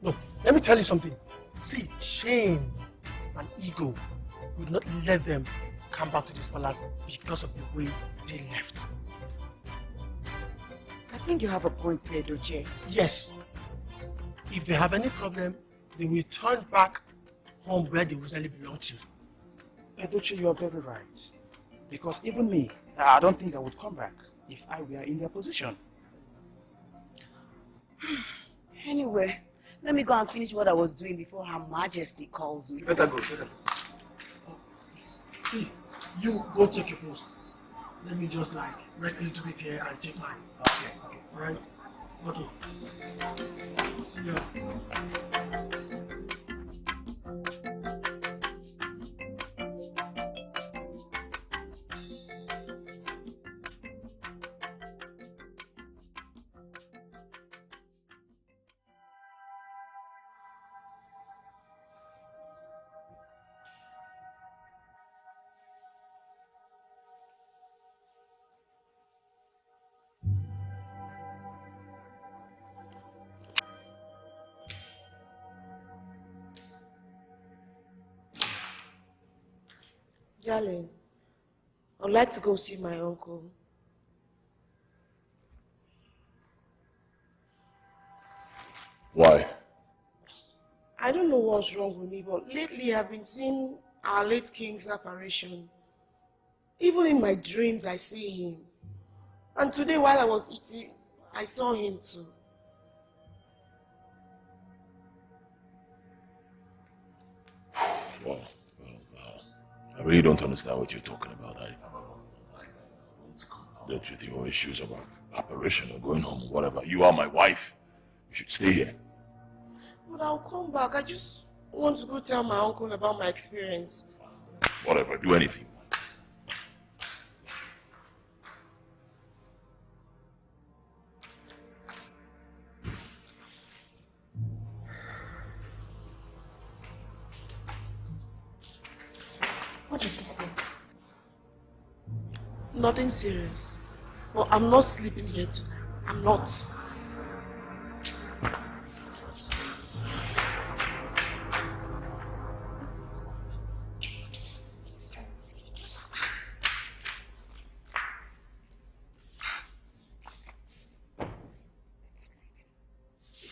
No, let me tell you something. See, shame and ego will not let them come back to this palace because of the way they left. I think you have a point there, Edochie. Yes. If they have any problem, they will turn back home where they originally belong to. Edochie, you are very right. Because even me, I don't think I would come back if I were in their position. Anyway, Let me go and finish what I was doing before Her Majesty calls me. Better go, better go. See, you go check your post. Let me just like rest a little bit here and check mine. Okay. Alright? Okay. See you. Darling, I'd like to go see my uncle. Why? I don't know what's wrong with me, but lately I've been seeing our late king's apparition. Even in my dreams, I see him. And today while I was eating, I saw him too. Well, I really don't understand what you're talking about. I dealt with your issues about apparition or going home or whatever. You are my wife. You should stay here. But I'll come back. I just want to go tell my uncle about my experience. Whatever, do anything. What did he say? Nothing serious. But I'm not sleeping here tonight. I'm not.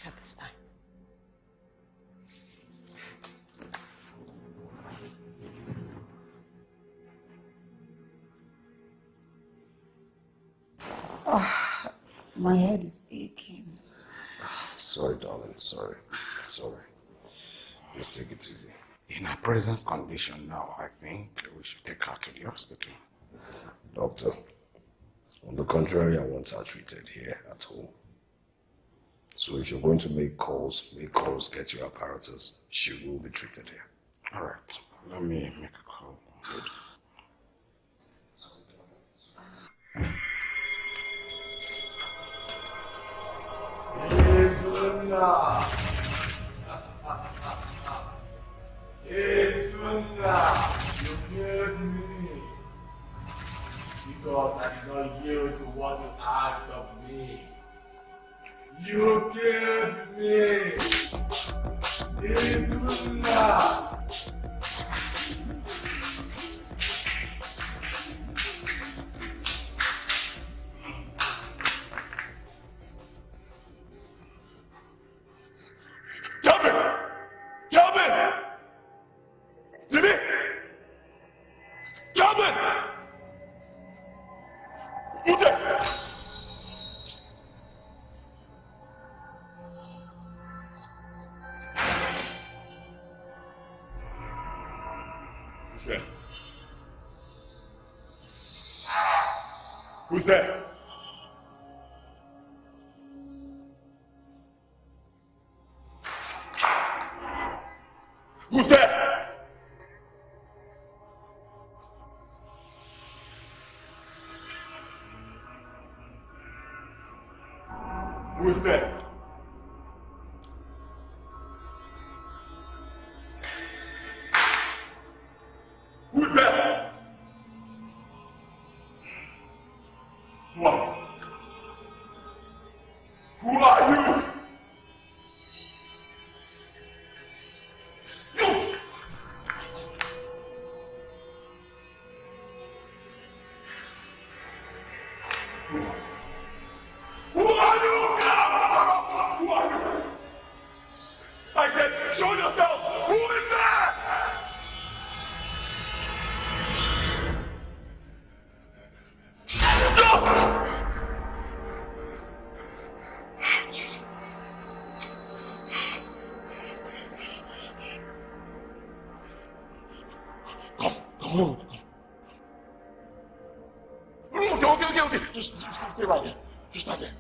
At this time. Oh, my head is aching. Sorry, darling. Sorry. Just take it easy. In her present condition now, I think we should take her to the hospital. Doctor, on the contrary, I want her treated here at home. So if you're going to make calls, get your apparatus. She will be treated here. All right. Let me make a call. Good. Izunna! Izunna! You killed me! Because I did not yield to what you asked of me. You killed me! Izunna! Who's there? Who's there? Who is there? Who is there? Oh. Okay. Just stay right there. Just stand there.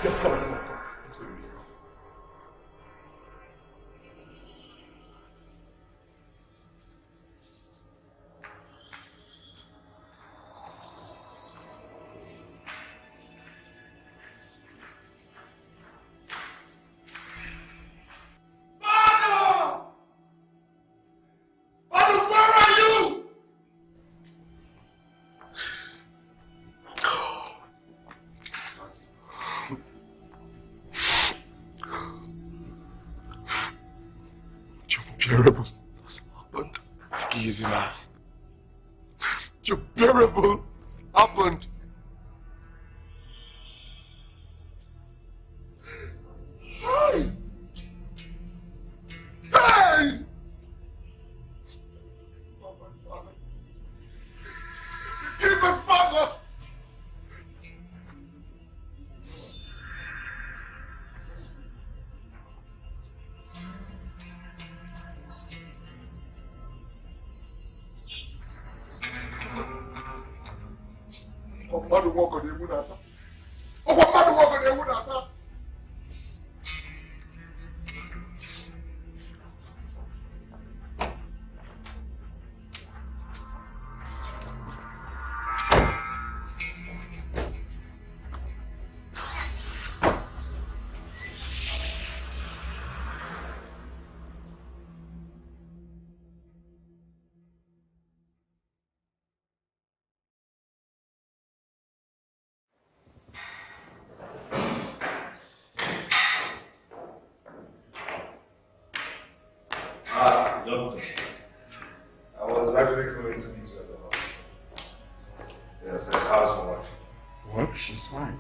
Yes, come on. I'm sorry. Unbearable has happened. Take it easy, man. Unbearable has happened. Hey! Hey! Oh, my father. You killed my father! Mmadụ nwa ọgọ na-ewu n'ata. Ọkwa mmadụ nwa ọgọ na-ewu n'ata. Doctor, I was actually going to meet you at the hospital. Yes, how's my wife? Well, she's fine.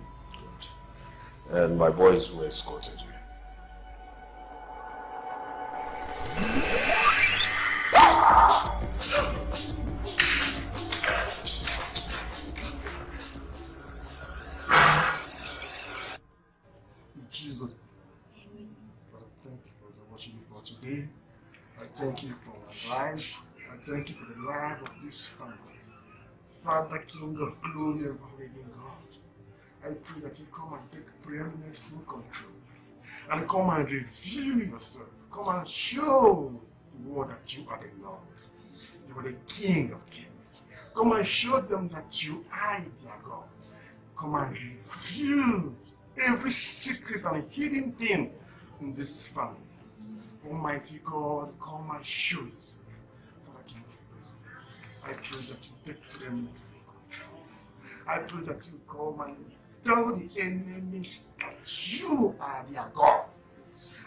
Good. And my boys who escorted you. In Jesus' name. Father, thank you for the worship for today. I thank you for my life. I thank you for the life of this family. Father, King of glory and living God, I pray that you come and take preeminent full control and come and reveal yourself. Come and show the world that you are the Lord. You are the King of kings. Come and show them that you are their God. Come and reveal every secret and hidden thing in this family. Almighty God, come and show yourself. Father King, I pray that you take preeminent full control. I pray that you come and tell the enemies that you are their God.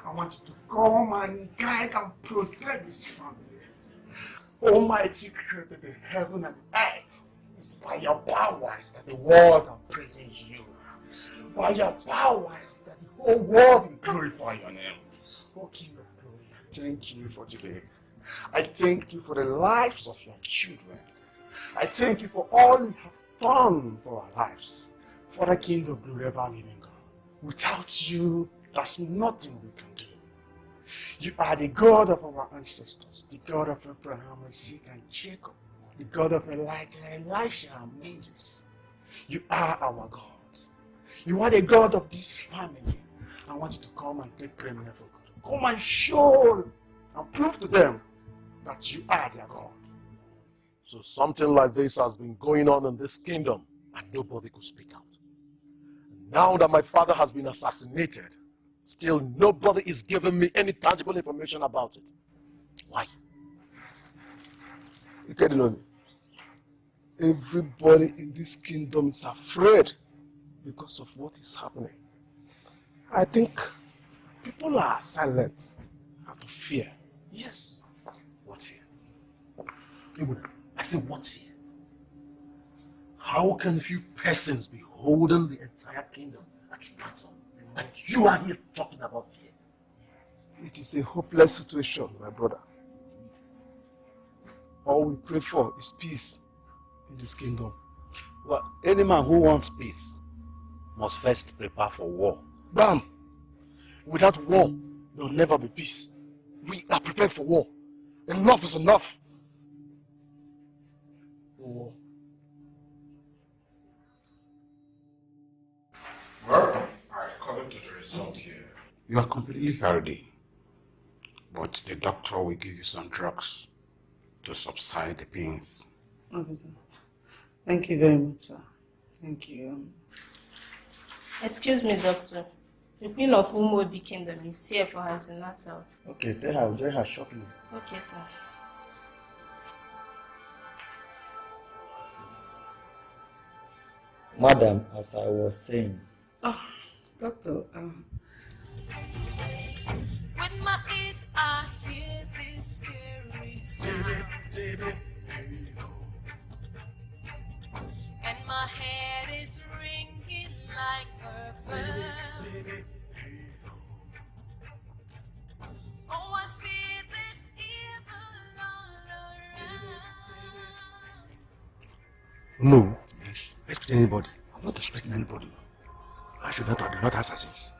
I want you to come and guide and protect this family. Almighty creator of heaven and earth, it's by your powers that the world are praising you. By your powers that the whole world will glorify your name. O King of glory, thank you for today. I thank you for the lives of your children. I thank you for all you have done for our lives. Father King of glory, ever living God. Without you, there's nothing we can do. You are the God of our ancestors, the God of Abraham, Isaac, and Jacob, the God of Elijah, Elisha, and Moses. You are our God. You are the God of this family. I want you to come and take preeminent for God. Come and show and prove to them that you are their God. So something like this has been going on in this kingdom and nobody could speak out. Now that my father has been assassinated, still nobody is giving me any tangible information about it. Why? Everybody in this kingdom is afraid because of what is happening. I think people are silent out of fear. Yes. What fear? I say what fear? How can few persons be holding the entire kingdom at ransom? And you are here talking about fear? It is a hopeless situation, my brother. All we pray for is peace in this kingdom. Well, any man who wants peace must first prepare for war. Bam! Without war, there will never be peace. We are prepared for war. Enough is enough. War. Well, according to the result here, you are completely healthy. But the doctor will give you some drugs to subside the pains. Officer, thank you very much, sir. Thank you. Excuse me, doctor. The Queen of Umobi Kingdom is here for antenatal. Okay, tell her I'll join her shortly. Okay, sir. Madam, as I was saying. Oh, doctor, When my ears I hear this scary sound, and my head is ringing like a bell. Oh, I feel this evil all around. No. Yes. Respect anybody. I'm not respecting anybody. I should not are not assassins.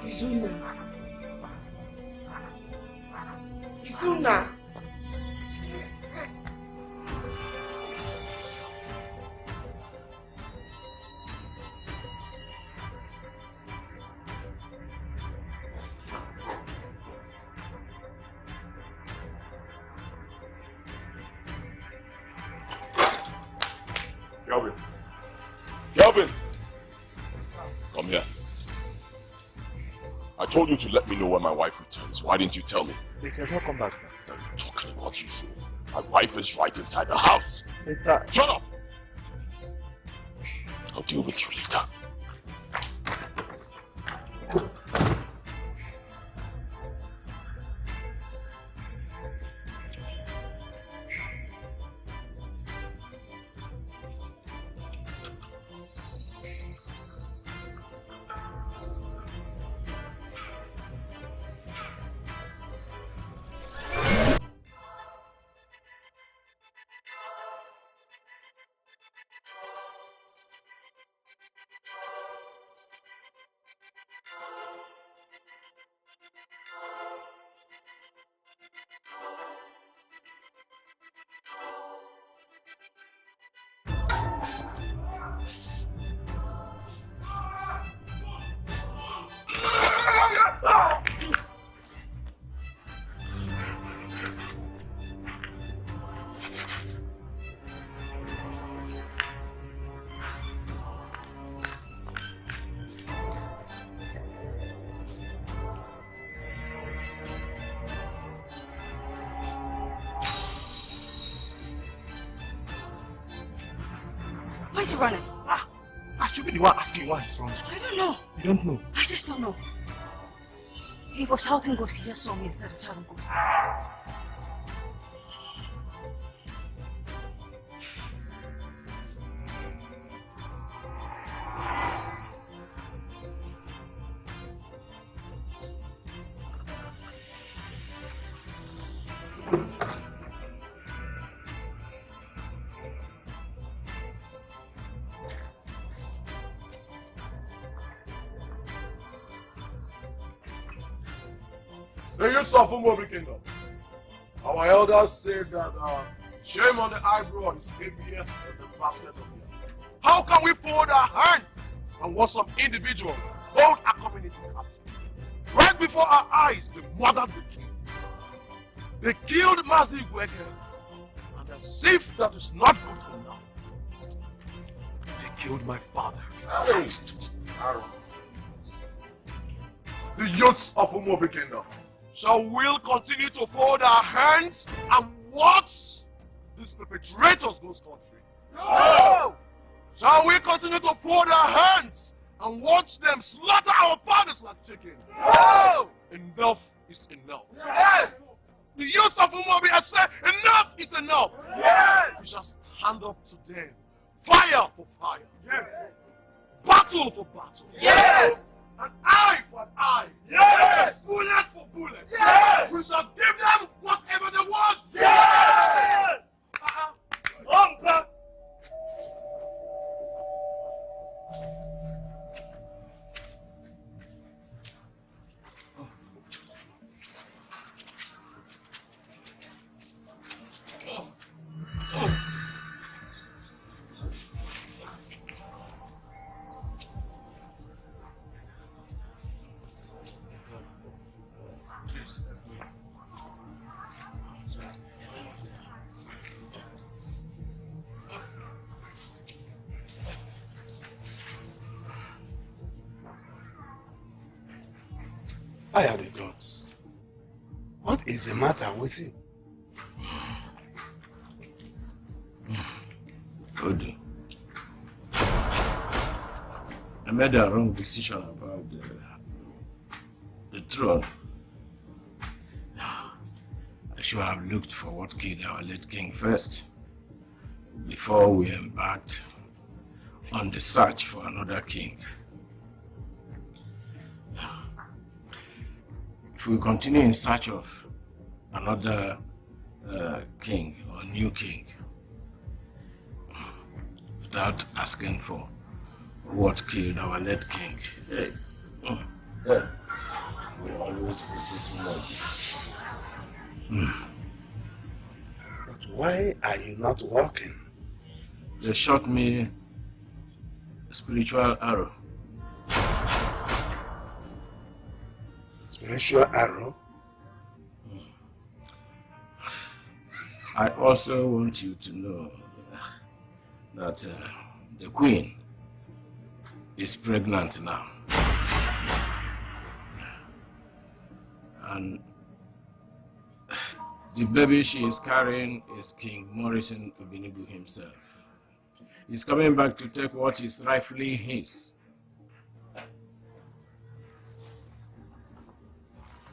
Izunna. Izunna. Kelvin. Kelvin! Come here. I told you to let me know when my wife returns. Why didn't you tell me? She has not come back, sir. What are you talking about, you fool? My wife is right inside the house. Shut up! I'll deal with you later. Why is he running? I should be the one asking why he's running. I don't know. You don't know? I just don't know. He was shouting ghost. He just saw me instead of shouting ghost. The youths of Umuobi Kingdom. Our elders say that shame on the eyebrow is heavier than the basket of yam. How can we fold our hands and watch some individuals hold our community captive? Right before our eyes, they murdered the king. They killed Mazi Igweke, and as if that is not good enough, they killed my father. Hey. The youths of Umuobi Kingdom. Shall we continue to fold our hands and watch these perpetrators go scot-free? No! Shall we continue to fold our hands and watch them slaughter our fathers like chicken? No! Enough is enough. Yes! The youth of Umuobi has said enough is enough. Yes! We shall stand up to them. Fire for fire. Yes! Battle for battle. Yes! An eye for an eye. Yes! Bullet for bullet. Yes! We shall give them whatever they want. Yes! I are the gods. What is the matter with you? Good. I made a wrong decision about the throne. I should have looked for what killed our late king first, before we embarked on the search for another king. If we continue in search of another king or new king, without asking for what killed our late king, Death will always visit one. But why are you not walking? They shot me a spiritual arrow. Spiritual arrow? I also want you to know that the queen is pregnant now. And the baby she is carrying is King Morrison Obinibu himself. He's coming back to take what is rightfully his.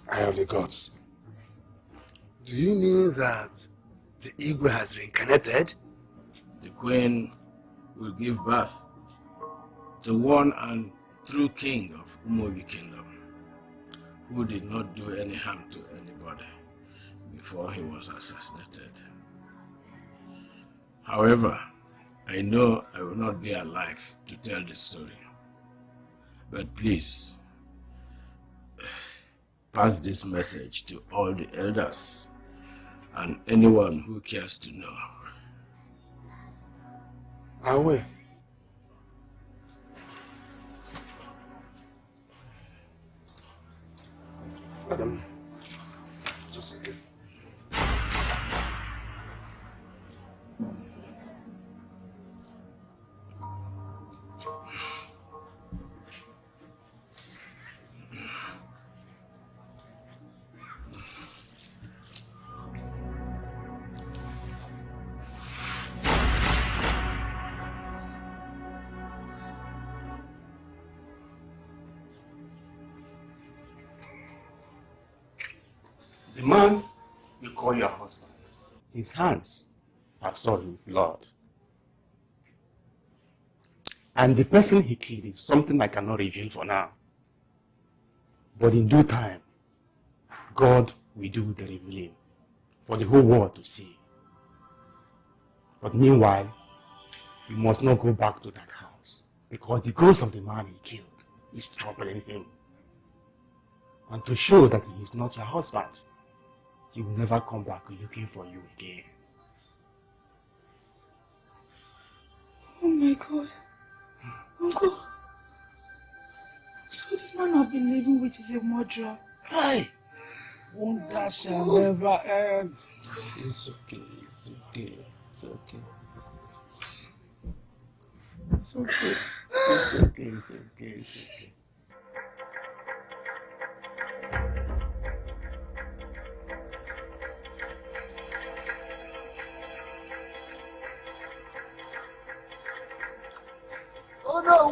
I have the gods. Do you mean that the Igwe has reincarnated? The queen will give birth to one and true king of Umuobi Kingdom, who did not do any harm to anybody before he was assassinated. However, I know I will not be alive to tell the story. But please, pass this message to all the elders and anyone who cares to know. I will. Madam, just a second. The man you call your husband, his hands are soiled with blood. And the person he killed is something I cannot reveal for now. But in due time, God will do the revealing for the whole world to see. But meanwhile, we must not go back to that house because the ghost of the man he killed is troubling him. and to show that he is not your husband, he will never come back looking for you again. Oh my God. Uncle. So the man I've been living with is a murderer. Hey! Wonder shall never end. It's okay, it's okay, it's okay. It's okay. It's okay, it's okay, it's okay. Oh no.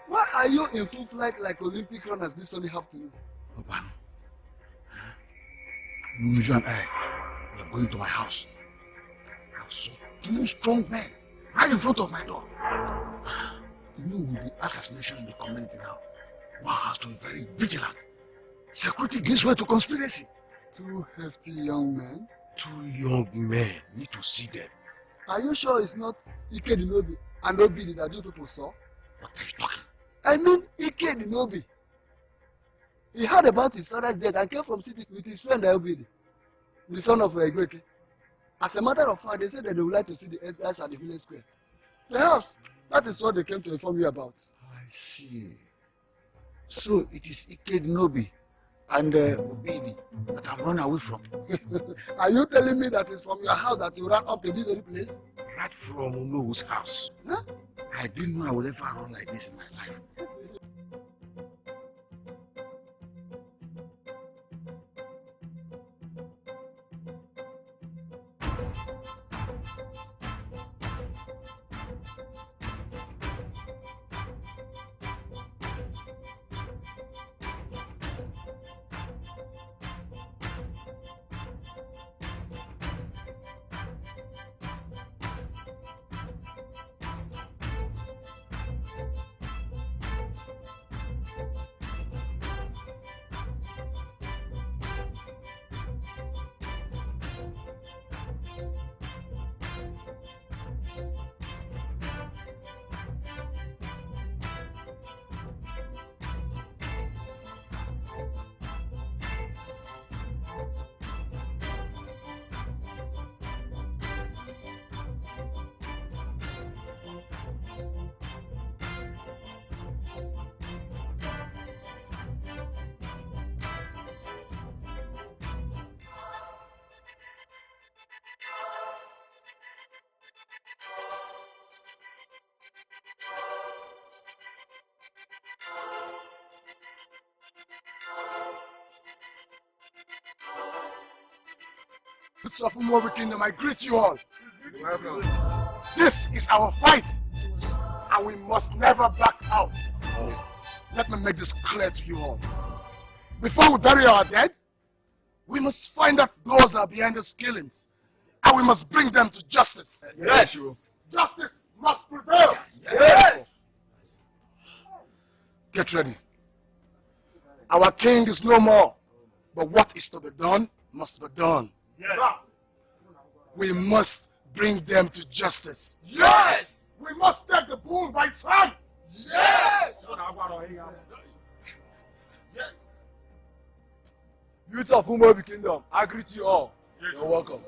Why are you in full flight like Olympic runners this sunny afternoon? Oban, you and I we are going to my house. I saw two strong men right in front of my door. You know, with the assassination in the community now, one has to be very vigilant. Security gives way to conspiracy. Two hefty young men? Two young men. Need to see them. Are you sure it's not Ike Dinobi and Obidi that you people saw? What are you talking? I mean Ike Dinobi. He heard about his father's death and came from city with his friend Obidi, the son of Igweke. As a matter of fact, they said that they would like to see the entrance at the village square. Perhaps that is what they came to inform you about. I see. So it is Ike Dinobi and Obidi that I'm running away from. Are you telling me that it's from your house that you ran up to this very place? Right from Uno's house. Huh? I didn't know I would ever run like this in my life. Roots of Umobi Kingdom, I greet you all. This is our fight, and we must never back out. Let me make this clear to you all. Before we bury our dead, we must find out those that are behind the killings, and we must bring them to justice. Yes. Justice must prevail. Yes. Get ready. Our king is no more, but what is to be done must be done. Yes. We must bring them to justice. Yes. We must take the bull by its hand. Yes. Yes. Youth of Umobi Kingdom, I greet you all. You're welcome.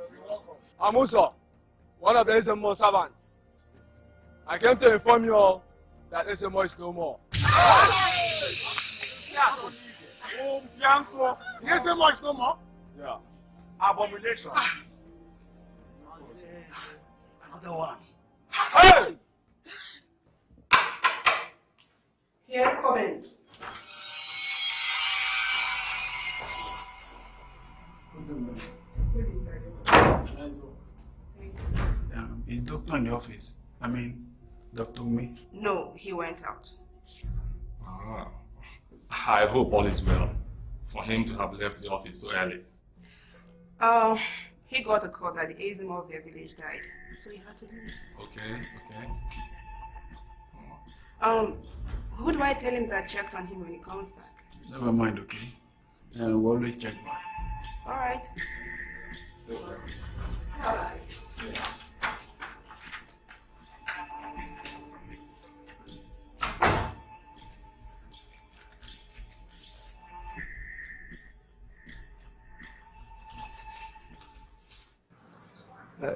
I'm also one of the Ezemo servants. I came to inform you all that Ezemo is no more. Ezemo is no more? Yeah. Abomination. Another one. Hey! Here's comment. Is doctor in the office? I mean, Dr. Umi? No, he went out. Ah, I hope all is well for him to have left the office so early. He got a call that the Ezimo of their village died, so he had to leave. Okay. Who do I tell him that checked on him when he comes back? Never mind, okay? We'll always check back. All right.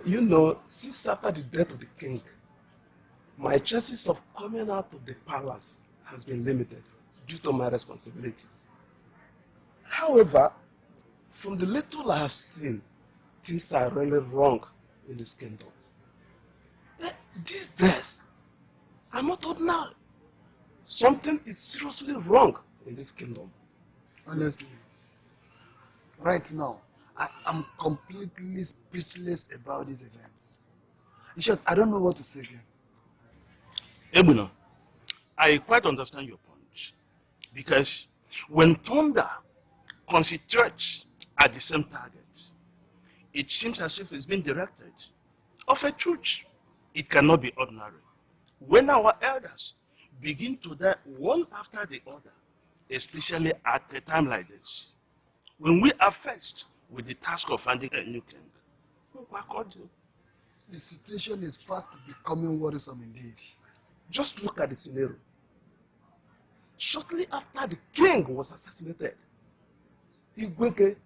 You know, since after the death of the king, my chances of coming out of the palace has been limited due to my responsibilities. However, from the little I have seen, things are really wrong in this kingdom. These days, I'm not ordinary. Something is seriously wrong in this kingdom. Honestly, right now, I am completely speechless about these events. In short, I don't know what to say again. Ebuno, I quite understand your point. Because when thunder concentrates at the same target, it seems as if it's being directed. Of a truth, it cannot be ordinary. When our elders begin to die one after the other, especially at a time like this, when we are faced with the task of finding a new king, the situation is fast becoming worrisome indeed. Just look at the scenario. Shortly after the king was assassinated, Igweke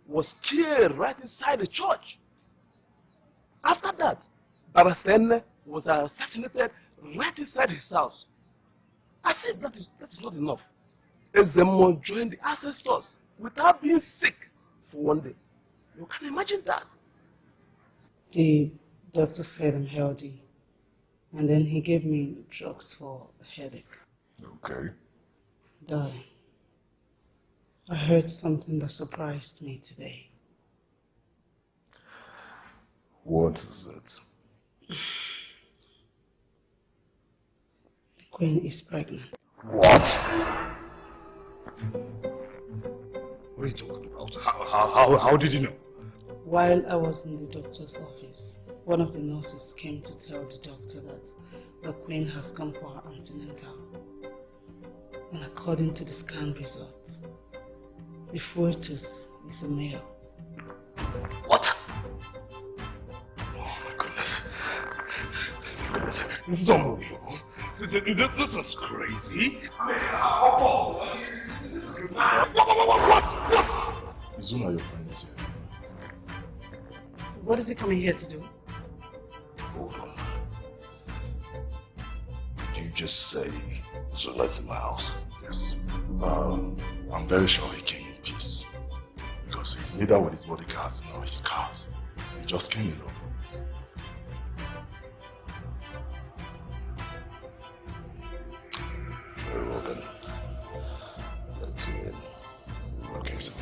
was killed right inside the church. After that, Barastene was assassinated right inside his house. As if that is not enough. Ezemo joined the ancestors without being sick for one day. You can imagine that. The doctor said I'm healthy, and then he gave me drugs for a headache. Okay. Darling, I heard something that surprised me today. What is it? The queen is pregnant. What? What are you talking about? How did you know? While I was in the doctor's office, one of the nurses came to tell the doctor that the queen has come for her antenatal. And according to the scan result, the fetus is a male. What? Oh my goodness. This is unbelievable. This is crazy. How possible? What? Izunna, your friend is here. What is he coming here to do? Hold on. Did you just say Izunna's in my house? Yes. I'm very sure he came in peace. Because he's neither with his bodyguards nor his cars. He just came alone. Very well then. Let's see it. Okay, sir.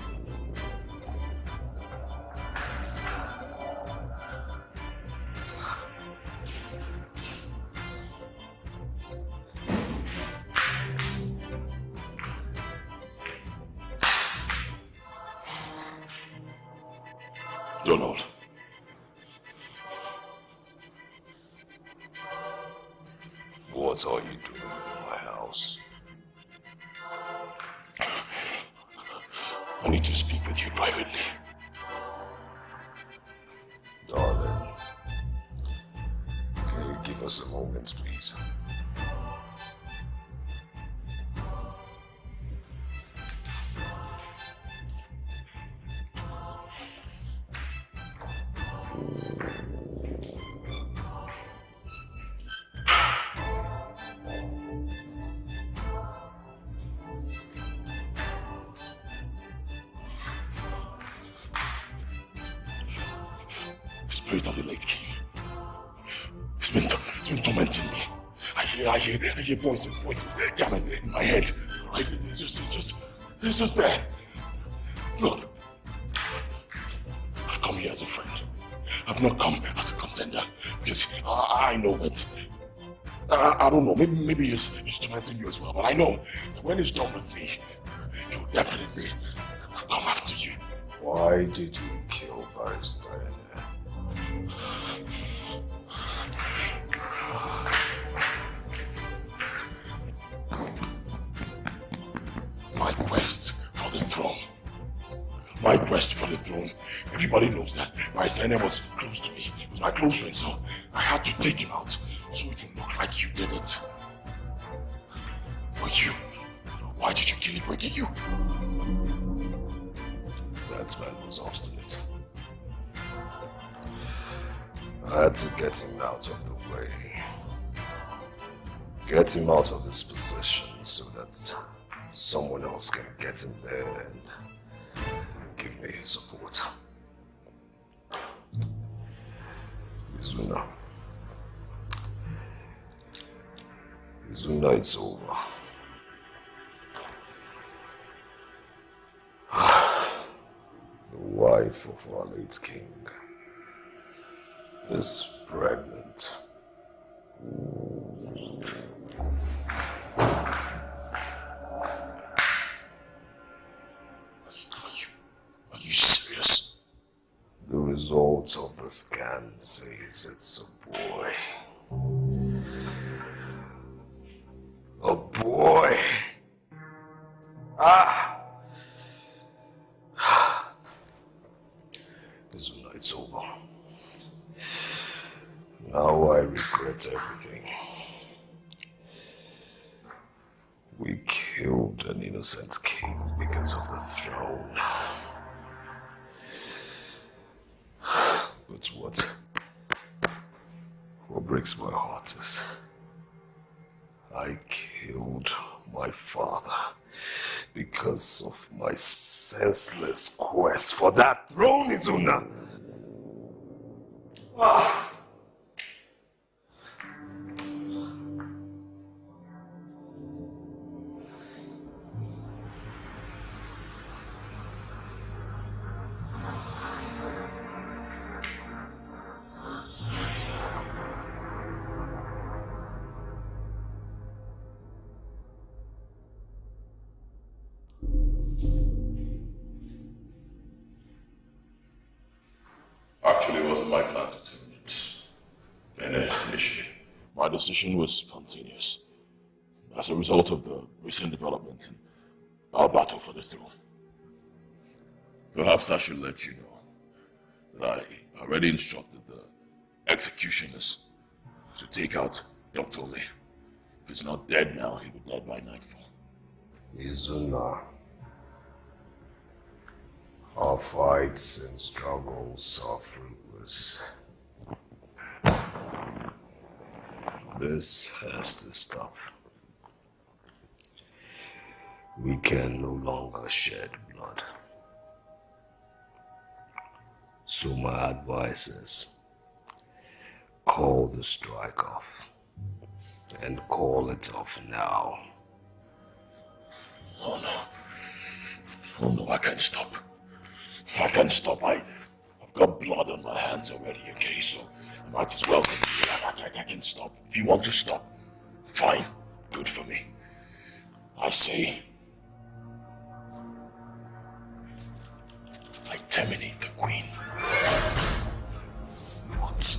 Donald. What are you doing in my house? I need to speak with you privately. Darling, can you give us a moment, please? Spirit of the late king. It's been tormenting me. I hear voices jamming in my head. Right? It's just there. Look, I've come here as a friend. I've not come as a contender because I know that. I don't know. Maybe it's tormenting you as well. But I know that when it's done with me, he'll definitely come after you. Why did you kill Barrister? My quest for the throne. My quest for the throne. Everybody knows that Barrister was close to me. He was my close friend, so I had to take him out so it would look like you did it. But you, why did you kill him? Where did you? That man was obstinate. I had to get him out of the way. Get him out of his position so that someone else can get him there and give me his support. Izunna. Izunna, it's over. The wife of our late king is pregnant. Are you serious? The results of the scan says it's a boy. A boy! Ah! Izunna, it's over. Now I regret everything. We killed an innocent king because of the throne. But what breaks my heart is I killed my father because of my senseless quest for that throne, Izunna. Ah. Actually, it wasn't my plan to terminate initially. My decision was spontaneous as a result of the recent development in our battle for the throne. Perhaps I should let you know that I already instructed the executioners to take out Dr. Ole. If he's not dead now, he'll be dead by nightfall. Izunna. Our fights and struggles are fruitless. This has to stop. We can no longer shed blood. So my advice is, call the strike off. And call it off now. Oh no. Oh no, I can't stop. I can't stop. I've got blood on my hands already, okay? So I might as well continue. I can stop. If you want to stop, fine. Good for me. I say, I terminate the queen. What?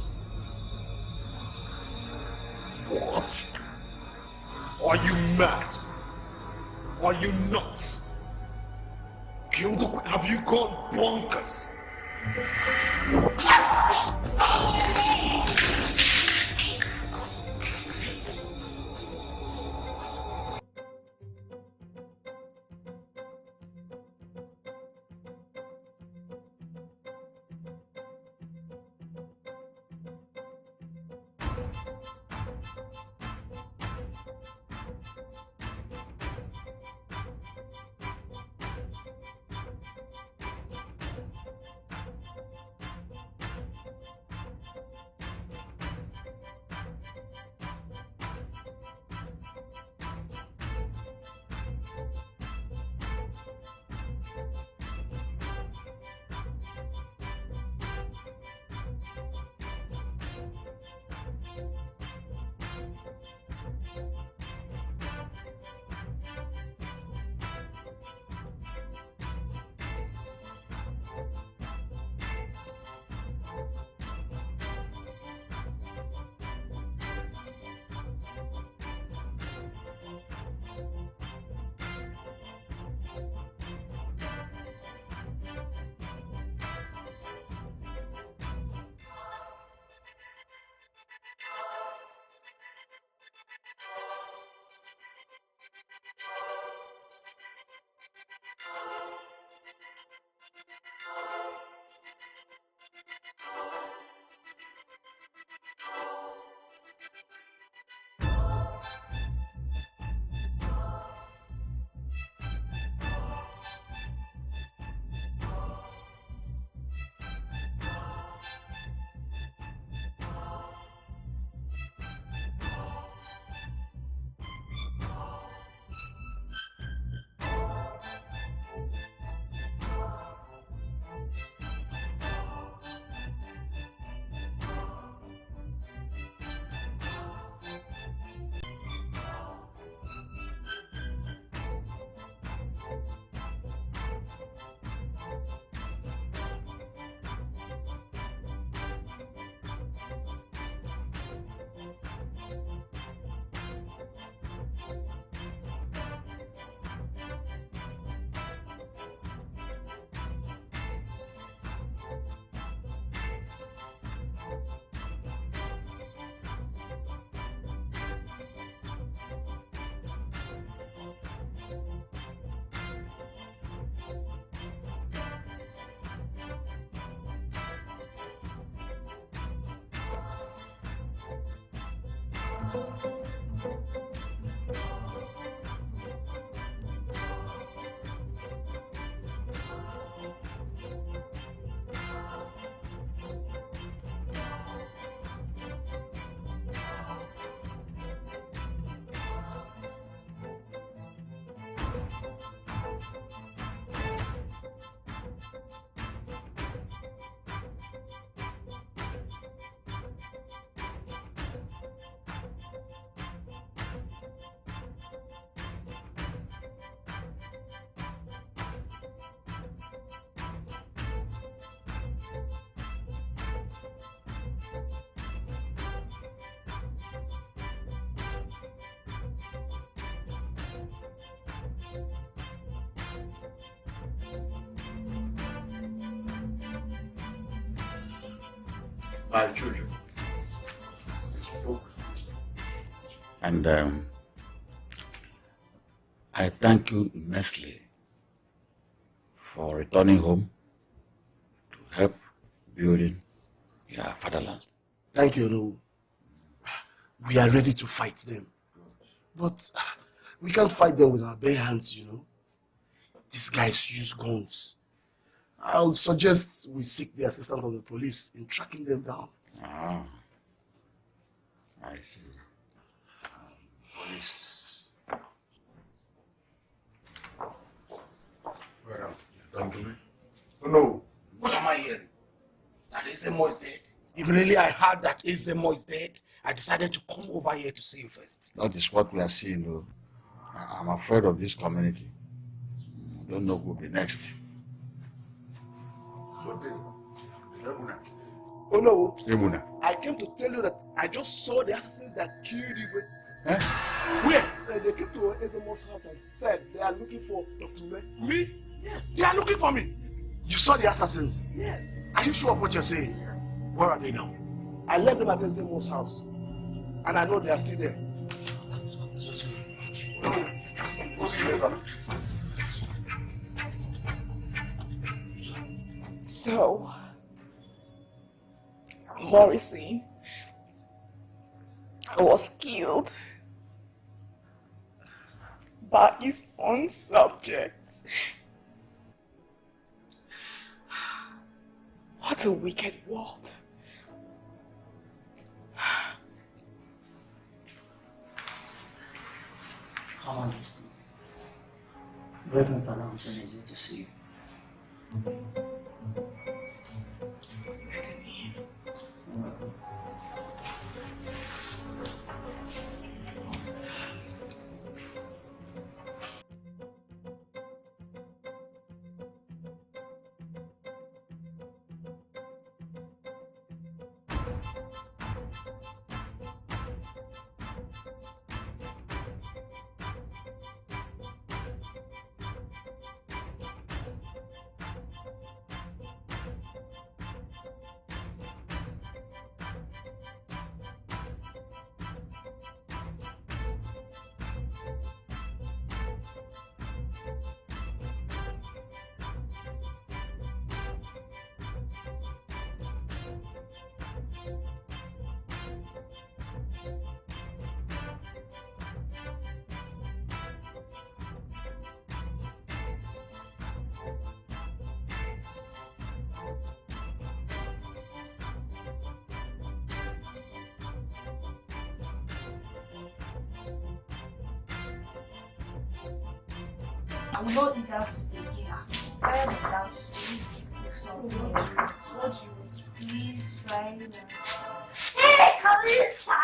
What? Are you mad? Are you nuts? Kill the queen? Have you gone bonkers? My children, and I thank you immensely for returning home to help building your fatherland. Thank you, Olu. We are ready to fight them. But we can't fight them with our bare hands, you know. These guys use guns. I would suggest we seek the assistance of the police in tracking them down. Ah, I see. Police. Well, talk to me. No, what am I hearing? That Ezemo is dead? Immediately I heard that Ezemo is dead, I decided to come over here to see you first. That is what we are seeing, though. I'm afraid of this community. I don't know who will be next. Oh no, Emuna. I came to tell you that I just saw the assassins that killed Igwe. Eh? Where? They came to Ezemo's house and said they are looking for Dr. Me? Yes. They are looking for me. You saw the assassins? Yes. Are you sure of what you're saying? Yes. Where are they now? I left them at Ezemo's house. And I know they are still there. We'll see you later. So, Morrissey was killed by his own subjects. What a wicked world. How Majesty, Reverend Father Anthony is here to see you. Let him in. I'm not without speaking. I am without speaking. What do you want? Please try now. Hey, Kalisa!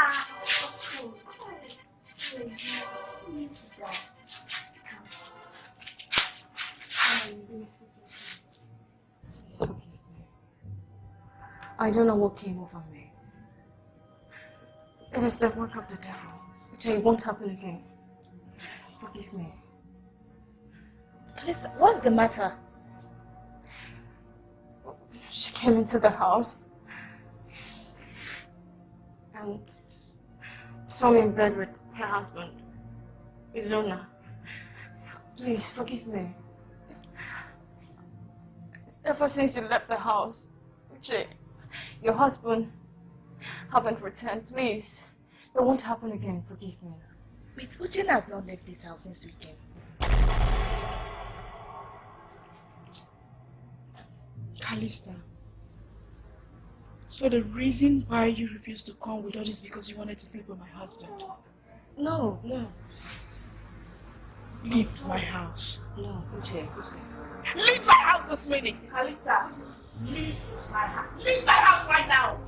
Please, Dad. I don't know what came over me. It is the work of the devil, which it won't happen again. Forgive me. Kalisa, what's the matter? She came into the house and saw me in bed with her husband, Izunna. Please, forgive me. Ever since you left the house, your husband haven't returned. Please, It won't happen again, forgive me. Wait, Uchenna has not left this house since we came. Kalista, so the reason why you refused to come with us is because you wanted to sleep with my husband? No, no. Leave my house. No, Uche. Leave my house this minute! Kalista, leave my house. Leave my house right now!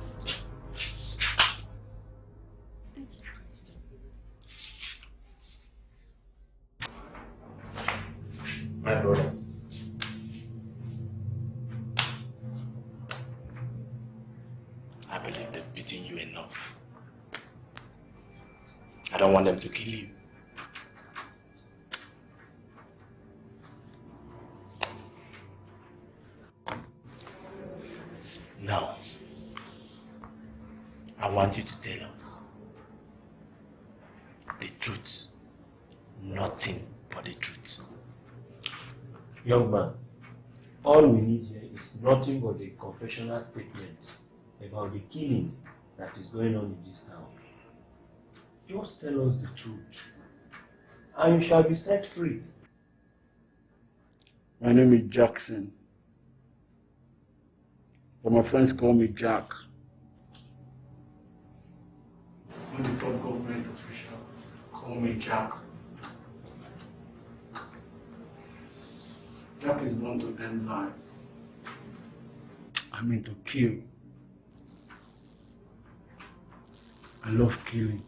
My brothers, I believe they've beaten you enough. I don't want them to kill you. Now, I want you to tell us the truth, nothing but the truth. Young man, all we need here is nothing but a confessional statement about the killings that is going on in this town. Just tell us the truth, and you shall be set free. My name is Jackson, but my friends call me Jack. I'm the top government official. Call me Jack. Jack is born to end life. I mean to kill. I love killing.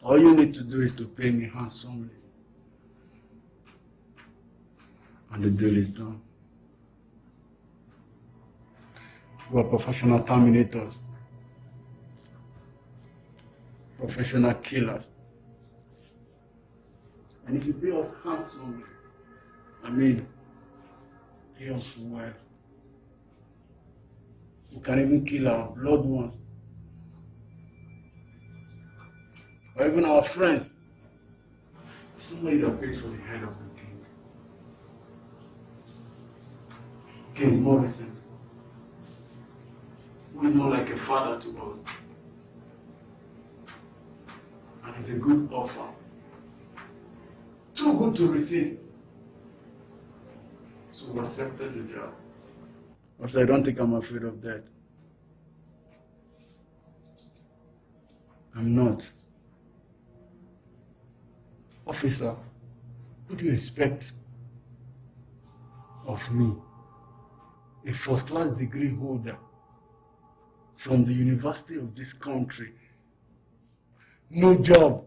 All you need to do is to pay me handsomely. And the deal is done. We are professional terminators. Professional killers. And if you pay us handsomely, I mean, pay us well, we can even kill our blood ones, or even our friends. Somebody that pays for the head of the king. King Morrison, who is more like a father to us, and it's a good offer. Too good to resist. So we accepted the job. Because I don't think I'm afraid of death. I'm not. Officer, what do you expect of me? A first-class degree holder from the university of this country. No job.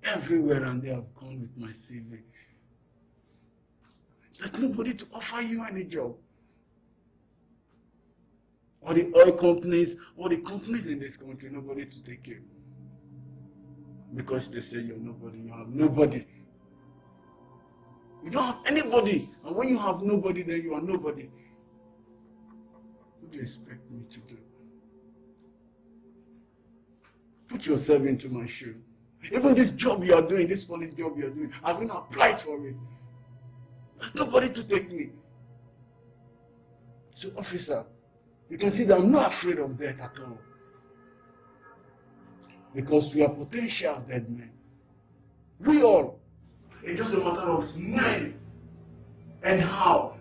Everywhere and they have gone with my CV. There's nobody to offer you any job. All the oil companies, all the companies in this country, nobody to take you. Because they say you're nobody, you have nobody. You don't have anybody. And when you have nobody, then you are nobody. What do you expect me to do? Put yourself into my shoe. Even this job you are doing, this police job you are doing, I've been applied for it. There's nobody to take me. So, officer, you can see that I'm not afraid of death at all. Because we are potential dead men. We all. It's just a matter of when and how.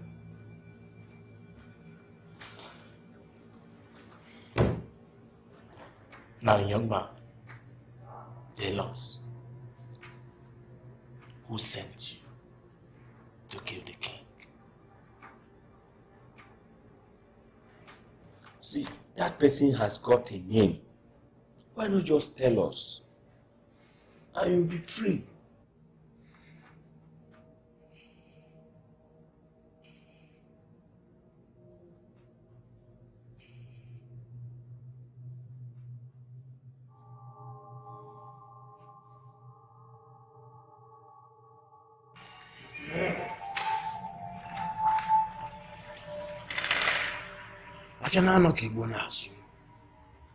Now, young man, tell us, who sent you to kill the king? See, that person has got a name. Why not just tell us? And you'll be free. Afia na anọ ka Igbo na-asụ,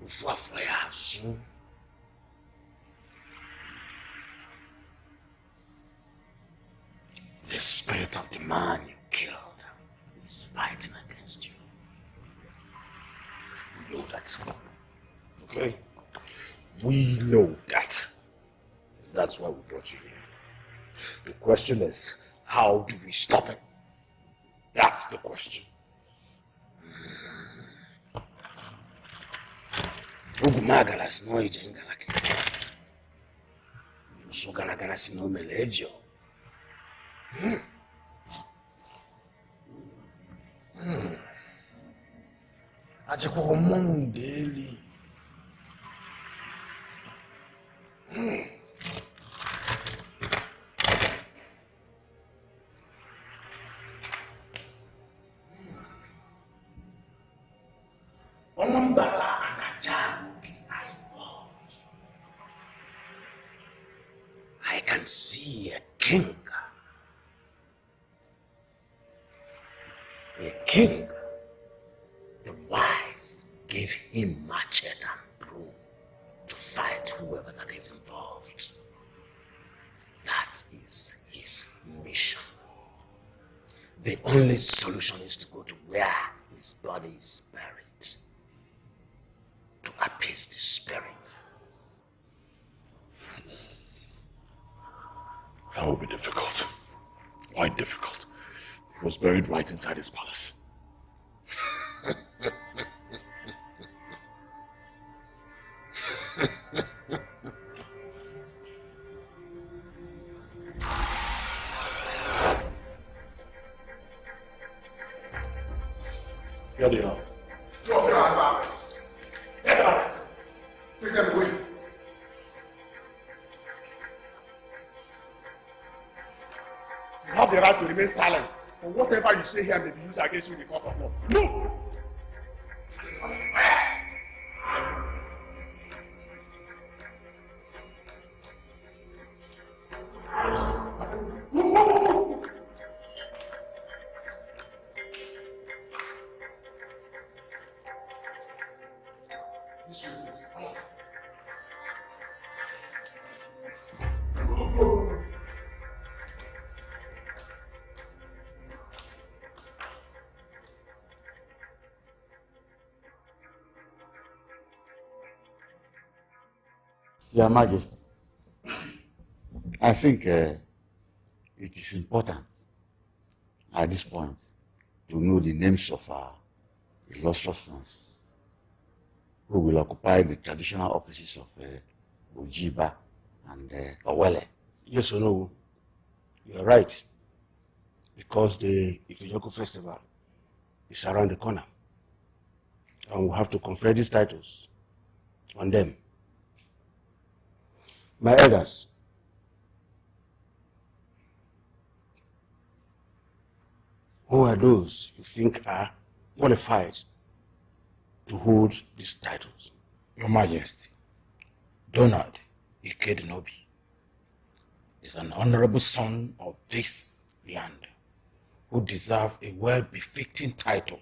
ofu afọ ya asụ. The spirit of the man you killed is fighting against you. We know that Okay? We know that. That's why we brought you here. The question is, how do we stop it? That's the question. Ugumagala sino ijengalaki. Sugana sino melevio. Achiko mundeli. Omambala anajamu involved. I can see a king. A king. The wife gave him machete and broom to fight whoever that is involved. That is his mission. The only solution is to go to where his body is buried. To appease the spirit. That will be difficult. Quite difficult. He was buried right inside his palace. Here they are. Two of them are arrested. Get them arrested. Take them away. You have the right to remain silent. But whatever you say here may be used against you in the court of law. No! Your Majesty, I think it is important at this point to know the names of our illustrious sons who will occupy the traditional offices of Ojiba and Owele. Yes or no? You're right. Because the Ifejoku festival is around the corner. And we'll have to confer these titles on them. My elders, who are those you think are qualified to hold these titles? Your Majesty, Donald Ikedinobi is an honorable son of this land who deserves a well-befitting title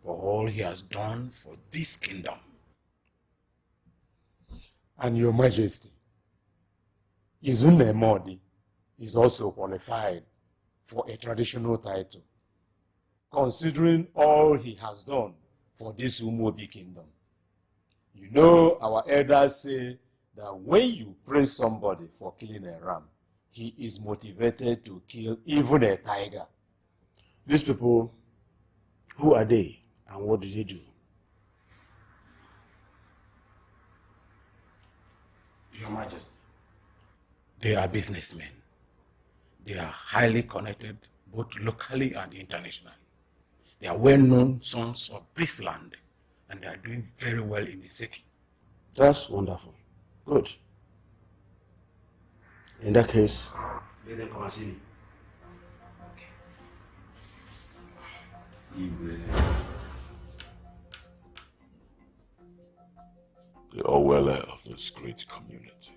for all he has done for this kingdom. And Your Majesty, Izunna is also qualified for a traditional title, considering all he has done for this Umuobi kingdom. You know, our elders say that when you praise somebody for killing a ram, he is motivated to kill even a tiger. These people, who are they and what do they do? Your Majesty, they are businessmen. They are highly connected both locally and internationally. They are well-known sons of this land and they are doing very well in the city. That's wonderful. Good. In that case, let them come and see me. The Owele of this great community.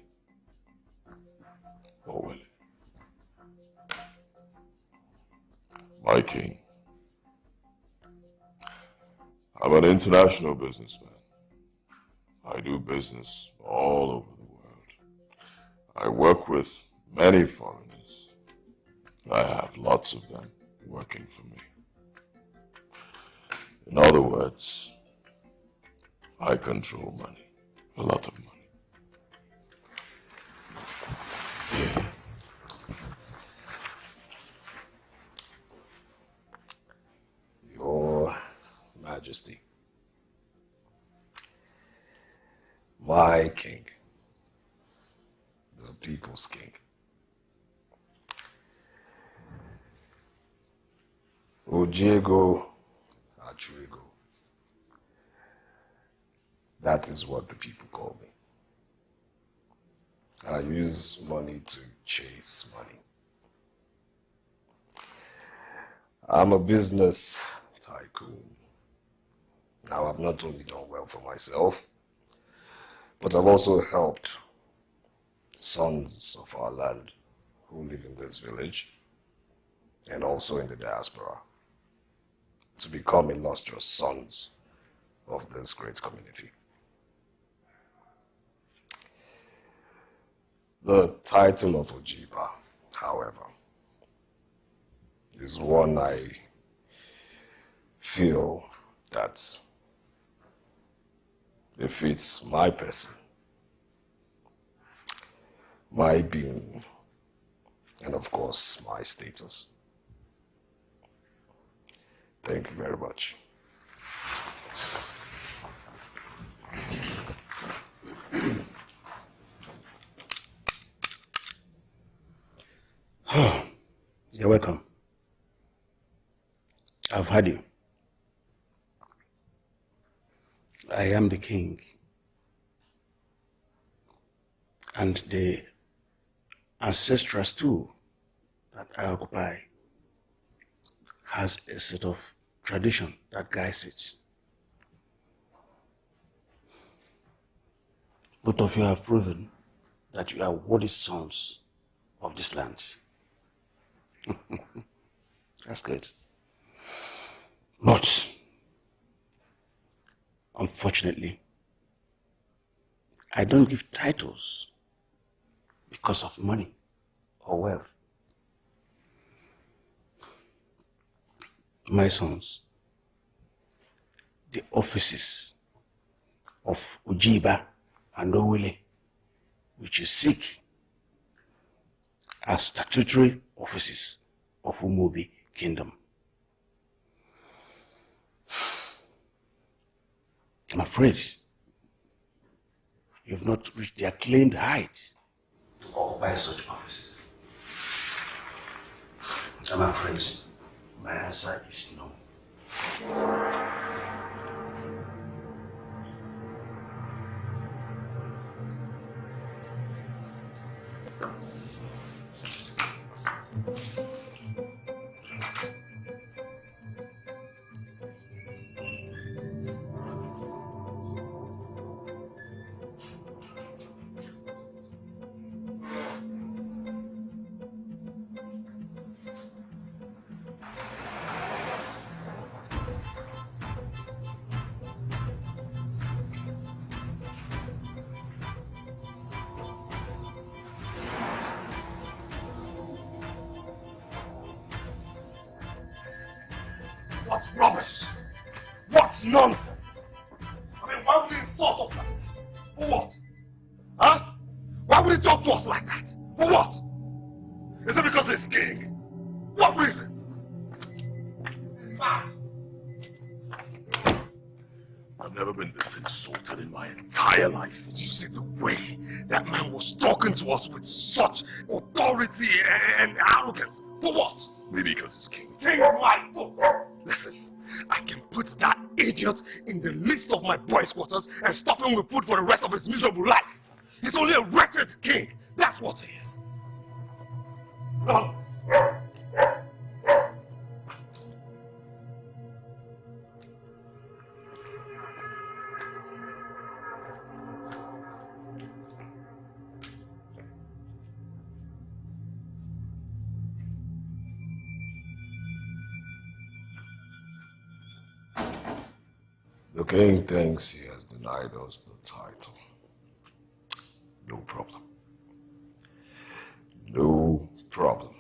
Owele. My king. I'm an international businessman. I do business all over the world. I work with many foreigners. I have lots of them working for me. In other words, I control money. A lot of money. Your Majesty, my king, the people's king, Ojiego Achuego. That is what the people call me. I use money to chase money. I'm a business tycoon. Now, I've not only done well for myself, but I've also helped sons of our land who live in this village and also in the diaspora to become illustrious sons of this great community. The title of Ojiba, however, is one I feel that befits my person, my being, and of course, my status. Thank you very much. You're welcome. I've heard you. I am the king. And the ancestral stool that I occupy has a set of tradition that guides it. Both of you have proven that you are worthy sons of this land. That's good. But, unfortunately, I don't give titles because of money or wealth. My sons, the offices of Ojiba and Owele, which you seek, are statutory offices of Umuobi Kingdom. I'm afraid you've not reached the acclaimed height to occupy such offices. I'm afraid my answer is no. What rubbish! What nonsense! I mean, why would he insult us like that? For what? Huh? Why would he talk to us like that? For what? Is it because he's king? What reason? Mad. I've never been this insulted in my entire life. Did you see the way that man was talking to us with such authority and arrogance? For what? Maybe because he's king. King of my foot! Listen, I can put that idiot in the list of my boys' quarters and stuff him with food for the rest of his miserable life. He's only a wretched king. That's what he is. Nonsense. The king thinks he has denied us the title. No problem. No problem.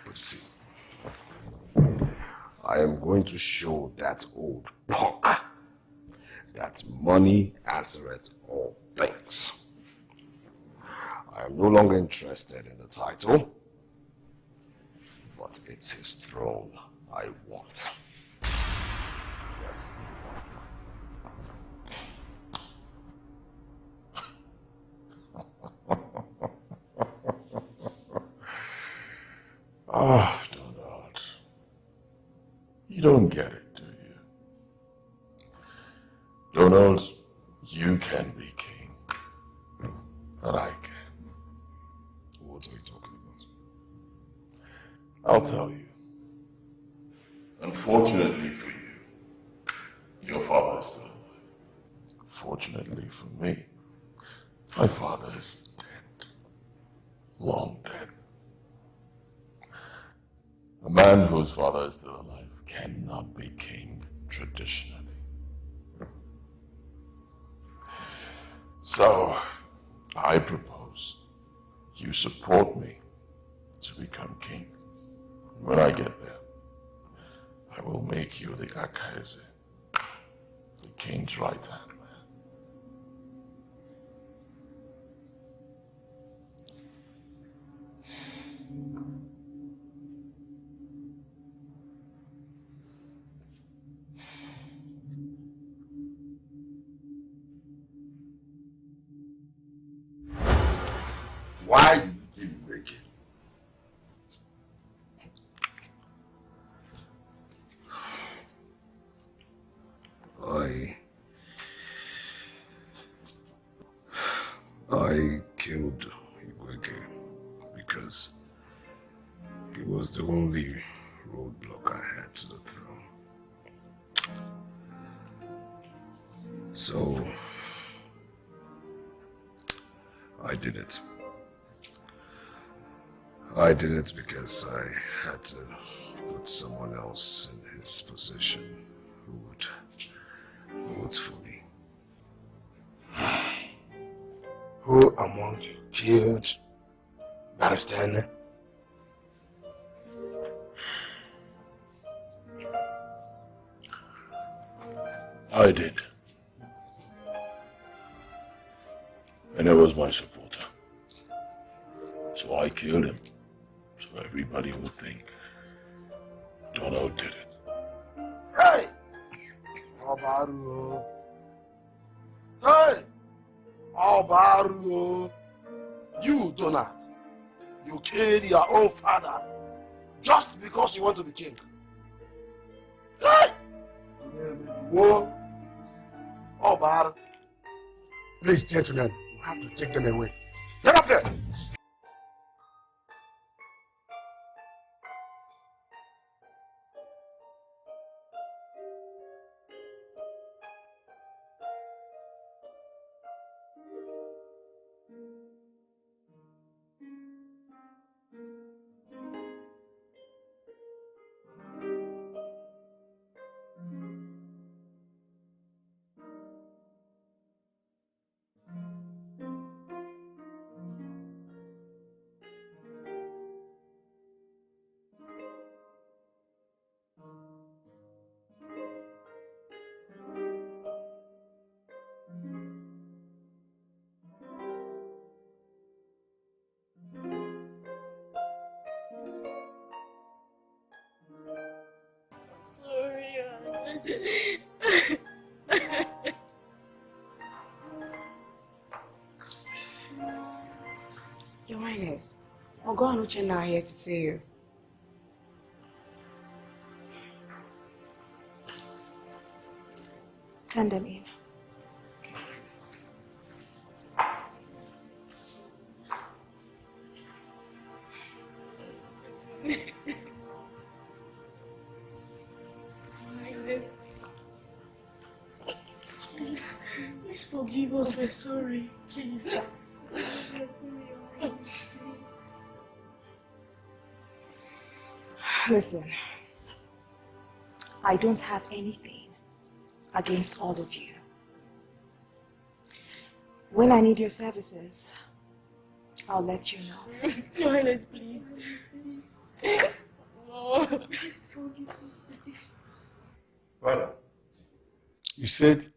But you see, I am going to show that old punk that money answereth all things. I am no longer interested in the title, but it's his throne I want. Yes. Ah, Donald. You don't get it, do you? Donald, you can be king. But I can. What are you talking about? I'll tell you. Unfortunately for you, your father is still alive. Fortunately for me, my father is dead. Long dead. A man whose father is still alive cannot be king traditionally. So, I propose you support me to become king. When I get there, I will make you the Akaeze, the king's right-hand man. Why do you keep making? I killed Igweke because he was the only roadblock I had to the throne. So I did it. I did it because I had to put someone else in his position who would vote for me. Who among you killed Barrister? I did. And it was my supporter. So I killed him. So everybody would think Donald did it. Hey! Obaru. Hey! Obaru. You, Donald, you killed your own father just because you want to be king. Hey! Whoa! Obaru. Please, gentlemen, you have to take them away. Get up there! Sorry, Your Highness, Ogo and Uchenna are here to see you. Send them in. Please forgive us, we're sorry. Please. Please. Listen, I don't have anything against all of you. When I need your services, I'll let you know. Your Highness, please. Please. Oh, please forgive me. Father, you said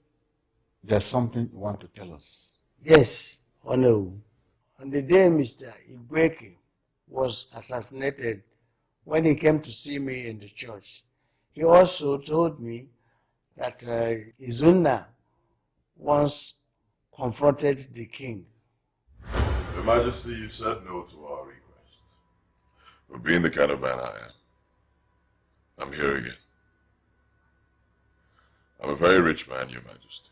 there's something you want to tell us. Yes, Honorable. On the day Mr. Igweke was assassinated, when he came to see me in the church, he also told me that Izunna once confronted the king. Your Majesty, you said no to our request. But being the kind of man I am, I'm here again. I'm a very rich man, Your Majesty.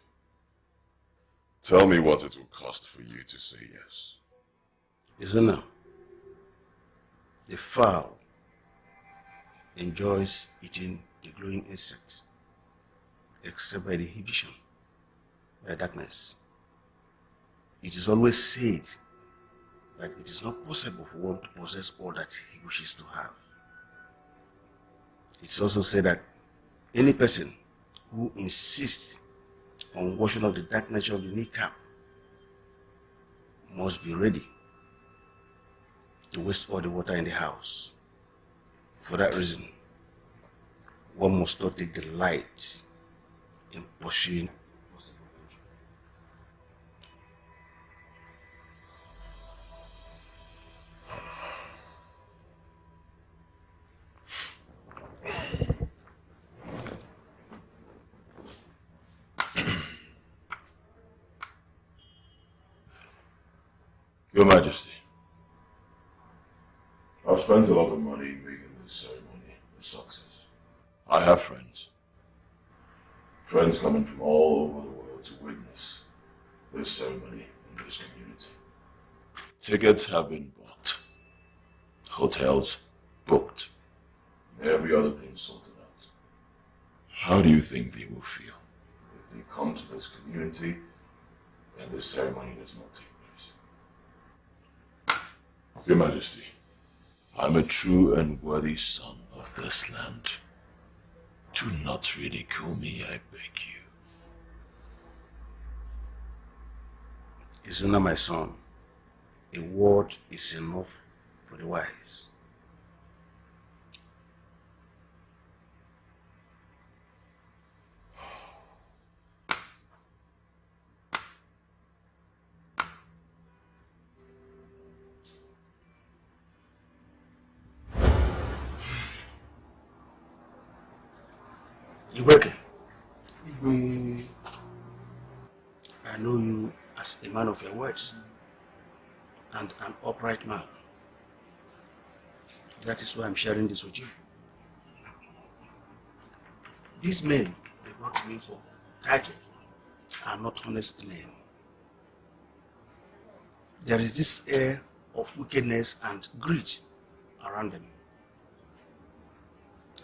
Tell me what it will cost for you to say yes. Izunna, the fowl enjoys eating the glowing insect, except by the inhibition, by darkness. It is always said that it is not possible for one to possess all that he wishes to have. It's also said that any person who insists on washing off the dark nature of the kneecap must be ready to waste all the water in the house. For that reason, one must not take delight in pursuing possible Your Majesty, I've spent a lot of money making this ceremony a success. I have friends. Friends coming from all over the world to witness this ceremony in this community. Tickets have been bought. Hotels booked. Every other thing sorted out. How do you think they will feel if they come to this community and this ceremony does not take place? Your Majesty, I'm a true and worthy son of this land. Do not ridicule me, I beg you. Izunna, my son, a word is enough for the wise. Igweke, I know you as a man of your words and an upright man. That is why I'm sharing this with you. These men they brought to me for title are not honest men. There is this air of wickedness and greed around them.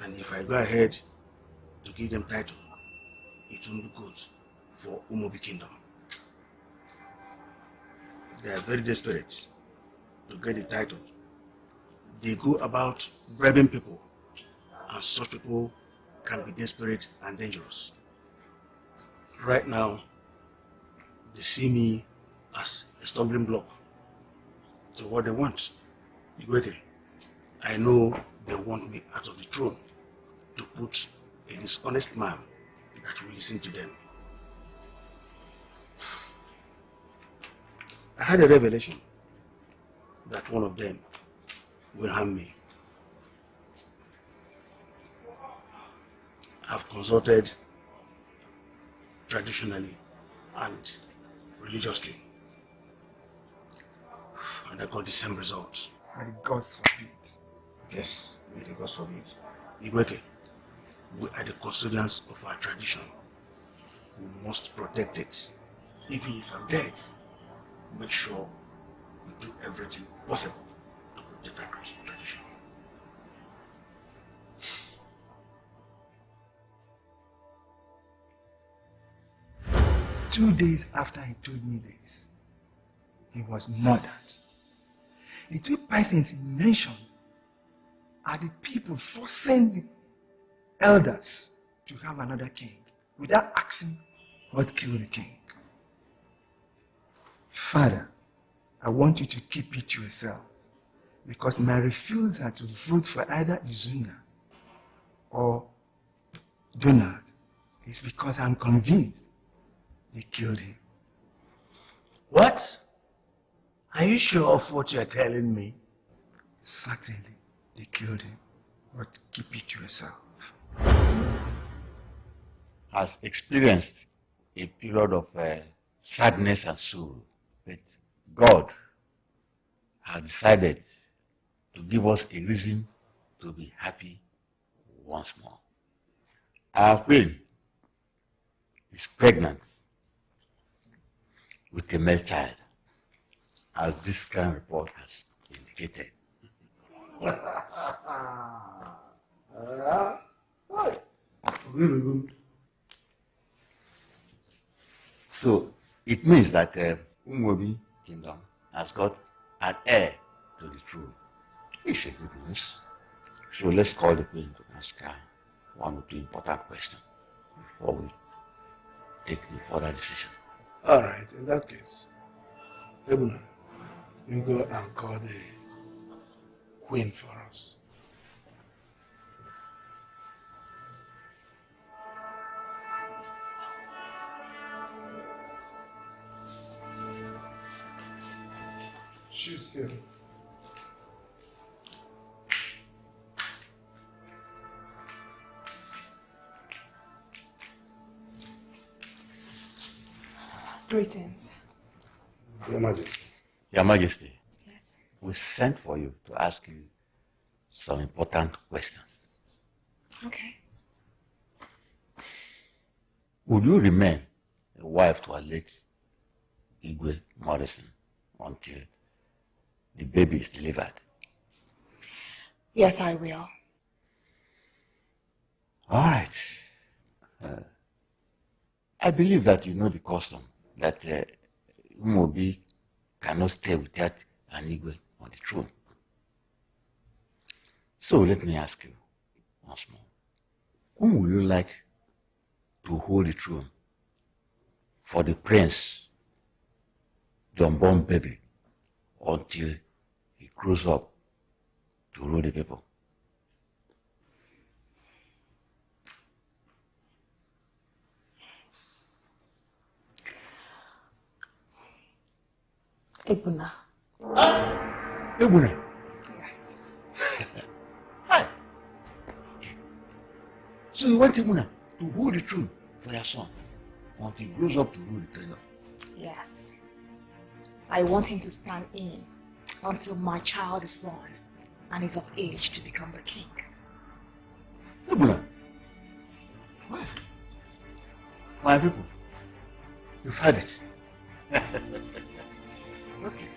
And if I go ahead to give them title, it won't be good for Umuobi Kingdom. They are very desperate to get the title. They go about bribing people, and such people can be desperate and dangerous. Right now, they see me as a stumbling block to what they want. Igweke, I know they want me out of the throne to put a dishonest man that will listen to them. I had a revelation that one of them will harm me. I've consulted traditionally and religiously, and I got the same result. May the gods forbid. Yes, may the gods forbid. Igweke, we are the custodians of our tradition. We must protect it. Even if I'm dead, make sure we do everything possible to protect our tradition. 2 days after he told me this, he was murdered. The 2 persons he mentioned are the people forcing the elders to have another king without asking what killed the king. Father, I want you to keep it to yourself, because my refusal to vote for either Izunna or Donald is because I'm convinced They killed him. What? Are you sure of what you're telling me? Certainly, they killed him. But keep it to yourself. Has experienced a period of sadness and sorrow, but God has decided to give us a reason to be happy once more. Our queen is pregnant with a male child, as this current report has indicated. So it means that Umuobi Kingdom has got an heir to the throne. It's a good news. So let's call the queen to ask her one or two important questions before we take the further decision. All right, in that case, Ebuna, you go and call the queen for us. She's here. Greetings. Your Majesty. Your Majesty. Yes. We sent for you to ask you some important questions. Okay. Would you remain a wife to our late Igwe Morrison until the baby is delivered? Yes, I will. All right. I believe that you know the custom that Umuobi cannot stay without an Igwe on the throne. So let me ask you once more. Whom would you like to hold the throne for the prince, the unborn baby, until he grows up to rule the people? Ebuna. Ebuna? Yes. Hi. Okay. So you want Ebuna to hold the throne for your son until he grows up to rule the kingdom? Yes. I want him to stand in until my child is born and is of age to become the king. Ebuna. Why? My people, you've heard it. Okay.